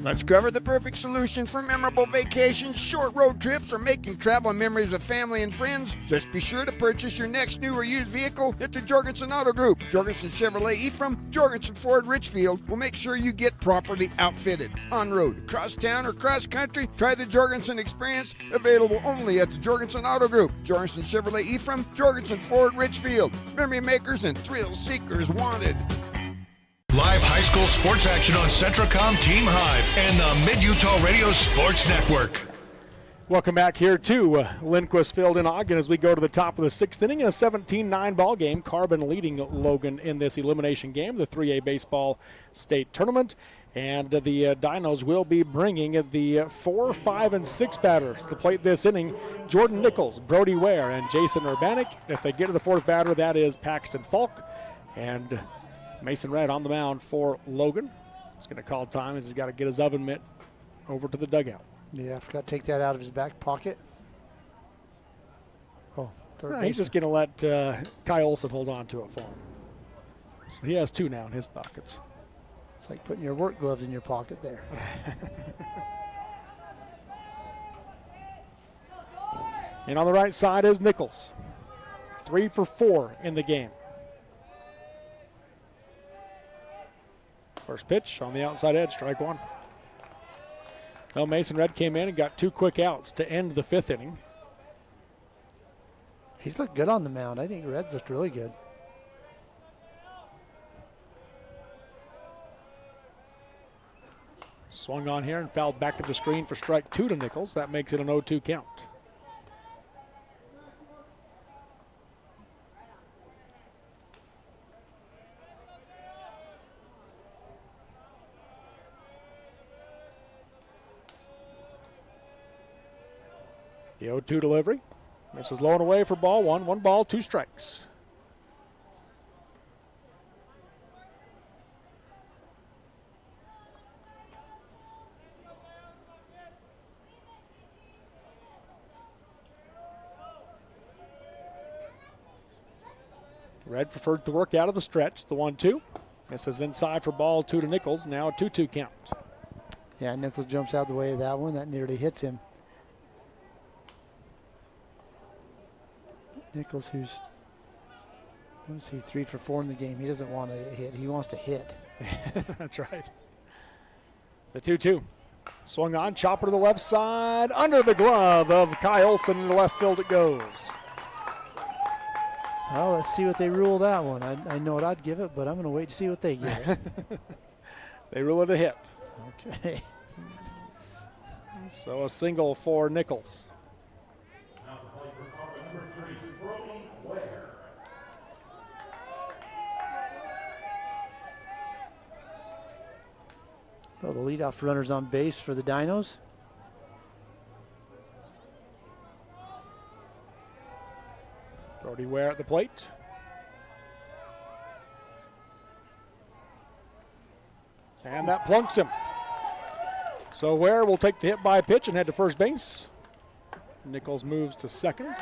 F: Let's cover the perfect solution for memorable vacations, short road trips, or making travel memories with family and friends. Just be sure to purchase your next new or used vehicle at the Jorgensen Auto Group. Jorgensen Chevrolet Ephraim, Jorgensen Ford Richfield will make sure you get properly outfitted. On road, across town, or cross country, try the Jorgensen experience, available only at the Jorgensen Auto Group. Jorgensen Chevrolet Ephraim, Jorgensen Ford Richfield. Memory makers and thrill seekers wanted.
G: Live high school sports action on Centracom, Team Hive, and the Mid-Utah Radio Sports Network.
B: Welcome back here to Lindquist Field in Ogden as we go to the top of the 6th inning in a 17-9 ball game. Carbon leading Logan in this elimination game, the 3A baseball state tournament. And the Dinos will be bringing the 4, 5, and 6 batters to the plate this inning. Jordan Nichols, Brody Ware, and Jason Urbanic. If they get to the 4th batter, that is Paxton Falk. And Mason Red on the mound for Logan. He's going to call time as he's got to get his oven mitt over to the dugout.
C: Yeah, I forgot to take that out of his back pocket. Oh, third
B: He's just going to let Kai Olsen hold on to it for him. So he has 2 now in his pockets.
C: It's like putting your work gloves in your pocket there.
B: And on the right side is Nichols. 3 for 4 in the game. First pitch on the outside edge, strike 1. Well, Mason Red came in and got 2 quick outs to end the 5th inning.
C: He's looked good on the mound. I think Red's looked really good.
B: Swung on here and fouled back to the screen for strike 2 to Nichols. That makes it an 0-2 count. The 0-2 delivery. This is low and away for ball 1. 1 ball, 2 strikes. Red preferred to work out of the stretch. The 1-2. Misses inside for ball 2 to Nichols. Now a 2-2 count.
C: Yeah, Nichols jumps out the way of that one. That nearly hits him. Nichols, who's, let's see, 3 for 4 in the game. He doesn't want to hit. He wants to hit.
B: That's right. The 2-2. Swung on, chopper to the left side. Under the glove of Kai Olsen. In the left field it goes.
C: Well, let's see what they rule that one. I know what I'd give it, but I'm going to wait to see what they give it.
B: They rule it a hit.
C: Okay.
B: So a single for Nichols.
C: Well, the leadoff runner's on base for the Dinos.
B: Brody Ware at the plate. And that plunks him. So Ware will take the hit by pitch and head to first base. Nichols moves to second.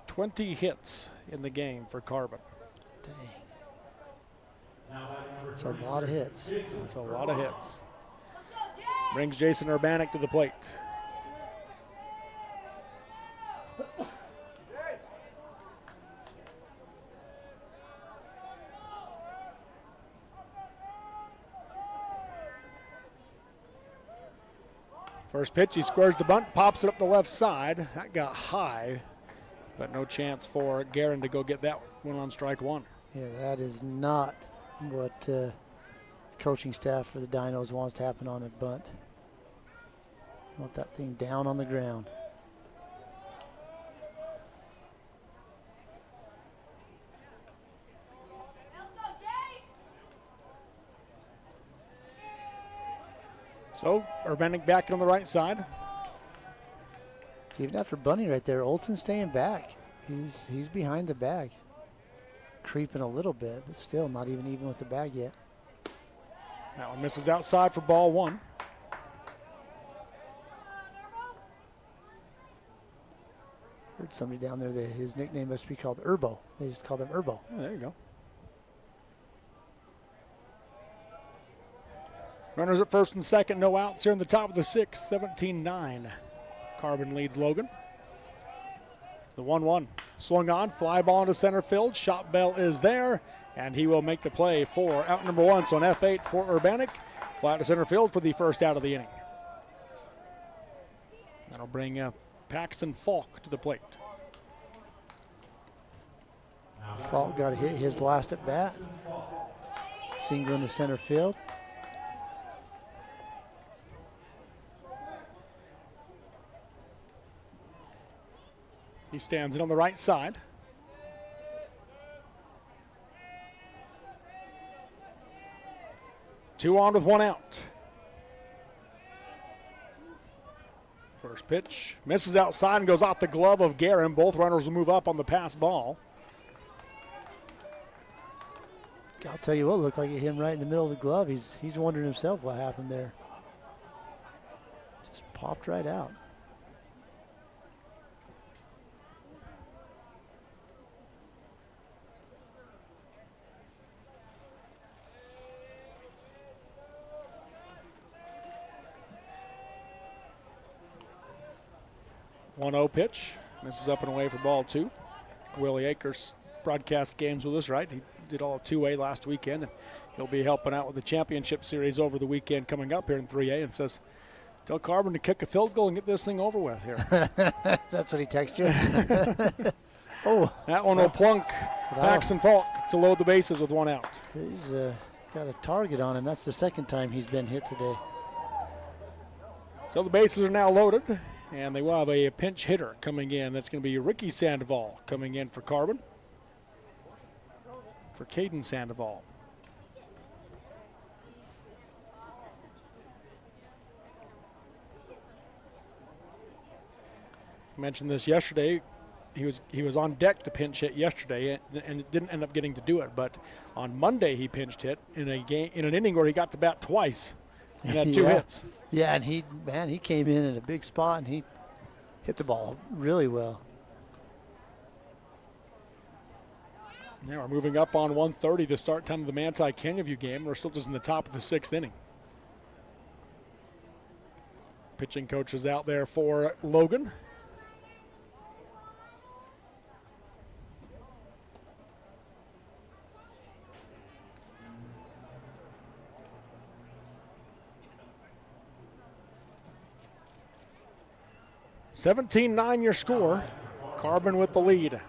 B: 20 hits in the game for Carbon.
C: Dang. That's a lot of hits.
B: That's a lot of hits. Brings Jason Urbanic to the plate. First pitch, he squares the bunt, pops it up the left side. That got high, but no chance for Guerin to go get that one on strike 1.
C: Yeah, that is not what the coaching staff for the Dinos wants to happen on a bunt. Want that thing down on the ground.
B: So Urbanic back on the right side.
C: Even after bunting right there, Olsen's staying back. He's behind the bag. Creeping a little bit, but still not even with the bag yet.
B: That one misses outside for ball 1.
C: Heard somebody down there that his nickname must be called Urbo. They just call him Urbo.
B: Oh, there you go. Runners at first and second, no outs here in the top of the 6th, 17-9. Carbon leads Logan. The 1-1 swung on, fly ball into center field. Shot bell is there, and he will make the play for out number 1. So an F8 for Urbanic. Fly to center field for the first out of the inning. That'll bring Paxton Falk to the plate.
C: Falk got to hit his last at bat. Single into center field.
B: He stands in on the right side. Two on with 1 out. First pitch misses outside and goes off the glove of Guerin. Both runners will move up on the pass ball.
C: I'll tell you what, looked like it hit him right in the middle of the glove. He's wondering himself what happened there. Just popped right out.
B: One 0 pitch. This is up and away for ball 2. Willie Akers broadcast games with us, right? He did all 2A last weekend, and he'll be helping out with the championship series over the weekend coming up here in 3A, and says, tell Carbon to kick a field goal and get this thing over with here.
C: That's what he texted you? Oh.
B: That one will plunk Paxton Falk to load the bases with 1 out.
C: He's got a target on him. That's the second time he's been hit today.
B: So the bases are now loaded, and they will have a pinch hitter coming in. That's going to be Ricky Sandoval coming in for Carbon. For Caden Sandoval. I mentioned this yesterday. He was on deck to pinch hit yesterday, and didn't end up getting to do it. But on Monday he pinched hit in a game in an inning where he got to bat twice. He had 2 hits.
C: Yeah, and he came in a big spot and he hit the ball really well.
B: Now we're moving up on 1:30 the start time of the Manti Canyon View game. We're still just in the top of the 6th inning. Pitching coach is out there for Logan. (17-9) your score. Carbon with the lead.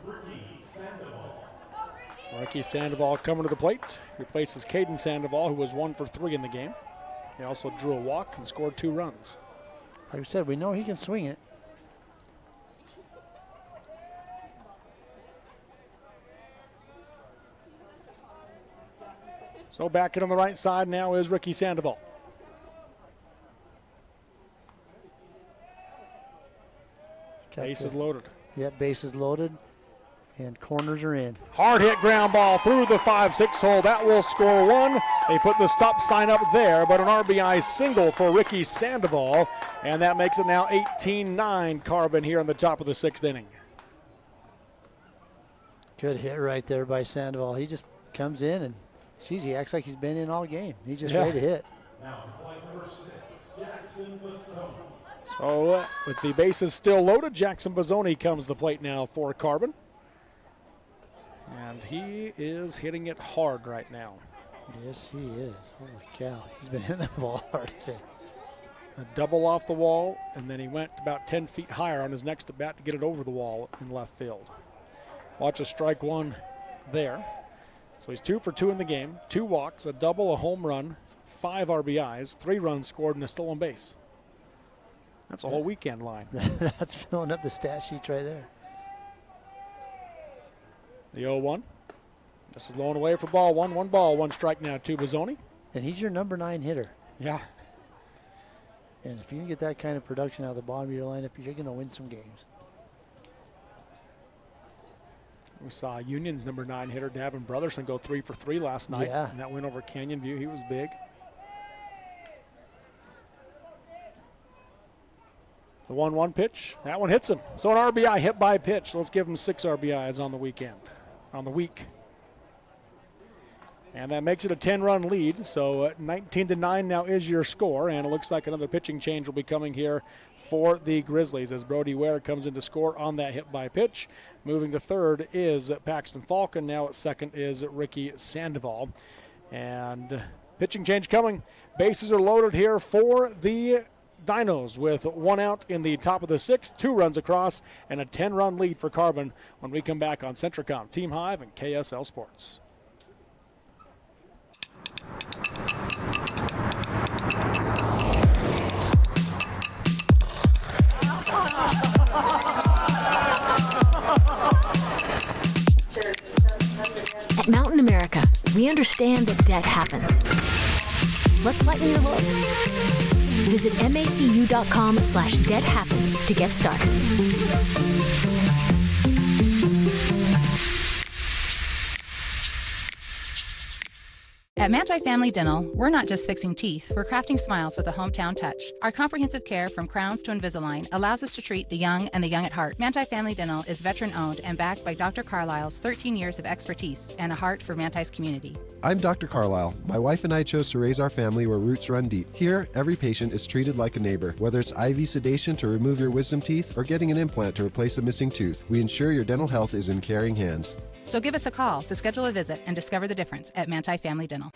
B: Ricky Sandoval coming to the plate. Replaces Caden Sandoval, who was 1 for 3 in the game. He also drew a walk and scored 2 runs.
C: Like we said, we know he can swing it.
B: So back in on the right side now is Ricky Sandoval. Bases loaded.
C: Yep, bases loaded. And corners are in.
B: Hard hit ground ball through the 5-6 hole. That will score 1. They put the stop sign up there, but an RBI single for Ricky Sandoval. And that makes it now 18-9 Carbon here in the top of the 6th inning.
C: Good hit right there by Sandoval. He just comes in and, geez, he acts like he's been in all game. He's just ready to hit.
O: Now, play number 6, Jackson Bassoni.
B: So with the bases still loaded, Jackson Bazzoni comes to the plate now for Carbon. And he is hitting it hard right now.
C: Yes, he is. Holy cow. He's been hitting the ball hard today.
B: A double off the wall, and then he went about 10 feet higher on his next at bat to get it over the wall in left field. Watch a strike 1 there. So he's 2 for 2 in the game. 2 walks, a double, a home run, 5 RBIs, 3 runs scored, and a stolen base. That's a whole weekend line.
C: That's filling up the stat sheet right there.
B: The 0-1. This is low and away for ball 1. 1 ball, 1 strike now to Bazzoni.
C: And he's your number 9 hitter.
B: Yeah.
C: And if you can get that kind of production out of the bottom of your lineup, you're going to win some games.
B: We saw Union's number 9 hitter, Davin Brotherson, go 3 for 3 last night.
C: Yeah.
B: And that win over Canyon View, he was big. The 1-1 pitch, that one hits him. So an RBI hit by pitch. Let's give him 6 RBIs on the weekend, on the week. And that makes it a 10-run lead. So 19-9 now is your score. And it looks like another pitching change will be coming here for the Grizzlies as Brody Ware comes in to score on that hit by pitch. Moving to third is Paxton Falcon. Now at second is Ricky Sandoval. And pitching change coming. Bases are loaded here for the Dinos with 1 out in the top of the 6th, 2 runs across, and a 10-run lead for Carbon when we come back on Centricom, Team Hive, and KSL Sports.
A: At Mountain America, we understand that debt happens. Let's lighten your load. Visit macu.com/debthappens to get started.
D: At Manti Family Dental, we're not just fixing teeth, we're crafting smiles with a hometown touch. Our comprehensive care from crowns to Invisalign allows us to treat the young and the young at heart. Manti Family Dental is veteran-owned and backed by Dr. Carlisle's 13 years of expertise and a heart for Manti's community.
E: I'm Dr. Carlisle. My wife and I chose to raise our family where roots run deep. Here, every patient is treated like a neighbor. Whether it's IV sedation to remove your wisdom teeth or getting an implant to replace a missing tooth, we ensure your dental health is in caring hands.
D: So give us a call to schedule a visit and discover the difference at Manti Family Dental.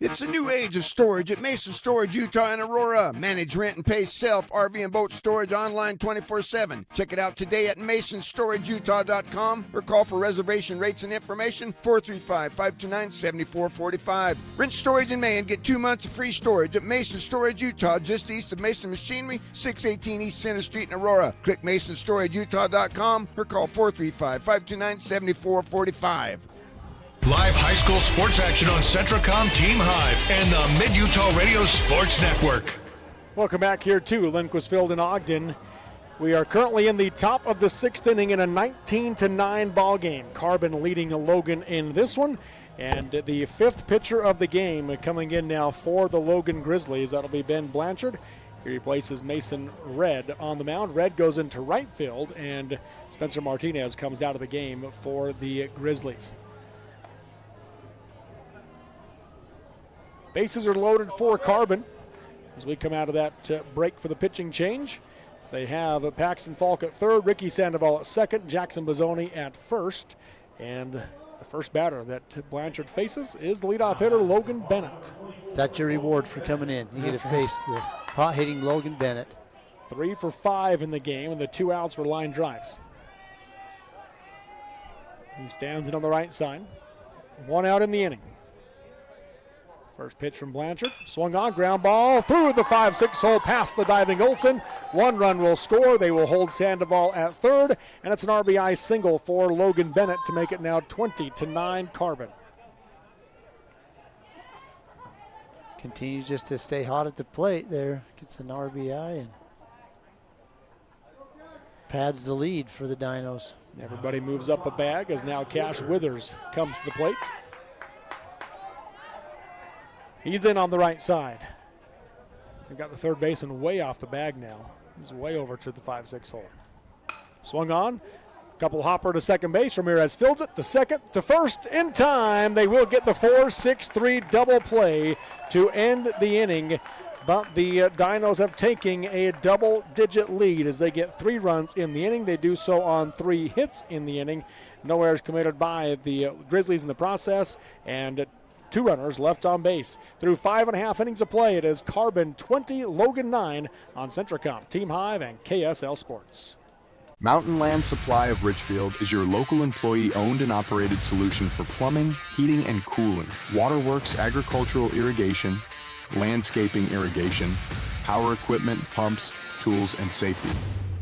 F: It's a new age of storage at Mason Storage Utah and Aurora. Manage, rent, and pay self, RV, and boat storage online 24/7. Check it out today at masonstorageutah.com or call for reservation rates and information 435-529-7445. Rent storage in May and get 2 months of free storage at Mason Storage Utah, just east of Mason Machinery, 618 East Center Street in Aurora. Click masonstorageutah.com or call 435-529-7445.
G: Live high school sports action on Centracom Team Hive and the Mid-Utah Radio Sports Network.
B: Welcome back here to Lindquist Field in Ogden. We are currently in the top of the 6th inning in a 19-9 ball game. Carbon leading Logan in this one. And the 5th pitcher of the game coming in now for the Logan Grizzlies. That'll be Ben Blanchard. He replaces Mason Red on the mound. Red goes into right field, and Spencer Martinez comes out of the game for the Grizzlies. Bases are loaded for Carbon as we come out of that break for the pitching change. They have Paxton Falk at third, Ricky Sandoval at second, Jackson Bozzoni at first. And the first batter that Blanchard faces is the leadoff hitter, Logan Bennett.
C: That's your reward for coming in. You get to face the hot-hitting Logan Bennett.
B: 3 for 5 in the game, and the 2 outs were line drives. He stands in on the right side. 1 out in the inning. First pitch from Blanchard, swung on, ground ball through the 5-6 hole past the diving Olsen. 1 run will score. They will hold Sandoval at third, and it's an RBI single for Logan Bennett to make it now 20-9 Carbon.
C: Continues just to stay hot at the plate there. Gets an RBI and pads the lead for the Dinos.
B: Everybody moves up a bag as now Cash Withers comes to the plate. He's in on the right side. They've got the third baseman way off the bag now. He's way over to the 5-6 hole. Swung on. Couple hopper to second base. Ramirez fields it to second, to first in time. They will get the 4-6-3 double play to end the inning. But the Dinos have taken a double-digit lead as they get 3 runs in the inning. They do so on 3 hits in the inning. No errors committed by the Grizzlies in the process, and 2 runners left on base. Through 5.5 innings of play, it is Carbon 20, Logan 9 on Centracom, Team Hive, and KSL Sports.
T: Mountain Land Supply of Richfield is your local employee-owned and operated solution for plumbing, heating, and cooling, waterworks, agricultural irrigation, landscaping irrigation, power equipment, pumps, tools, and safety.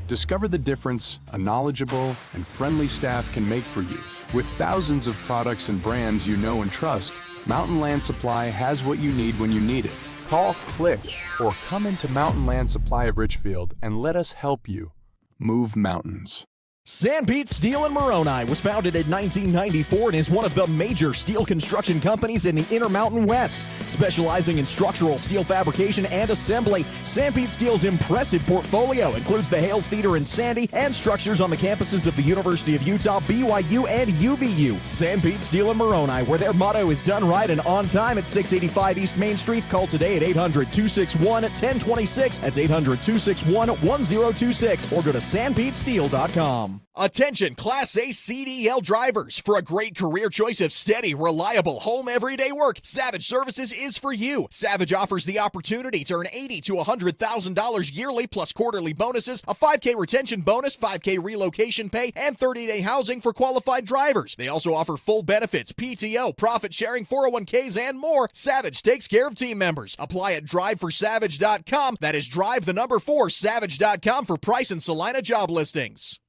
T: Discover the difference a knowledgeable and friendly staff can make for you. With thousands of products and brands you know and trust, Mountain Land Supply has what you need when you need it. Call, click, or come into Mountain Land Supply of Richfield and let us help you move mountains.
W: Sandbeat Steel in Moroni was founded in 1994 and is one of the major steel construction companies in the Intermountain West. Specializing in structural steel fabrication and assembly, Sandbeat Steel's impressive portfolio includes the Hales Theater in Sandy and structures on the campuses of the University of Utah, BYU, and UVU. Sandbeat Steel in Moroni, where their motto is done right and on time at 685 East Main Street. Call today at 800-261-1026. That's 800-261-1026. Or go to sandbeatsteel.com. Attention Class A CDL drivers. For a great career choice of steady, reliable, home everyday work, Savage Services is for you. Savage offers the opportunity to earn $80,000 to $100,000 yearly plus quarterly bonuses, a 5K retention bonus, 5K relocation pay, and 30-day housing for qualified drivers. They also offer full benefits, PTO, profit sharing, 401ks, and more. Savage takes care of team members. Apply at driveforsavage.com. That is drive4savage.com for price and Salina job listings.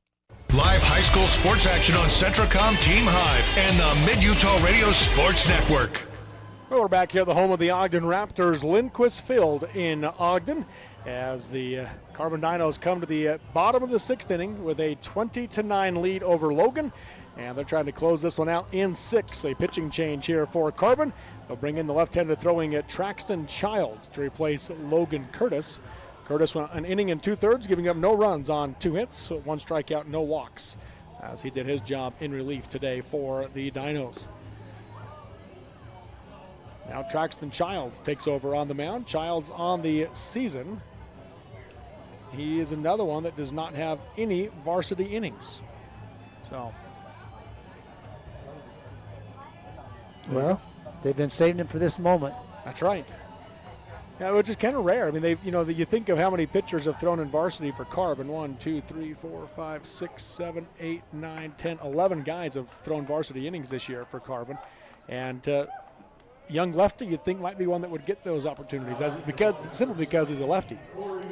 G: Live high school sports action on Centracom Team Hive and the Mid-Utah Radio Sports Network.
B: Well, we're back here at the home of the Ogden Raptors, Lindquist Field in Ogden, as the Carbon Dinos come to the bottom of the 6th inning with a 20-9 lead over Logan. And they're trying to close this one out in 6. A pitching change here for Carbon. They'll bring in the left-handed throwing at Traxton Childs to replace Logan Curtis. Curtis went an inning and 2/3, giving up no runs on 2 hits, 1 strikeout, no walks, as he did his job in relief today for the Dinos. Now Traxton Childs takes over on the mound. Childs on the season. He is another one that does not have any varsity innings. So.
C: Well, they've been saving him for this moment.
B: That's right. Yeah, which is kind of rare. I mean, you think of how many pitchers have thrown in varsity for Carbon. 1, 2, 3, 4, 5, 6, 7, 8, 9, 10, 11 guys have thrown varsity innings this year for Carbon. And young lefty, you'd think might be one that would get those opportunities, simply because he's a lefty.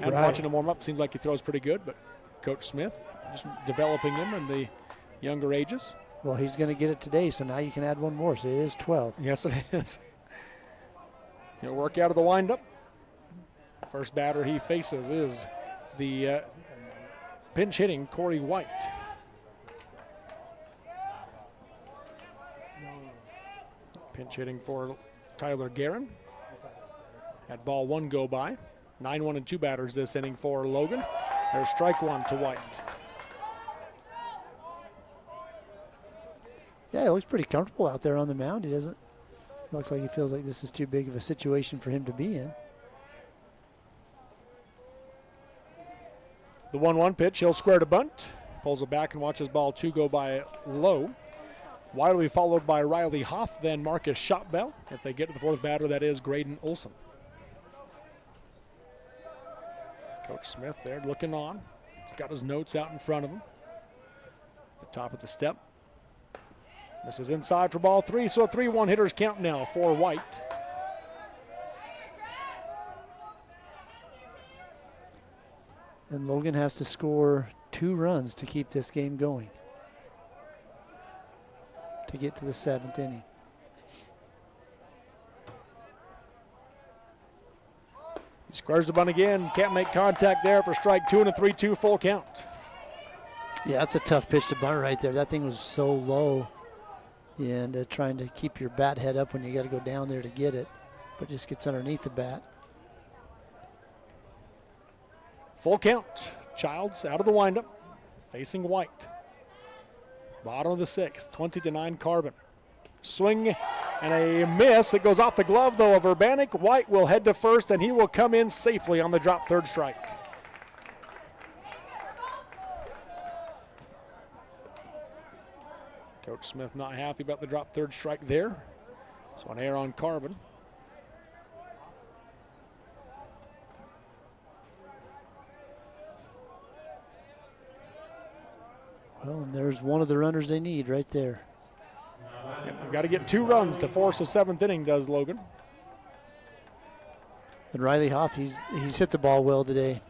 B: And watching him warm up, seems like he throws pretty good. But Coach Smith just developing him in the younger ages.
C: Well, he's going to get it today, so now you can add one more. So it is 12.
B: Yes, it is. He'll work out of the windup. First batter he faces is the pinch hitting Corey White. Pinch hitting for Tyler Guerin. Had ball 1 go by. 9-1 and 2 batters this inning for Logan. There's strike 1 to White.
C: Yeah, he looks pretty comfortable out there on the mound. He doesn't look like he feels like this is too big of a situation for him to be in.
B: The 1-1 pitch, he'll square to bunt. Pulls it back and watches ball 2 go by low. Widely followed by Riley Hoff, then Marcus Shotbell. If they get to the 4th batter, that is Graydon Olson. Coach Smith there looking on. He's got his notes out in front of him. At the top of the step. This is inside for ball 3, so a 3-1 hitter's count now for White.
C: And Logan has to score 2 runs to keep this game going, to get to the 7th inning.
B: He squares the bunt again. Can't make contact there for strike 2 and a 3-2 full count.
C: Yeah, that's a tough pitch to bunt right there. That thing was so low. And trying to keep your bat head up when you got to go down there to get it, but just gets underneath the bat.
B: Full count. Childs out of the windup, facing White. Bottom of the 6th, 20-9 Carbon. Swing and a miss. It goes off the glove, though, of Urbanik. White will head to first, and he will come in safely on the drop 3rd strike. Coach Smith not happy about the drop 3rd strike there. So an error on Carbon.
C: Well, and there's one of the runners they need right there.
B: Yep, they've got to get 2 runs to force a 7th inning, does Logan.
C: And Riley Hoth, he's hit the ball well today.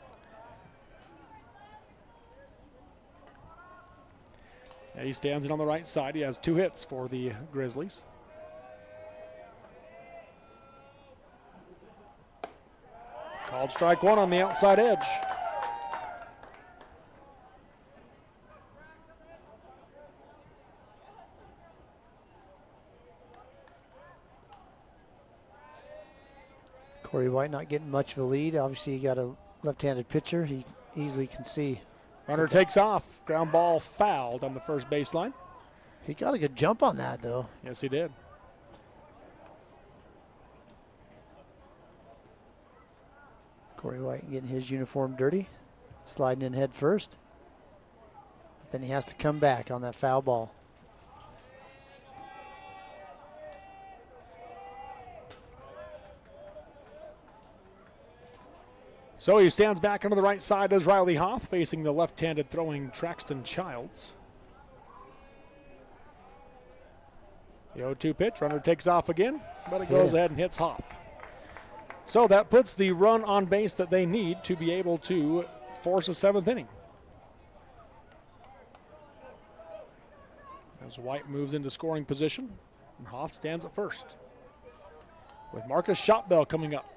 B: Yeah, he stands in on the right side. He has 2 hits for the Grizzlies. Called strike 1 on the outside edge.
C: Corey White not getting much of a lead. Obviously, he got a left-handed pitcher. He easily can see.
B: Runner takes off. Ground ball fouled on the first baseline.
C: He got a good jump on that, though.
B: Yes, he did.
C: Corey White getting his uniform dirty, sliding in head first. But then he has to come back on that foul ball.
B: So he stands back onto the right side as Riley Hoth, facing the left-handed throwing Traxton Childs. The 0-2 pitch, runner takes off again, but it goes ahead and hits Hoth. So that puts the run on base that they need to be able to force a 7th inning. As White moves into scoring position, and Hoth stands at first, with Marcus Shotbell coming up.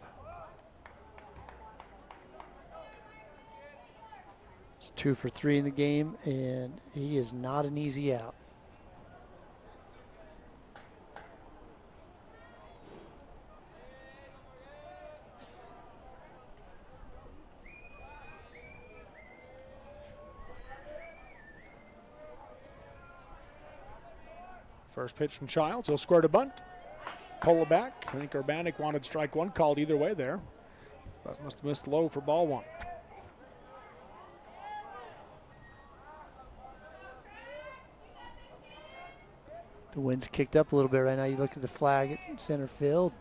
C: It's 2 for 3 in the game, and he is not an easy out.
B: First pitch from Childs. He'll square to bunt. Pull it back. I think Urbanic wanted strike one called either way there. But must have missed low for ball one.
C: The wind's kicked up a little bit right now. You look at the flag at center field.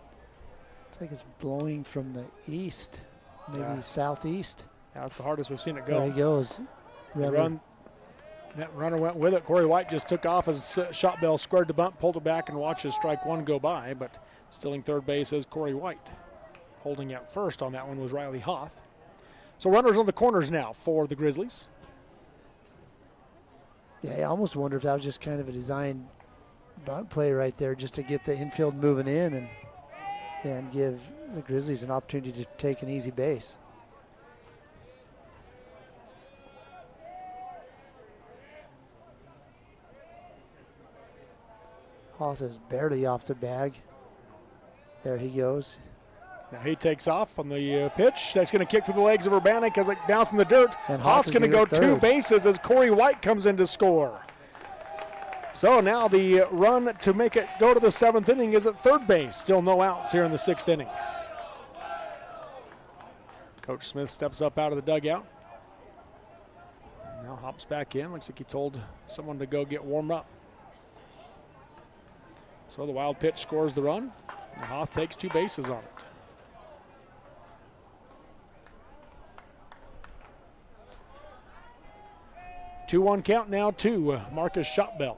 C: It's like it's blowing from the east, maybe southeast.
B: That's the hardest we've seen it go.
C: There he goes.
B: That runner went with it. Corey White just took off as shot bell squared to bunt, pulled it back, and watches strike one go by. But stealing third base is Corey White. Holding out first on that one was Riley Hoth. So runners on the corners now for the Grizzlies.
C: Yeah, I almost wonder if that was just kind of a design bunt play right there, just to get the infield moving in and give the Grizzlies an opportunity to take an easy base. Hoth is barely off the bag. There he goes.
B: Now he takes off on the pitch. That's going to kick through the legs of Urbanic as it bounces in the dirt.
C: And
B: Hoff's going to go two bases as Corey White comes in to score. So now the run to make it go to the seventh inning is at third base. Still no outs here in the sixth inning. Coach Smith steps up out of the dugout. Now hops back in. Looks like he told someone to go get warmed up. So the wild pitch scores the run. And Hoth takes two bases on it. 2-1 count now to Marcus Shotbell.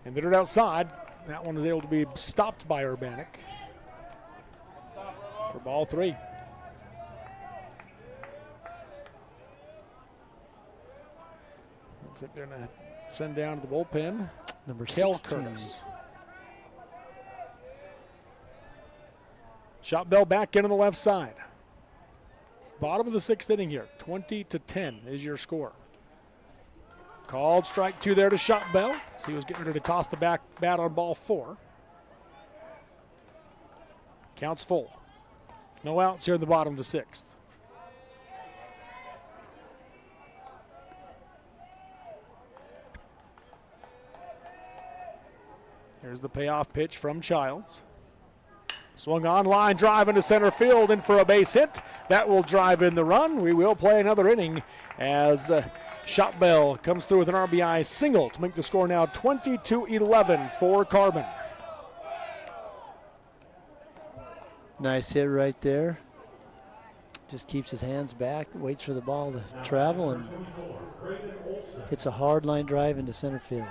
B: And hit it outside. That one was able to be stopped by Urbanic for ball three. Looks like they're going to send down to the bullpen
C: number
B: Kel
C: 16.
B: Curtis. Shotbell back in on the left side. Bottom of the sixth inning here. 20-10 is your score. Called strike two there to Shotbell. So he was getting ready to toss the bat on ball four. Counts full. No outs here in the bottom of the sixth. Here's the payoff pitch from Childs. Swung on, line drive into center field and for a base hit. That will drive in the run. We will play another inning as Shotbell comes through with an RBI single to make the score now 20-11 for Carbon.
C: Nice hit right there. Just keeps his hands back, waits for the ball to travel, and hits a hard line drive into center field.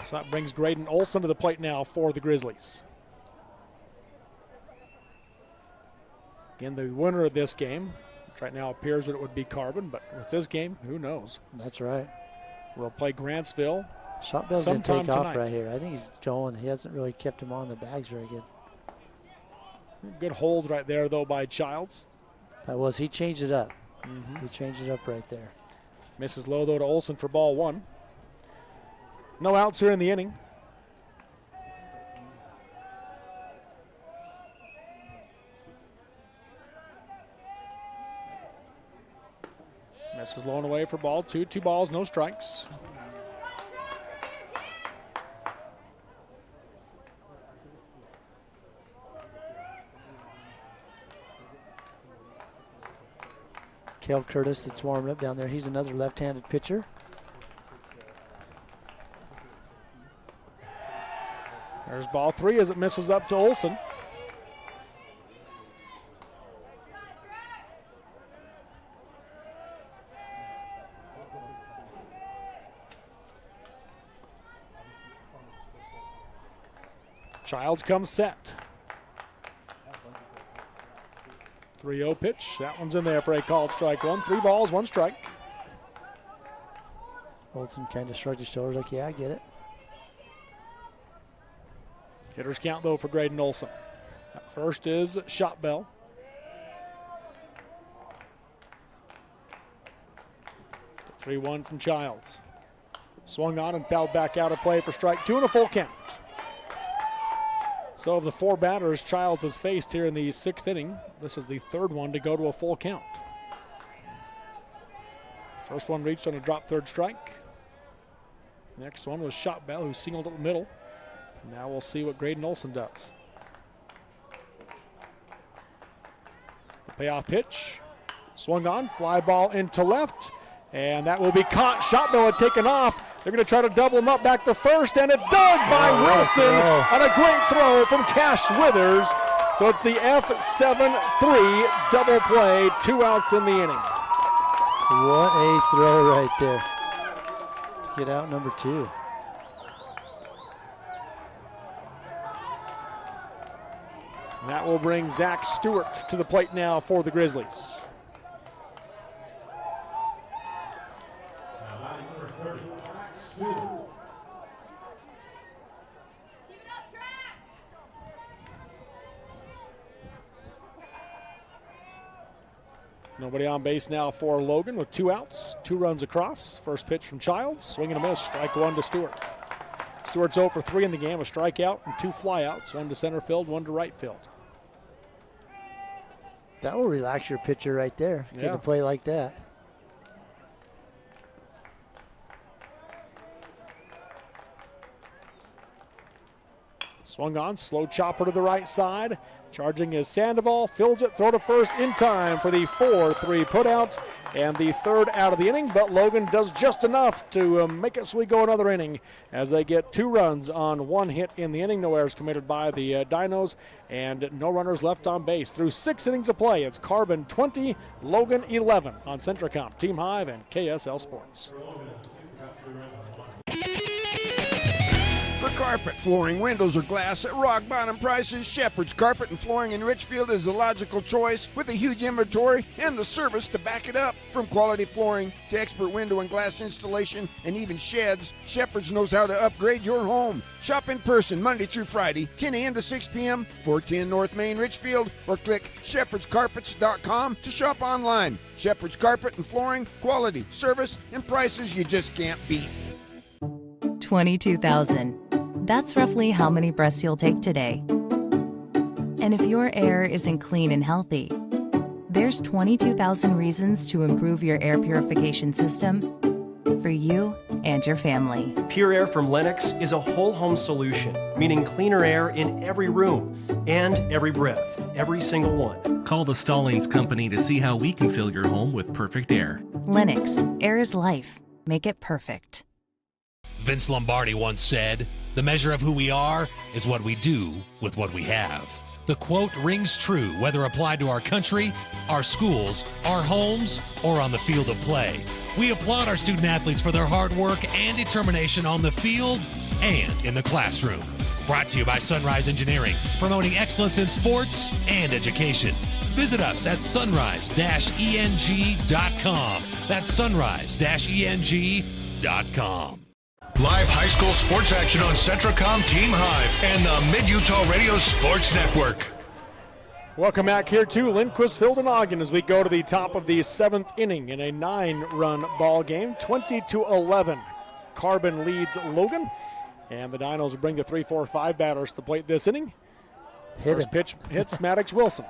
B: So that brings Graydon Olson to the plate now for the Grizzlies. Again, the winner of this game, which right now appears that it would be Carbon, but with this game, who knows?
C: That's right.
B: We'll play Grantsville
C: Shotbell's going to
B: sometime
C: take off
B: tonight.
C: right here. I think he's going. He hasn't really kept him on the bags very good.
B: Good hold right there, though, by Childs.
C: He changed it up. He changed it up right there.
B: Misses low, though, to Olson for ball one. No outs here in the inning. Misses low and away for ball two. 2 balls, no strikes.
C: Kel Curtis that's warming up down there. He's another left-handed pitcher.
B: There's ball three as it misses up to Olson. Childs comes set. 3-0 pitch. That one's in there for a called strike one. 3 balls, 1 strike.
C: Olson kind of shrugged his shoulders like, yeah, I get it.
B: Hitters count, though, for Graydon Olson. At first is Shotbell. The 3-1 from Childs. Swung on and fouled back out of play for strike 2 and a full count. So of the 4 batters Childs has faced here in the 6th inning, this is the 3rd one to go to a full count. First one reached on a drop third strike. Next one was Shotbell, who singled up the middle. Now we'll see what Graydon Olson does. The payoff pitch. Swung on, fly ball into left. And that will be caught. Shotbell had taken off. They're going to try to double him up back to first, and it's done by Wilson on a great throw from Cash Withers. So it's the F7-3 double play, 2 outs in the inning.
C: What a throw right there. Get out number 2.
B: And that will bring Zach Stewart to the plate now for the Grizzlies. Nobody on base now for Logan with 2 outs, 2 runs across. First pitch from Childs, swing and a miss, strike 1 to Stewart. Stewart's 0 for 3 in the game, a strikeout and 2 flyouts, 1 to center field, 1 to right field.
C: That will relax your pitcher right there.
B: Yeah.
C: Get to play like that.
B: Swung on, slow chopper to the right side. Charging is Sandoval, fields it, throw to first in time for the 4-3 putout and the 3rd out of the inning, but Logan does just enough to make it so we go another inning as they get 2 runs on 1 hit in the inning. No errors committed by the Dinos and no runners left on base. Through 6 innings of play, it's Carbon 20, Logan 11 on Centracom, Team Hive, and KSL Sports.
F: For carpet, flooring, windows, or glass at rock bottom prices, Shepherd's Carpet and Flooring in Richfield is the logical choice with a huge inventory and the service to back it up. From quality flooring to expert window and glass installation and even sheds, Shepherd's knows how to upgrade your home. Shop in person Monday through Friday, 10 a.m. to 6 p.m., 410 North Main, Richfield, or click shepherdscarpets.com to shop online. Shepherd's Carpet and Flooring, quality, service, and prices you just can't beat.
H: 22,000. That's roughly how many breaths you'll take today. And if your air isn't clean and healthy, there's 22,000 reasons to improve your air purification system for you and your family.
I: Pure Air from Lennox is a whole home solution, meaning cleaner air in every room and every breath, every single one.
J: Call the Stallings Company to see how we can fill your home with perfect air.
H: Lennox, air is life. Make it perfect.
X: Vince Lombardi once said, "The measure of who we are is what we do with what we have." The quote rings true whether applied to our country, our schools, our homes, or on the field of play. We applaud our student athletes for their hard work and determination on the field and in the classroom. Brought to you by Sunrise Engineering, promoting excellence in sports and education. Visit us at sunrise-eng.com. That's sunrise-eng.com.
G: Live high school sports action on Centracom, Team Hive, and the Mid-Utah Radio Sports Network.
B: Welcome back here to Lindquist Field in Ogden as we go to the top of the 7th inning in a 9-run ball game, 20-11. Carbon leads Logan, and the Dinos will bring the 3-4-5 batters to the plate this inning. First pitch hits Maddox Wilson.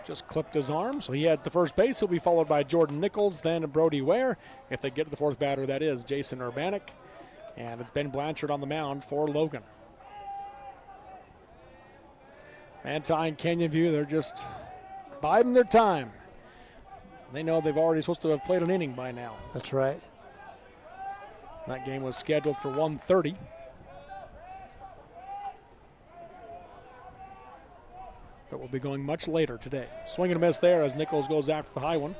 B: Just clipped his arm, so he heads to first base. He'll be followed by Jordan Nichols, then Brody Ware. If they get to the 4th batter, that is Jason Urbanek. And it's Ben Blanchard on the mound for Logan. Manti and Canyon View, they're just biding their time. They know they've already supposed to have played an inning by now.
C: That's right.
B: That game was scheduled for 1:30. But we'll be going much later today. Swing and a miss there as Nichols goes after the high one.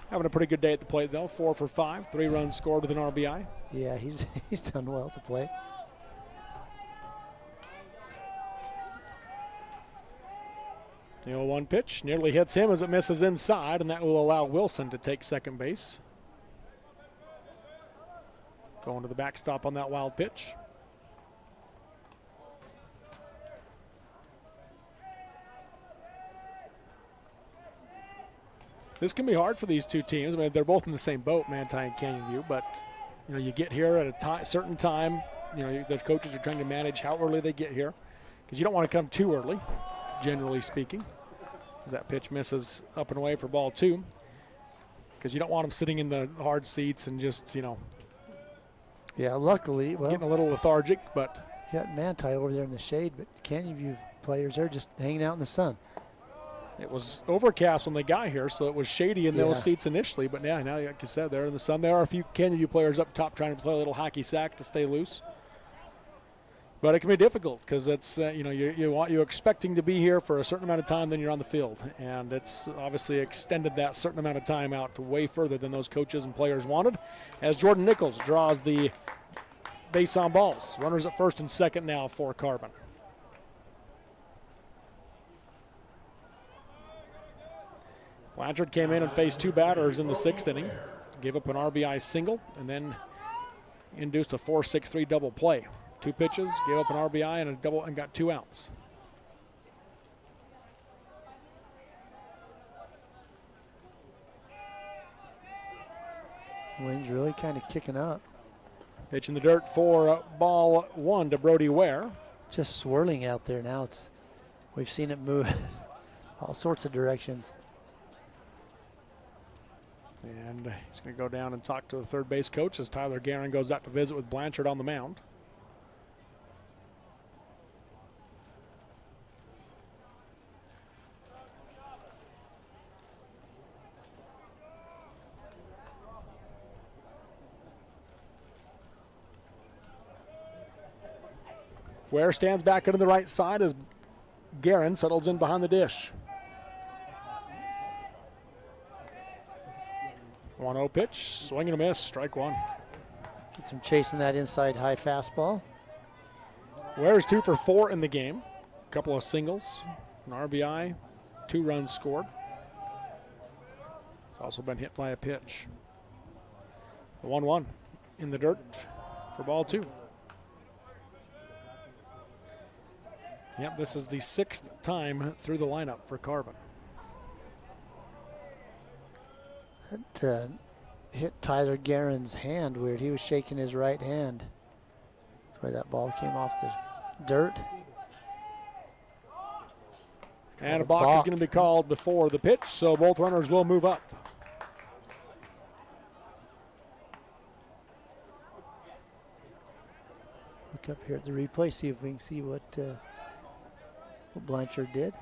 B: Having a pretty good day at the plate, though. 4 for 5, 3 runs scored with an RBI.
C: Yeah, he's done well to play.
B: The 0-1 pitch nearly hits him as it misses inside, and that will allow Wilson to take second base. Going to the backstop on that wild pitch. This can be hard for these two teams. I mean, they're both in the same boat, Manti and Canyon View, but you know, you get here at a certain time. You know, the coaches are trying to manage how early they get here because you don't want to come too early, generally speaking, as that pitch misses up and away for ball 2, because you don't want them sitting in the hard seats and just, you know,
C: Yeah, luckily, well,
B: getting a little lethargic, but
C: you got Manti over there in the shade, but Canyon View players, they're just hanging out in the sun.
B: it was overcast when they got here, so it was shady in those seats initially. But now, like you said, they're in the sun. There are a few Canyon View players up top trying to play a little hockey sack to stay loose. But it can be difficult because it's you're expecting to be here for a certain amount of time, then you're on the field, and it's obviously extended that certain amount of time out to way further than those coaches and players wanted. As Jordan Nichols draws the base on balls, runners at first and second now for Carbon. Blanchard came in and faced two batters in the sixth inning, gave up an RBI single, and then induced a 4-6-3 double play. 2 pitches, gave up an RBI and a double, and got 2 outs.
C: Wind's really kind of kicking up.
B: Pitch in the dirt for ball 1 to Brody Ware.
C: Just swirling out there now. We've seen it move all sorts of directions.
B: And he's going to go down and talk to the third base coach as Tyler Guerin goes out to visit with Blanchard on the mound. Ware stands back into the right side as Guerin settles in behind the dish. 1-0 pitch, swing and a miss, strike 1.
C: Gets him chasing that inside high fastball.
B: Ware's 2 for 4 in the game. A couple of singles, an RBI, 2 runs scored. He's also been hit by a pitch. The 1-1 in the dirt for ball 2. Yep, this is the 6th time through the lineup for Carbon.
C: That hit Tyler Guerin's hand weird. He was shaking his right hand. That's why that ball came off the dirt.
B: And a balk is going to be called before the pitch, so both runners will move up.
C: Look up here at the replay, see if we can see what Blanchard did.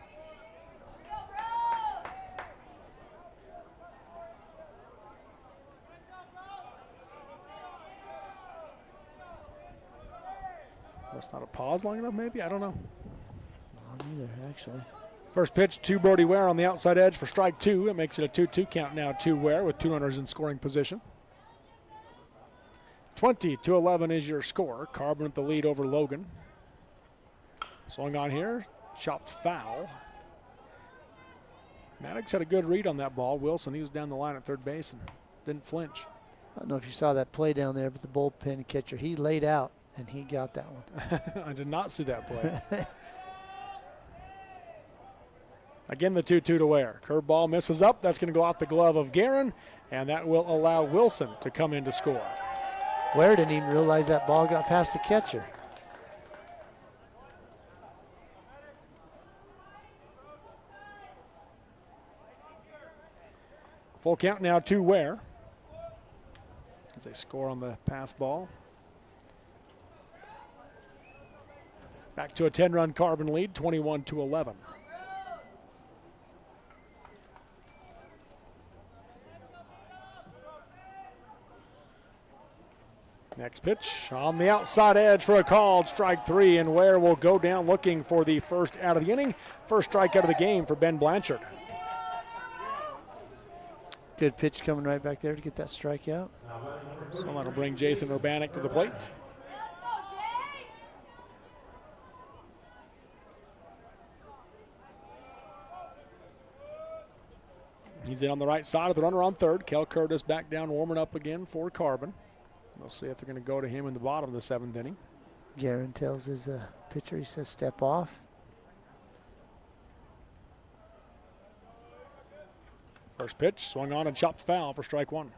B: That's not a pause long enough, maybe? I don't know.
C: Not either, actually.
B: First pitch to Brody Ware on the outside edge for strike 2. It makes it a 2-2 count now to Ware with 2 runners in scoring position. 20-11 is your score. Carbon at the lead over Logan. Swung on here, chopped foul. Maddox had a good read on that ball. Wilson, he was down the line at third base and didn't flinch.
C: I don't know if you saw that play down there, but the bullpen catcher, he laid out and he got that one.
B: I did not see that play. Again, the 2-2 to Ware. Curveball misses up. That's going to go off the glove of Guerin, and that will allow Wilson to come in to score.
C: Ware didn't even realize that ball got past the catcher.
B: Full count now to Ware as they score on the pass ball. Back to a 10-run Carbon lead, 21-11. Next pitch on the outside edge for a called strike 3, and Ware will go down looking for the first out of the inning. First strike out of the game for Ben Blanchard.
C: Good pitch coming right back there to get that strikeout.
B: So that'll bring Jason Urbanek to the plate. He's in on the right side of the runner on third. Kel Curtis back down warming up again for Carbon. We'll see if they're going to go to him in the bottom of the 7th inning.
C: Guerin tells his pitcher, he says, step off.
B: First pitch, swung on and chopped foul for strike 1.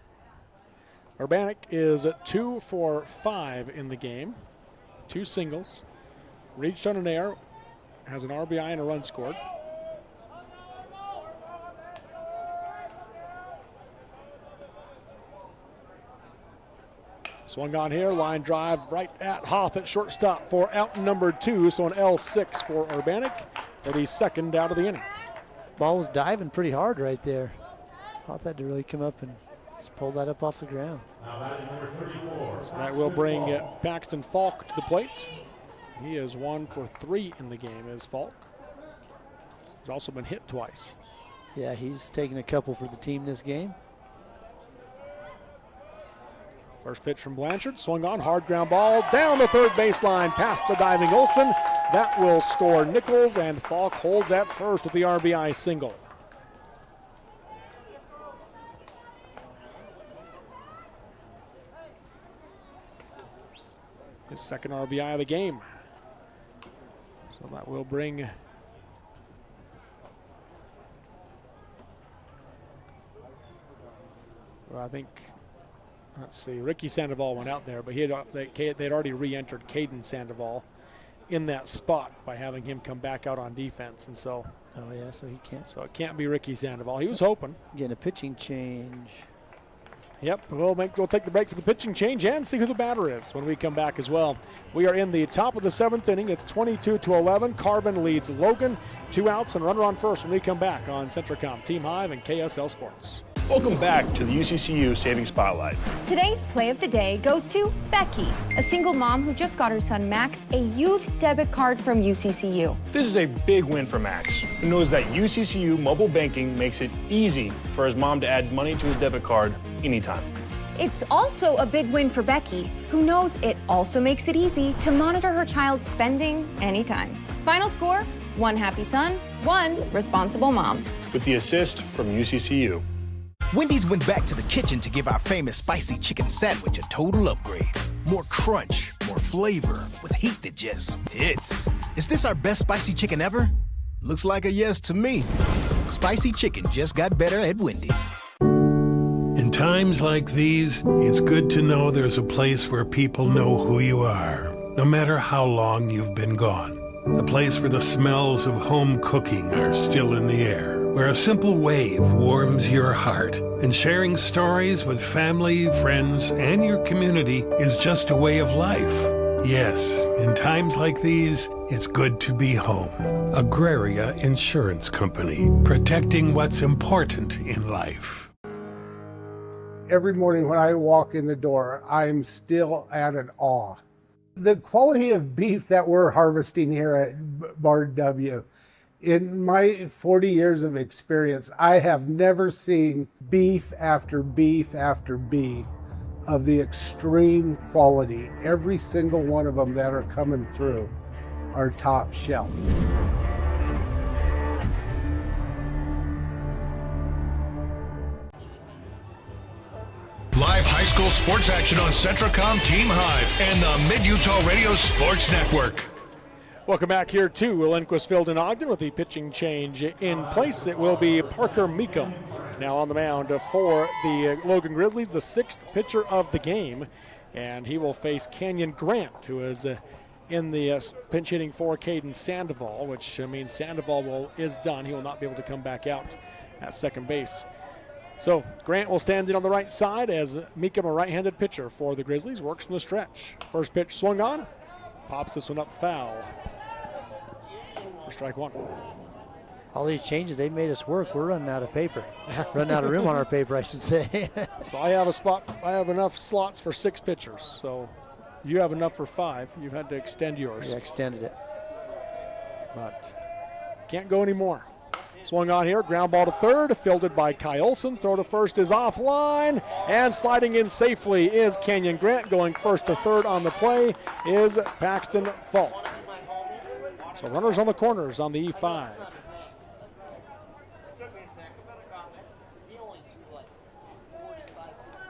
B: Urbanek is 2 for 5 in the game. 2 singles. Reached on an error. Has an RBI and a run scored. Swung on here, line drive right at Hoff at shortstop for out number 2, so an L6 for Urbanic for the second out of the inning.
C: Ball was diving pretty hard right there. Hoff had to really come up and just pull that up off the ground.
B: So that will bring Paxton Falk to the plate. He is 1 for 3 in the game, is Falk. He's also been hit twice.
C: Yeah, he's taken a couple for the team this game.
B: First pitch from Blanchard, swung on, hard ground ball, down the third baseline, past the diving Olson. That will score Nichols, and Falk holds at first with the RBI single. His second RBI of the game. So that will bring I think, let's see, Ricky Sandoval went out there, but they'd already re-entered Caden Sandoval in that spot by having him come back out on defense, and so.
C: Oh yeah, so he can't.
B: So it can't be Ricky Sandoval. He was hoping.
C: Getting a pitching change.
B: Yep, we'll take the break for the pitching change and see who the batter is when we come back as well. We are in the top of the 7th inning. It's 22-11. Carbon leads Logan. 2 outs and runner on first when we come back on Centricom Team Hive and KSL Sports.
K: Welcome back to the UCCU Saving Spotlight.
L: Today's play of the day goes to Becky, a single mom who just got her son Max a youth debit card from UCCU.
K: This is a big win for Max, who knows that UCCU mobile banking makes it easy for his mom to add money to his debit card anytime.
L: It's also a big win for Becky, who knows it also makes it easy to monitor her child's spending anytime. Final score, 1 happy son, 1 responsible mom.
K: With the assist from UCCU.
M: Wendy's went back to the kitchen to give our famous spicy chicken sandwich a total upgrade. More crunch, more flavor, with heat that just hits. Is this our best spicy chicken ever? Looks like a yes to me. Spicy chicken just got better at Wendy's.
N: In times like these, it's good to know there's a place where people know who you are, no matter how long you've been gone. A place where the smells of home cooking are still in the air, where a simple wave warms your heart, and sharing stories with family, friends, and your community is just a way of life. Yes, in times like these, it's good to be home. Agraria Insurance Company, protecting what's important in life.
Y: Every morning when I walk in the door, I'm still at an awe. The quality of beef that we're harvesting here at Bar W, in my 40 years of experience, I have never seen beef after beef after beef of the extreme quality. Every single one of them that are coming through are top shelf.
G: Live high school sports action on Centricom Team Hive and the Mid-Utah Radio Sports Network.
B: Welcome back here to Lindquist Field in Ogden with the pitching change in place. It will be Parker Meekum now on the mound for the Logan Grizzlies, the 6th pitcher of the game. And he will face Canyon Grant, who is in the pinch hitting for Caden Sandoval, which means Sandoval is done. He will not be able to come back out at second base. So Grant will stand in on the right side as Meekum, a right-handed pitcher for the Grizzlies, works from the stretch. First pitch swung on, pops this one up foul for strike 1.
C: All these changes, they made us work. We're running out of paper. Running out of room on our paper, I should say.
B: So I have enough slots for 6 pitchers. So you have enough for 5. You've had to extend yours.
C: Yeah, extended it.
B: But can't go anymore. Swung on here, ground ball to third, fielded by Kai Olson. Throw to first is offline, and sliding in safely is Canyon Grant. Going first to third on the play is Paxton Falk. So runners on the corners on the E5.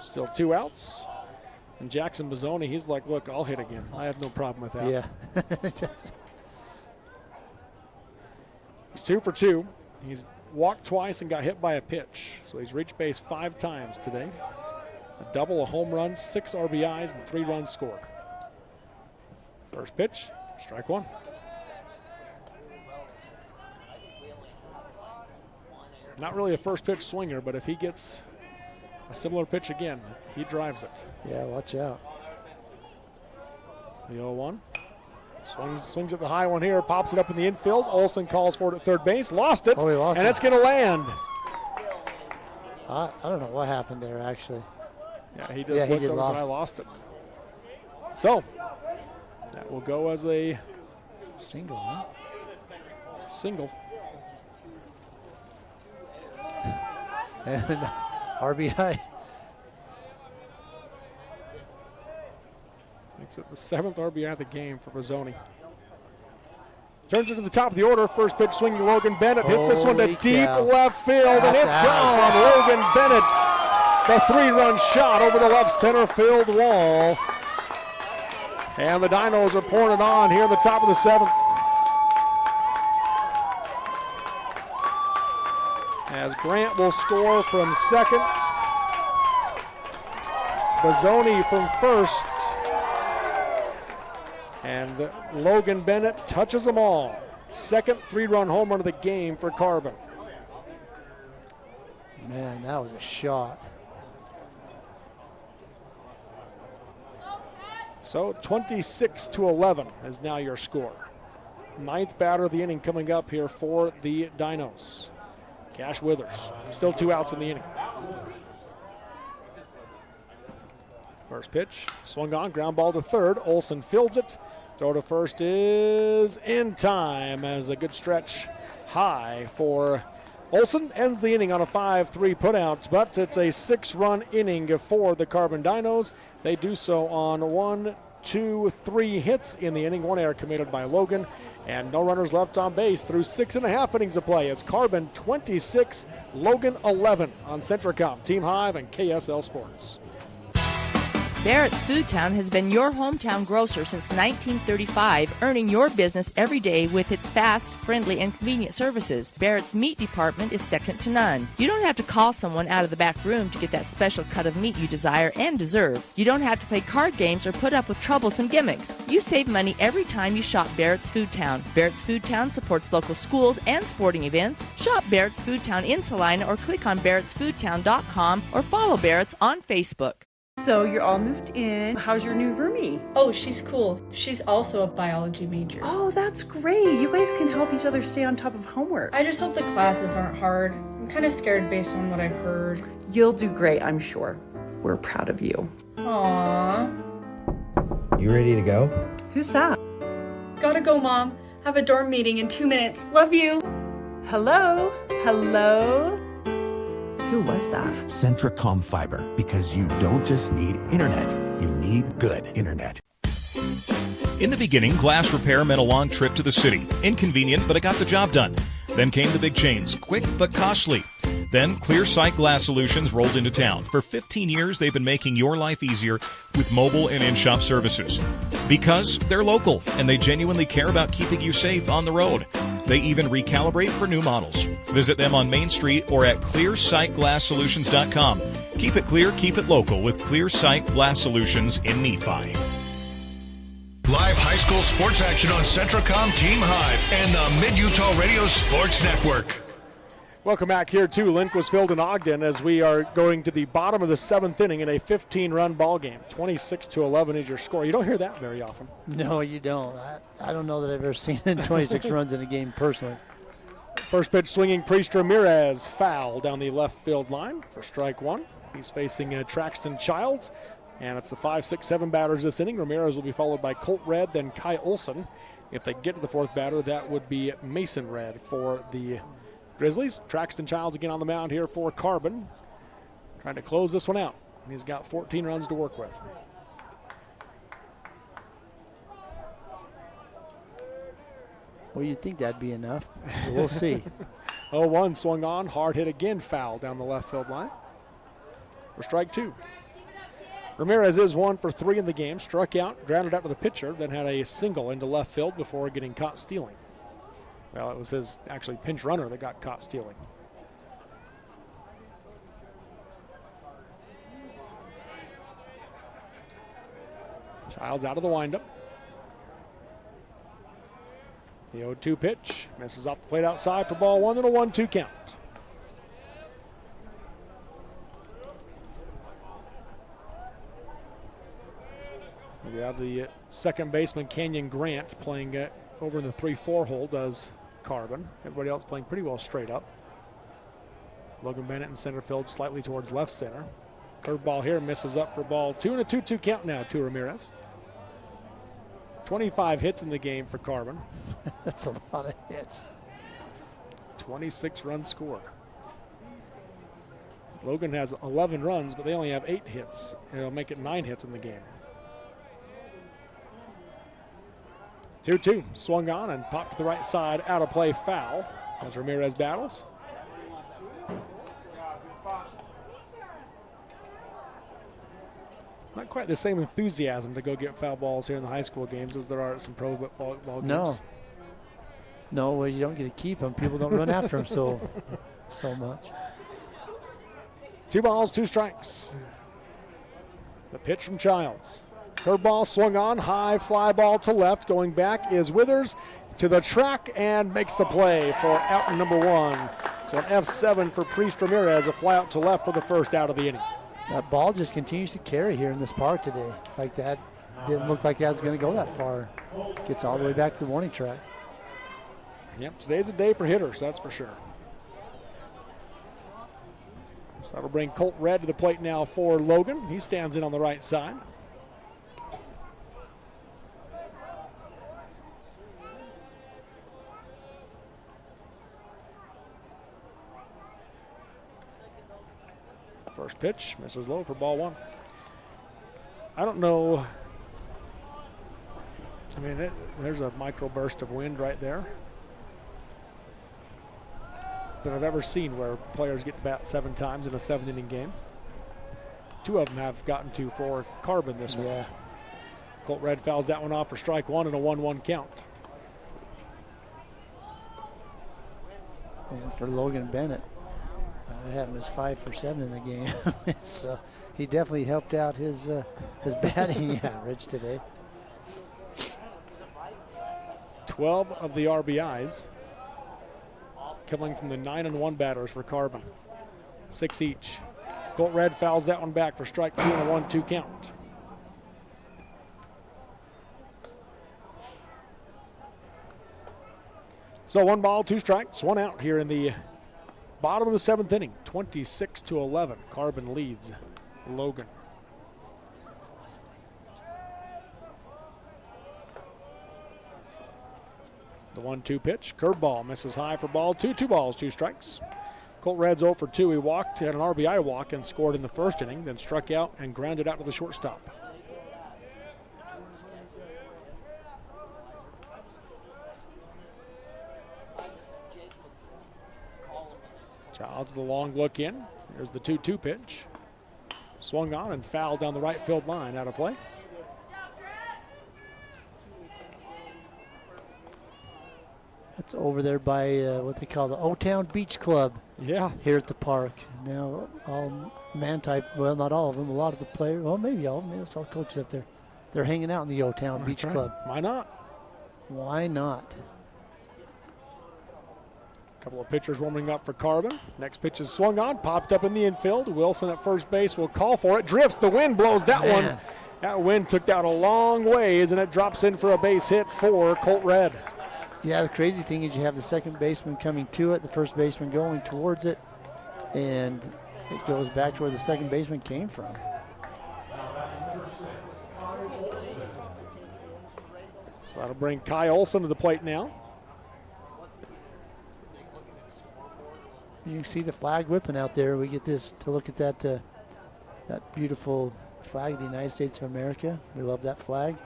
B: Still 2 outs. And Jackson Bozzoni, he's like, look, I'll hit again. I have no problem with that.
C: Yeah.
B: He's 2 for 2. He's walked twice and got hit by a pitch. So he's reached base 5 times today. A double, a home run, 6 RBIs, and 3 runs scored. First pitch, strike 1. Not really a first pitch swinger, but if he gets a similar pitch again, he drives it.
C: Yeah, watch out.
B: The 0-1. Swings at the high one here, pops it up in the infield. Olsen calls for it at third base, lost it,
C: he lost
B: and
C: it.
B: It's going to land.
C: I don't know what happened there, actually.
B: Yeah, he just looked over and I lost it. So, that will go as a
C: single, huh?
B: Single.
C: And RBI.
B: Makes it the 7th RBI of the game for Bozzoni. Turns it to the top of the order. First pitch swinging Logan Bennett. Hits this one to deep left field, and it's gone. Logan Bennett, the 3-run shot over the left center field wall. And the Dinos are pouring it on here at the top of the 7th. As Grant will score from second. Bozzoni from first. And Logan Bennett touches them all. Second 3-run home run of the game for Carbon.
C: Man, that was a shot.
B: So 26-11 is now your score. 9th batter of the inning coming up here for the Dinos. Cash Withers. Still 2 outs in the inning. First pitch, swung on, ground ball to third. Olsen fields it. Throw to first is in time as a good stretch high for Olsen. Ends the inning on a 5-3 putout, but it's a 6-run inning for the Carbon Dinos. They do so on 1, 2, 3 hits in the inning. 1 error committed by Logan, and no runners left on base through 6.5 innings of play. It's Carbon 26, Logan 11 on Centricom, Team Hive, and KSL Sports.
P: Barrett's Foodtown has been your hometown grocer since 1935, earning your business every day with its fast, friendly, and convenient services. Barrett's meat department is second to none. You don't have to call someone out of the back room to get that special cut of meat you desire and deserve. You don't have to play card games or put up with troublesome gimmicks. You save money every time you shop Barrett's Foodtown. Barrett's Foodtown supports local schools and sporting events. Shop Barrett's Foodtown in Salina or click on barrettsfoodtown.com or follow Barrett's on Facebook.
Q: So you're all moved in. How's your new roomie?
R: Oh, she's cool. She's also a biology major.
Q: Oh, that's great. You guys can help each other stay on top of homework.
R: I just hope the classes aren't hard. I'm kind of scared based on what I've heard.
Q: You'll do great, I'm sure. We're proud of you.
R: Aww.
S: You ready to go?
Q: Who's that?
R: Gotta go, Mom. Have a dorm meeting in 2 minutes. Love you.
Q: Hello? Hello? Who was that?
S: Centricom Fiber, because you don't just need internet, you need good internet.
U: In the beginning, glass repair meant a long trip to the city. Inconvenient, but it got the job done. Then came the big chains, quick but costly. Then Clear Sight Glass Solutions rolled into town. For 15 years, they've been making your life easier with mobile and in-shop services. Because they're local, and they genuinely care about keeping you safe on the road. They even recalibrate for new models. Visit them on Main Street or at clearsightglasssolutions.com. Keep it clear, keep it local with Clear Sight Glass Solutions in Nephi.
G: Live high school sports action on Centricom, Team Hive, and the Mid-Utah Radio Sports Network.
B: Welcome back here to Lindquistfield and Ogden as we are going to the bottom of the 7th inning in a 15-run ball game. 26-11 is your score. You don't hear that very often.
C: No, you don't. I don't know that I've ever seen 26 runs in a game personally.
B: First pitch swinging Priest Ramirez, foul down the left field line for strike 1. He's facing Traxton Childs, and it's the 5, 6, 7 batters this inning. Ramirez will be followed by Colt Red, then Kai Olsen. If they get to the 4th batter, that would be Mason Red for the Grizzlies. Traxton Childs again on the mound here for Carbon, trying to close this one out. He's got 14 runs to work with.
C: Well, you'd think that'd be enough. We'll see.
B: 0-1 swung on, hard hit again, foul down the left field line for strike 2. Ramirez is 1 for 3 in the game, struck out, grounded out to the pitcher, then had a single into left field before getting caught stealing. Well, it was his actually pinch runner that got caught stealing. Childs out of the windup. The 0-2 pitch misses off the plate outside for ball 1 and a 1-2 count. We have the second baseman, Canyon Grant, playing over in the 3-4 hole, does Carbon. Everybody else playing pretty well straight up. Logan Bennett in center field, slightly towards left center. Curveball here, misses up for ball 2, and a 2-2 count now to Ramirez. 25 hits in the game for Carbon.
C: That's a lot of hits.
B: 26 runs scored. Logan has 11 runs, but they only have 8 hits. It'll make it 9 hits in the game. 2-2, swung on and popped to the right side, out of play, foul, as Ramirez battles. Not quite the same enthusiasm to go get foul balls here in the high school games as there are at some pro ball games.
C: No, well, you don't get to keep them. People don't run after them so much.
B: 2 balls, 2 strikes. The pitch from Childs. Curveball swung on, high fly ball to left. Going back is Withers to the track and makes the play for out number 1. So an F7 for Priest Ramirez, a fly out to left for the first out of the inning.
C: That ball just continues to carry here in this park today. Like that didn't look like that was going to go that far. Gets all the way back to the warning track.
B: Yep, today's a day for hitters, that's for sure. So that'll bring Colt Red to the plate now for Logan. He stands in on the right side. First pitch, misses low for ball 1. I don't know. I mean, there's a micro burst of wind right there that I've ever seen where players get to bat 7 times in a 7-inning game. 2 of them have gotten to for Carbon this one. Colt Red fouls that one off for strike 1 and a 1-1 count.
C: And for Logan Bennett, I had him as 5 for 7 in the game. So he definitely helped out his batting average today.
B: 12 of the RBIs coming from the 9-1 batters for Carbon. 6 each. Colt Red fouls that one back for strike 2 and a 1-2 count. So 1 ball, 2 strikes, 1 out here in the bottom of the 7th inning. 26-11. Carbon leads Logan. The 1-2 pitch, curveball, misses high for ball 2. 2 balls, 2 strikes. Colt Red's 0 for 2. He walked, had an RBI walk, and scored in the first inning, then struck out and grounded out to the shortstop. Childs the long look in. Here's the 2-2 pitch. Swung on and fouled down the right field line, out of play.
C: That's over there by what they call the O-Town Beach Club.
B: Yeah.
C: Here at the park. Now, all man type, well, not all of them, a lot of the players, well, maybe all of them, it's all coaches up there. They're hanging out in the O-Town Beach Club.
B: Why not?
C: Why not?
B: Couple of pitchers warming up for Carbon. Next pitch is swung on, popped up in the infield. Wilson at first base will call for it. Drifts, the wind blows that one. That wind took that a long ways, and it drops in for a base hit for Colt Red.
C: Yeah, the crazy thing is you have the second baseman coming to it, the first baseman going towards it, and it goes back to where the second baseman came from.
B: So that'll bring Kai Olson to the plate now.
C: You can see the flag whipping out there. We get this to look at that that beautiful flag of the United States of America. We love that flag.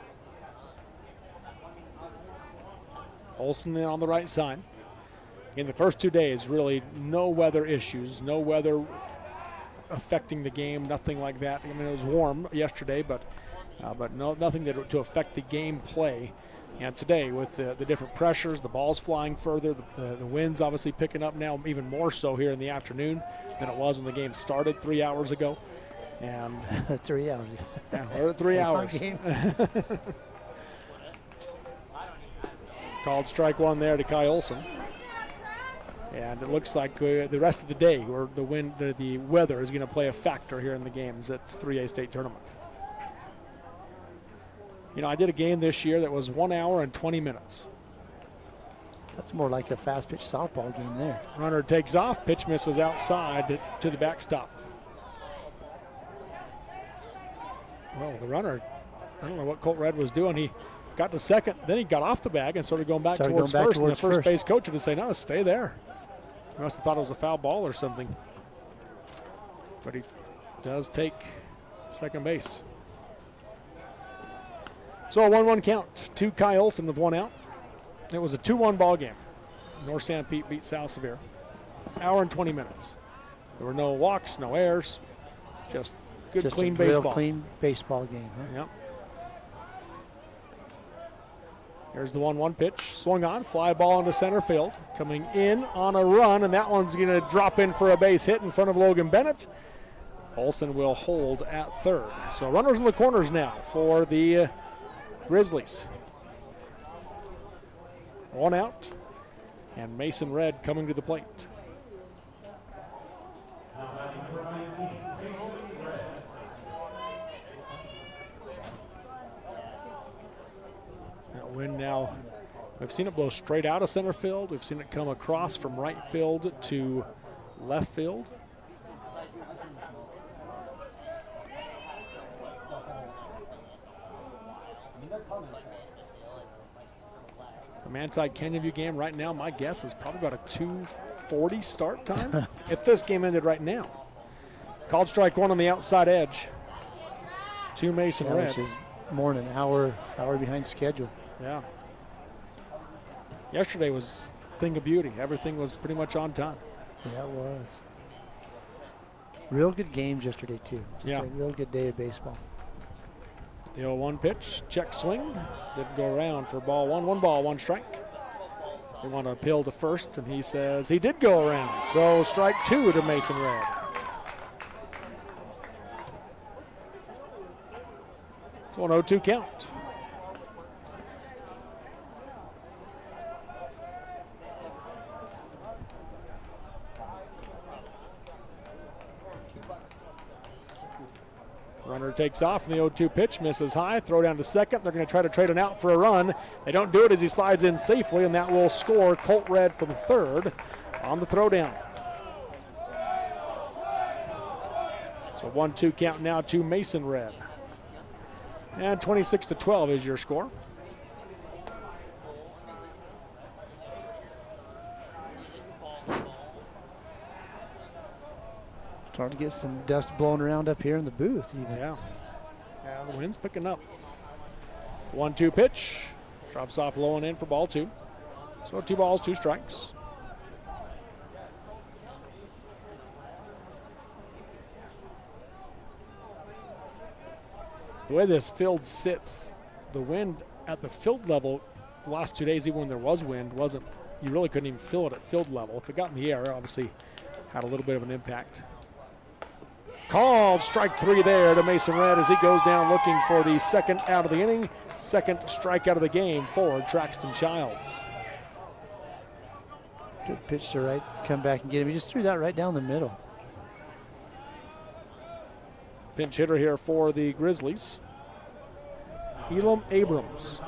B: Olson on the right side. In the first 2 days, really no weather issues, no weather affecting the game, nothing like that. I mean, it was warm yesterday, but nothing to affect the game play. And today, with the different pressures, the ball's flying further, the wind's obviously picking up now, even more so here in the afternoon than it was when the game started 3 hours ago. And
C: 3 hours.
B: Yeah, we're at 3 hours. Called strike 1 there to Kai Olson. And it looks like the rest of the day, where the weather is going to play a factor here in the games at 3A state tournament. You know, I did a game this year that was 1 hour and 20 minutes.
C: That's more like a fast pitch softball game there.
B: Runner takes off, pitch misses outside to the backstop. Well, the runner, I don't know what Colt Red was doing. He got to second, then he got off the bag and started going back towards first. And the first base coach would say, no, stay there. He must have thought it was a foul ball or something. But he does take second base. So a 1-1 count to Kai Olson with 1 out. It was a 2-1 ball game. North San Pete beat South Sevier. Hour and 20 minutes. There were no walks, no errors, just clean baseball.
C: Real clean baseball game. Huh?
B: Yep. Here's the 1-1 pitch. Swung on, fly ball into center field. Coming in on a run, and that one's going to drop in for a base hit in front of Logan Bennett. Olson will hold at third. So runners in the corners now for the Grizzlies. 1 out, and Mason Red coming to the plate. That wind now, we've seen it blow straight out of center field. We've seen it come across from right field to left field. The Manti Canyon View game right now, my guess is probably about a 2:40 start time if this game ended right now. Called strike one on the outside edge to Mason Red.
C: Which is more than an hour behind schedule.
B: Yeah. Yesterday was a thing of beauty. Everything was pretty much on time.
C: Yeah, it was. Real good games yesterday, too. Just
B: Yeah.
C: a real good day of baseball.
B: The 0-1 pitch, check swing. Didn't go around for ball one. 1 ball, 1 strike. They want to appeal to first, and he says he did go around. So strike 2 to Mason Red. So an 0-2 count. Runner takes off from the 0-2 pitch, misses high, throw down to second. They're going to try to trade an out for a run. They don't do it as he slides in safely, and that will score Colt Red from third on the throwdown. So 1-2 count now to Mason Red. And 26-12 is your score.
C: Starting to get some dust blowing around up here in the booth even.
B: Yeah, the wind's picking up. 1-2 pitch. Drops off low and in for ball 2. So 2 balls, 2 strikes. The way this field sits, the wind at the field level the last 2 days, even when there was wind, you really couldn't even feel it at field level. If it got in the air, obviously had a little bit of an impact. Called strike 3 there to Mason Red as he goes down looking for the second out of the inning, second strikeout of the game for Traxton Childs.
C: Good pitch to come back and get him. He just threw that right down the middle.
B: Pinch hitter here for the Grizzlies, Elam Abrams.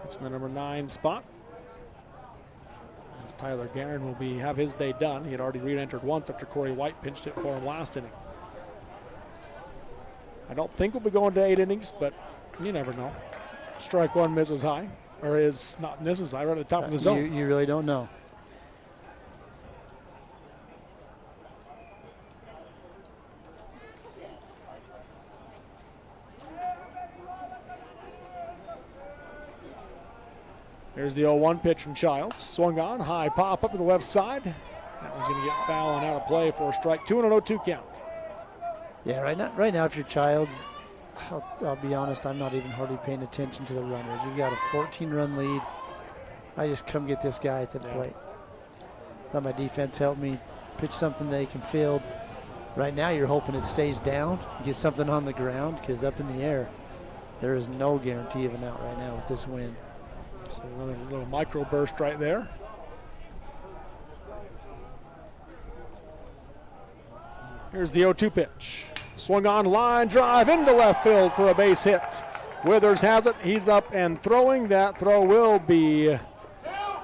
B: It's in the number 9 spot. As Tyler Guerin will have his day done. He had already re-entered once after Corey White pinched it for him last inning. I don't think we'll be going to 8 innings, but you never know. Strike 1 misses high, or is not misses high, right at the top of the zone.
C: You really don't know.
B: There's the 0-1 pitch from Childs. Swung on, high pop up to the left side. That one's going to get foul and out of play for strike 2 and an 0-2 count.
C: Yeah, right now if you're Childs, I'll be honest, I'm not even hardly paying attention to the runners. You've got a 14-run lead. I just come get this guy at the plate. Let my defense help me pitch something they can field. Right now you're hoping it stays down, get something on the ground, because up in the air, there is no guarantee of an out right now with this wind.
B: So another little micro burst right there. Here's the 0-2 pitch. Swung on, line drive into left field for a base hit. Withers has it. He's up and throwing. That throw will be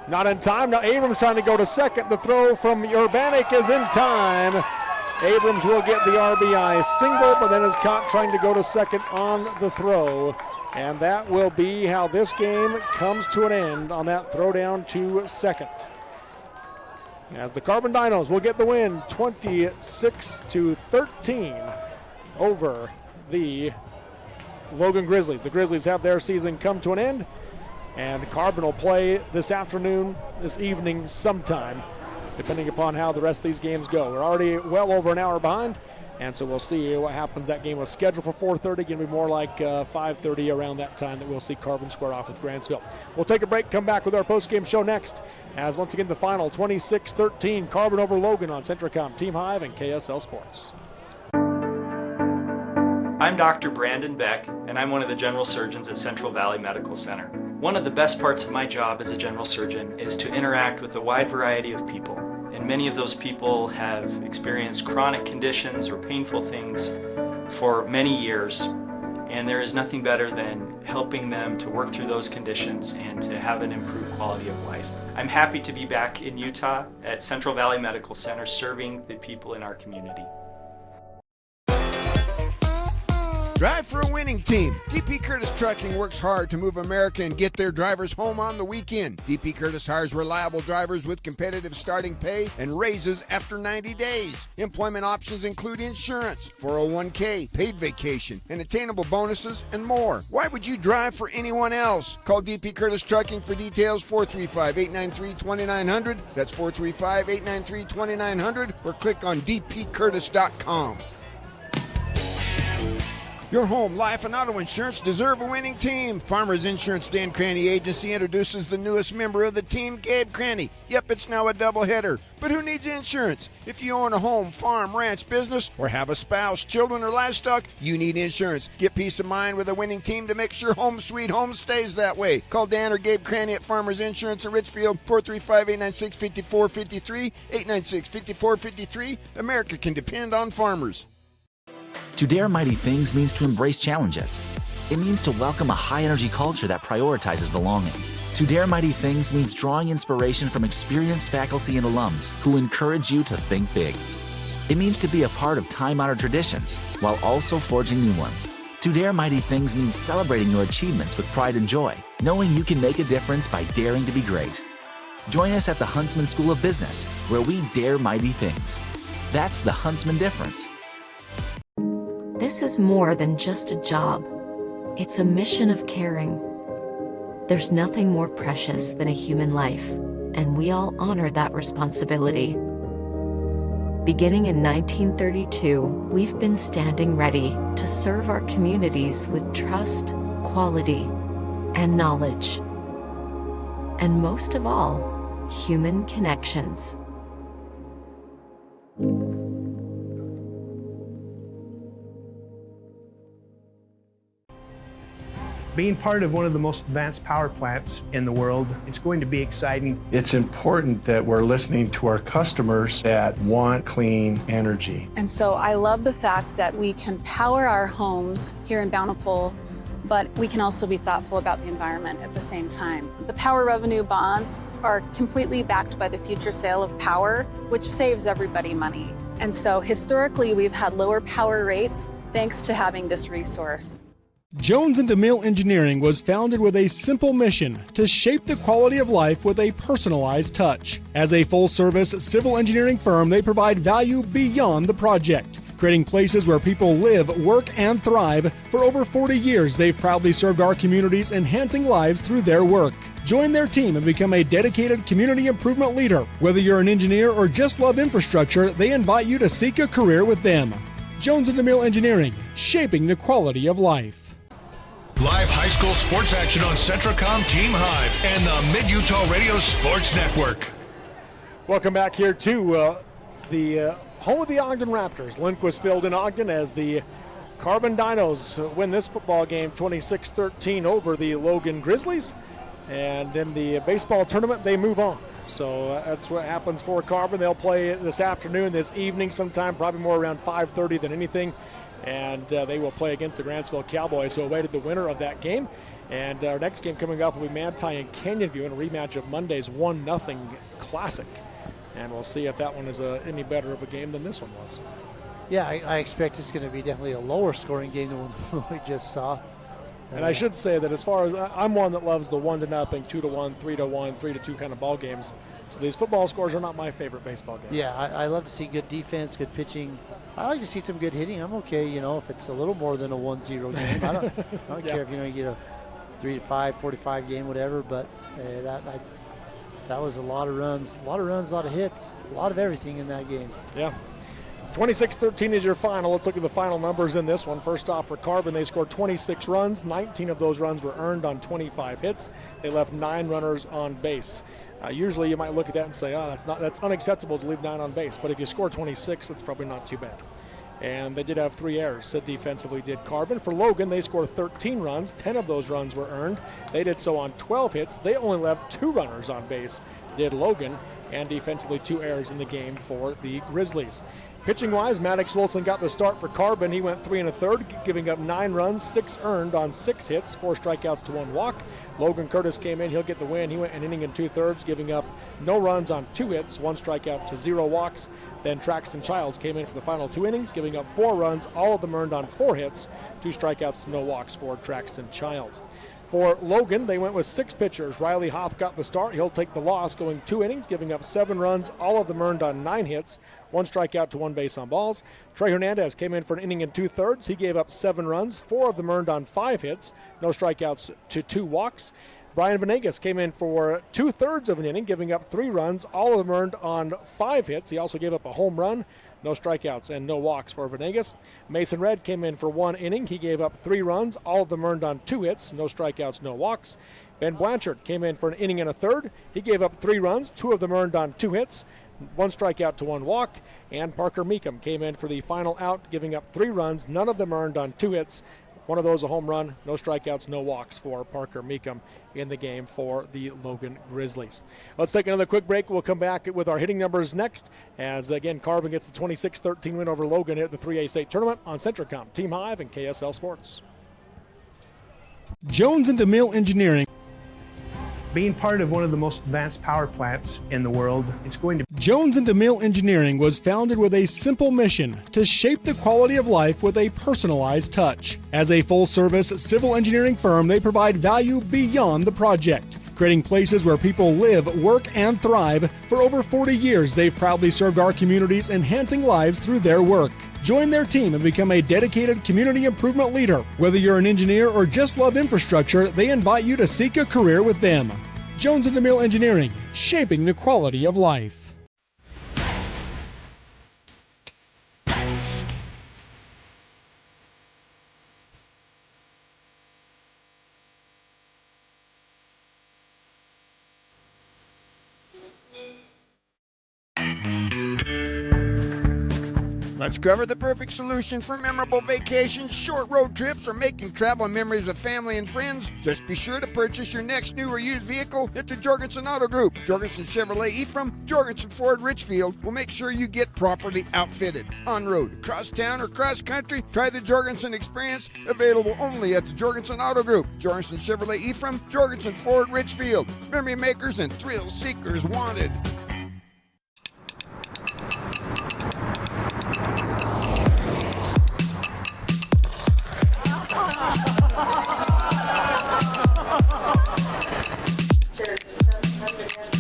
B: not in time. Now Abrams trying to go to second. The throw from Urbanik is in time. Abrams will get the RBI single, but then is caught trying to go to second on the throw. And that will be how this game comes to an end on that throw down to second. As the Carbon Dinos will get the win 26-13 over the Logan Grizzlies. The Grizzlies have their season come to an end, and Carbon will play this evening sometime, depending upon how the rest of these games go. We're already well over an hour behind, and so we'll see what happens. That game was scheduled for 4:30, going to be more like 5:30 around that time that we'll see Carbon square off with Grantsville. We'll take a break, come back with our post-game show next, as once again the final 26-13 Carbon over Logan on Centracom, Team Hive, and KSL Sports.
A: I'm Dr. Brandon Beck, and I'm one of the general surgeons at Central Valley Medical Center. One of the best parts of my job as a general surgeon is to interact with a wide variety of people. And many of those people have experienced chronic conditions or painful things for many years. And there is nothing better than helping them to work through those conditions and to have an improved quality of life. I'm happy to be back in Utah at Central Valley Medical Center serving the people in our community.
F: Drive for a winning team. DP Curtis Trucking works hard to move America and get their drivers home on the weekend. DP Curtis hires reliable drivers with competitive starting pay and raises after 90 days. Employment options include insurance, 401k, paid vacation, and attainable bonuses, and more. Why would you drive for anyone else? Call DP Curtis Trucking for details, 435-893-2900. That's 435-893-2900, or click on dpcurtis.com. Your home, life, and auto insurance deserve a winning team. Farmers Insurance Dan Cranny Agency introduces the newest member of the team, Gabe Cranny. Yep, it's now a doubleheader. But who needs insurance? If you own a home, farm, ranch, business, or have a spouse, children, or livestock, you need insurance. Get peace of mind with a winning team to make sure home sweet home stays that way. Call Dan or Gabe Cranny at Farmers Insurance in Richfield, 435-896-5453, 896-5453. America can depend on farmers.
D: To dare mighty things means to embrace challenges. It means to welcome a high-energy culture that prioritizes belonging. To dare mighty things means drawing inspiration from experienced faculty and alums who encourage you to think big. It means to be a part of time-honored traditions while also forging new ones. To dare mighty things means celebrating your achievements with pride and joy, knowing you can make a difference by daring to be great. Join us at the Huntsman School of Business, where we dare mighty things. That's the Huntsman difference.
E: This is more than just a job. It's a mission of caring. There's nothing more precious than a human life, and we all honor that responsibility. Beginning in 1932, we've been standing ready to serve our communities with trust, quality, and knowledge. And most of all, human connections.
O: Being part of one of the most advanced power plants in the world, it's going to be exciting.
V: It's important that we're listening to our customers that want clean energy.
Z: And so I love the fact that we can power our homes here in Bountiful, but we can also be thoughtful about the environment at the same time. The power revenue bonds are completely backed by the future sale of power, which saves everybody money. And so historically, we've had lower power rates thanks to having this resource.
B: Jones & DeMille Engineering was founded with a simple mission to shape the quality of life with a personalized touch. As a full-service civil engineering firm, they provide value beyond the project, creating places where people live, work, and thrive. For over 40 years, they've proudly served our communities, enhancing lives through their work. Join their team and become a dedicated community improvement leader. Whether you're an engineer or just love infrastructure, they invite you to seek a career with them. Jones & DeMille Engineering, shaping the quality of life.
G: Live high school sports action on Centracom, Team Hive, and the Mid-Utah Radio Sports Network.
B: Welcome back here to the home of the Ogden Raptors, Lindquist Field in Ogden, as the Carbon Dinos win this football game 26-13 over the Logan Grizzlies. And in the baseball tournament, they move on. So that's what happens for Carbon. They'll play this afternoon, this evening sometime, probably more around 5:30 than anything. And they will play against the Grantsville Cowboys, who awaited the winner of that game. And our next game coming up will be Manti and Canyonview in a rematch of Monday's 1-0 Classic. And we'll see if that one is any better of a game than this one was.
C: Yeah, I expect it's going to be definitely a lower scoring game than what we just saw.
B: And I should say that as far as I'm one that loves the 1-0, 2-1, 3-1, 3-2 kind of ball games. So these football scores are not my favorite baseball games.
C: Yeah, I love to see good defense, good pitching. I like to see some good hitting. I'm okay, if it's a little more than a 1-0 game. I don't care if you get a 3-5, 45 game, whatever. But that was a lot of runs, a lot of hits, a lot of everything in that game.
B: Yeah. 26-13 is your final. Let's look at the final numbers in this one. First off, for Carbon, they scored 26 runs. 19 of those runs were earned on 25 hits. They left 9 runners on base. Usually you might look at that and say, that's unacceptable to leave 9 on base. But if you score 26, it's probably not too bad. And they did have 3 errors. Defensively did Carbon. For Logan, they scored 13 runs. 10 of those runs were earned. They did so on 12 hits. They only left 2 runners on base, did Logan. And defensively 2 errors in the game for the Grizzlies. Pitching-wise, Maddox Wilson got the start for Carbon. He went 3 1/3, giving up 9 runs, 6 earned on 6 hits, 4 strikeouts to 1 walk. Logan Curtis came in. He'll get the win. He went an inning and 2/3, giving up no runs on 2 hits, 1 strikeout to 0 walks. Then Traxton Childs came in for the final 2 innings, giving up 4 runs, all of them earned on 4 hits, 2 strikeouts to no walks for Traxton Childs. For Logan, they went with 6 pitchers. Riley Hoff got the start. He'll take the loss, going 2 innings, giving up 7 runs, all of them earned on 9 hits, 1 strikeout to 1 base on balls. Trey Hernandez came in for an inning and 2/3. He gave up 7 runs, 4 of them earned on 5 hits, no strikeouts to 2 walks. Brian Venegas came in for 2/3 of an inning, giving up 3 runs, all of them earned on 5 hits. He also gave up a home run, no strikeouts and no walks for Venegas. Mason Red came in for 1 inning. He gave up 3 runs, all of them earned on 2 hits, no strikeouts, no walks. Ben Blanchard came in for an inning and a third. He gave up 3 runs, 2 of them earned on 2 hits, 1 strikeout to 1 walk. And Parker Meekum came in for the final out, giving up 3 runs, none of them earned on 2 hits, 1 of those a home run, no strikeouts, no walks for Parker Meekum in the game for the Logan Grizzlies. Let's take another quick break. We'll come back with our hitting numbers next as, again, Carbon gets the 26-13 win over Logan at the 3A state tournament on Centricom, Team Hive, and KSL Sports. Jones and DeMille Engineering.
O: Being part of one of the most advanced power plants in the world, it's going to...
B: Jones and DeMille Engineering was founded with a simple mission to shape the quality of life with a personalized touch. As a full-service civil engineering firm, they provide value beyond the project, creating places where people live, work, and thrive. For over 40 years, they've proudly served our communities, enhancing lives through their work. Join their team and become a dedicated community improvement leader. Whether you're an engineer or just love infrastructure, they invite you to seek a career with them. Jones and DeMille Engineering, shaping the quality of life.
F: Let's cover the perfect solution for memorable vacations, short road trips, or making travel memories with family and friends. Just be sure to purchase your next new or used vehicle at the Jorgensen Auto Group. Jorgensen Chevrolet Ephraim, Jorgensen Ford Richfield will make sure you get properly outfitted. On road, across town, or cross country, try the Jorgensen experience, available only at the Jorgensen Auto Group. Jorgensen Chevrolet Ephraim, Jorgensen Ford Richfield. Memory makers and thrill seekers wanted.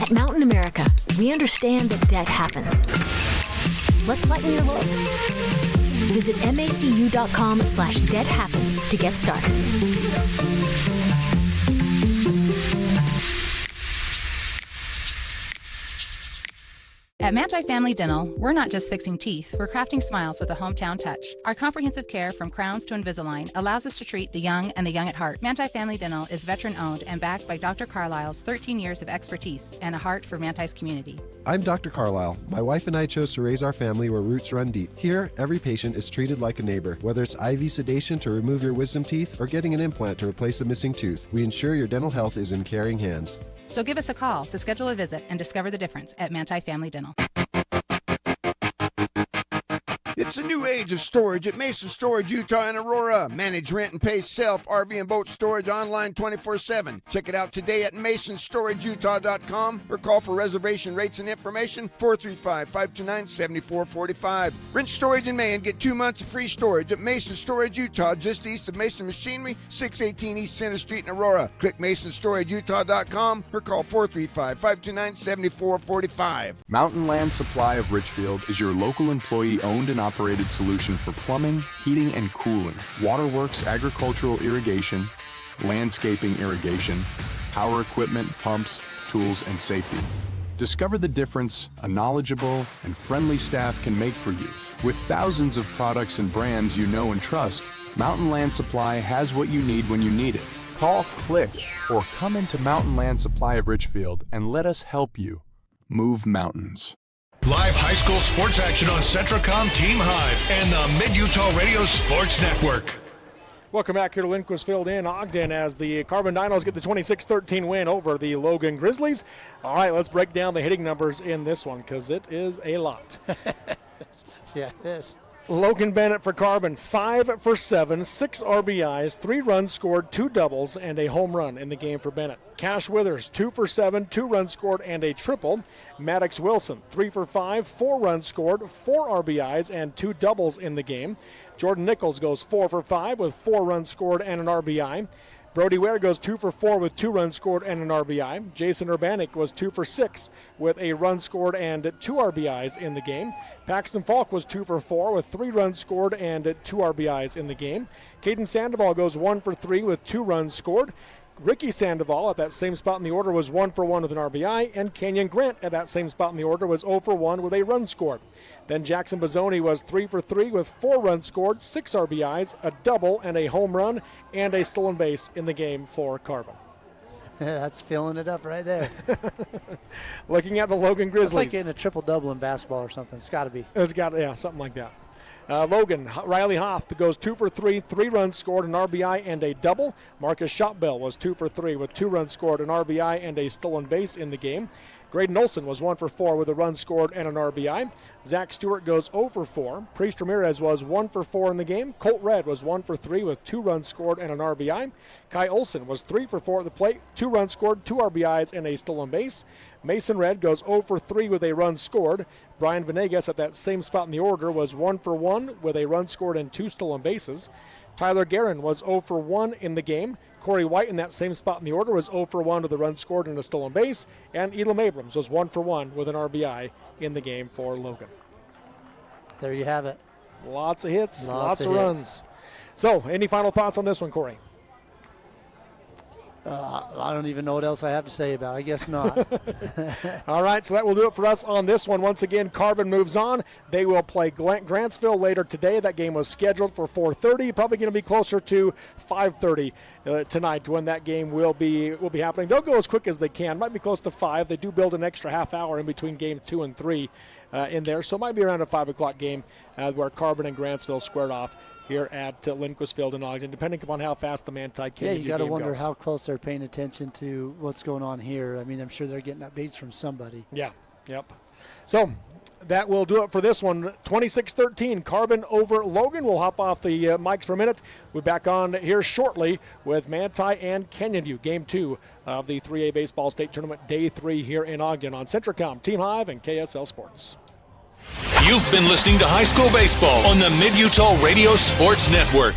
H: At Mountain America, we understand that debt happens. Let's lighten your load. Visit macu.com/debthappens to get started.
I: At Manti Family Dental, we're not just fixing teeth, we're crafting smiles with a hometown touch. Our comprehensive care from crowns to Invisalign allows us to treat the young and the young at heart. Manti Family Dental is veteran-owned and backed by Dr. Carlisle's 13 years of expertise and a heart for Manti's community.
J: I'm Dr. Carlisle. My wife and I chose to raise our family where roots run deep. Here, every patient is treated like a neighbor. Whether it's IV sedation to remove your wisdom teeth or getting an implant to replace a missing tooth, we ensure your dental health is in caring hands.
I: So give us a call to schedule a visit and discover the difference at Manti Family Dental.
F: It's a new age of storage at Mason Storage Utah and Aurora. Manage, rent, and pay self, RV, and boat storage online 24/7. Check it out today at masonstorageutah.com or call for reservation rates and information 435-529-7445. Rent storage in May and get 2 months of free storage at Mason Storage Utah, just east of Mason Machinery, 618 East Center Street in Aurora. Click masonstorageutah.com or call 435-529-7445.
L: Mountain Land Supply of Richfield is your local employee-owned and operated solution for plumbing, heating, and cooling, waterworks, agricultural irrigation, landscaping irrigation, power equipment, pumps, tools, and safety. Discover the difference a knowledgeable and friendly staff can make for you. With thousands of products and brands you know and trust, Mountain Land Supply has what you need when you need it. Call, click, or come into Mountain Land Supply of Richfield and let us help you move mountains.
G: Live high school sports action on Centracom Team Hive and the Mid-Utah Radio Sports Network.
B: Welcome back here to Lindquist Field in Ogden as the Carbon Dinos get the 26-13 win over the Logan Grizzlies. All right, let's break down the hitting numbers in this one because it is a lot.
C: Yeah, it is.
B: Logan Bennett for Carbon, 5 for 7, 6 RBIs, 3 runs scored, 2 doubles, and a home run in the game for Bennett. Cash Withers, 2 for 7, 2 runs scored, and a triple. Maddox Wilson, 3 for 5, 4 runs scored, 4 RBIs, and 2 doubles in the game. Jordan Nichols goes 4 for 5 with 4 runs scored and an RBI. Brody Ware goes 2 for 4 with 2 runs scored and an RBI. Jason Urbanik was 2 for 6 with a run scored and 2 RBIs in the game. Paxton Falk was 2 for 4 with 3 runs scored and 2 RBIs in the game. Caden Sandoval goes 1 for 3 with 2 runs scored. Ricky Sandoval at that same spot in the order was 1 for 1 with an RBI, and Kenyon Grant at that same spot in the order was 0 for 1 with a run scored. Then Jackson Bozzoni was 3 for 3 with 4 runs scored, 6 RBIs, a double, and a home run, and a stolen base in the game for Carbon.
C: That's filling it up right there.
B: Looking at the Logan Grizzlies.
C: It's like getting a triple-double in basketball or something. It's got to be.
B: It's got, yeah, something like that. Logan, Riley Hoff goes 2 for 3, 3 runs scored, an RBI, and a double. Marcus Shotbell was 2 for 3 with 2 runs scored, an RBI, and a stolen base in the game. Graydon Olson was 1 for 4 with a run scored and an RBI. Zach Stewart goes 0 for 4. Priest Ramirez was 1 for 4 in the game. Colt Red was 1 for 3 with 2 runs scored and an RBI. Kai Olson was 3 for 4 at the plate, 2 runs scored, 2 RBIs, and a stolen base. Mason Red goes 0 for 3 with a run scored. Brian Venegas at that same spot in the order was 1 for 1 with a run scored and 2 stolen bases. Tyler Guerin was 0 for 1 in the game. Corey White in that same spot in the order was 0 for 1 with a run scored and a stolen base. And Elam Abrams was 1 for 1 with an RBI in the game for Logan.
C: There you have it.
B: Lots of hits, lots of runs. So, any final thoughts on this one, Corey?
C: I don't even know what else I have to say about it. I guess not.
B: All right, so that will do it for us on this one. Once again, Carbon moves on. They will play Grantsville later today. That game was scheduled for 4:30. Probably going to be closer to 5:30 tonight when that game will be happening. They'll go as quick as they can. Might be close to 5. They do build an extra half hour in between game 2 and 3 in there, so it might be around a 5 o'clock game where Carbon and Grantsville squared off here at Lindquist Field in Ogden, depending upon how fast the Manti Canyon
C: Yeah, you got to wonder
B: goes.
C: how close they're paying attention to what's going on here. I mean, I'm sure they're getting updates from somebody.
B: Yeah, yep. So that will do it for this one. 26-13, Carbon over Logan. We'll hop off the mics for a minute. We're back on here shortly with Manti and Canyon View, Game 2 of the 3A Baseball State Tournament, Day 3 here in Ogden on Centracom, Team Hive, and KSL Sports.
G: You've been listening to High School Baseball on the Mid-Utah Radio Sports Network.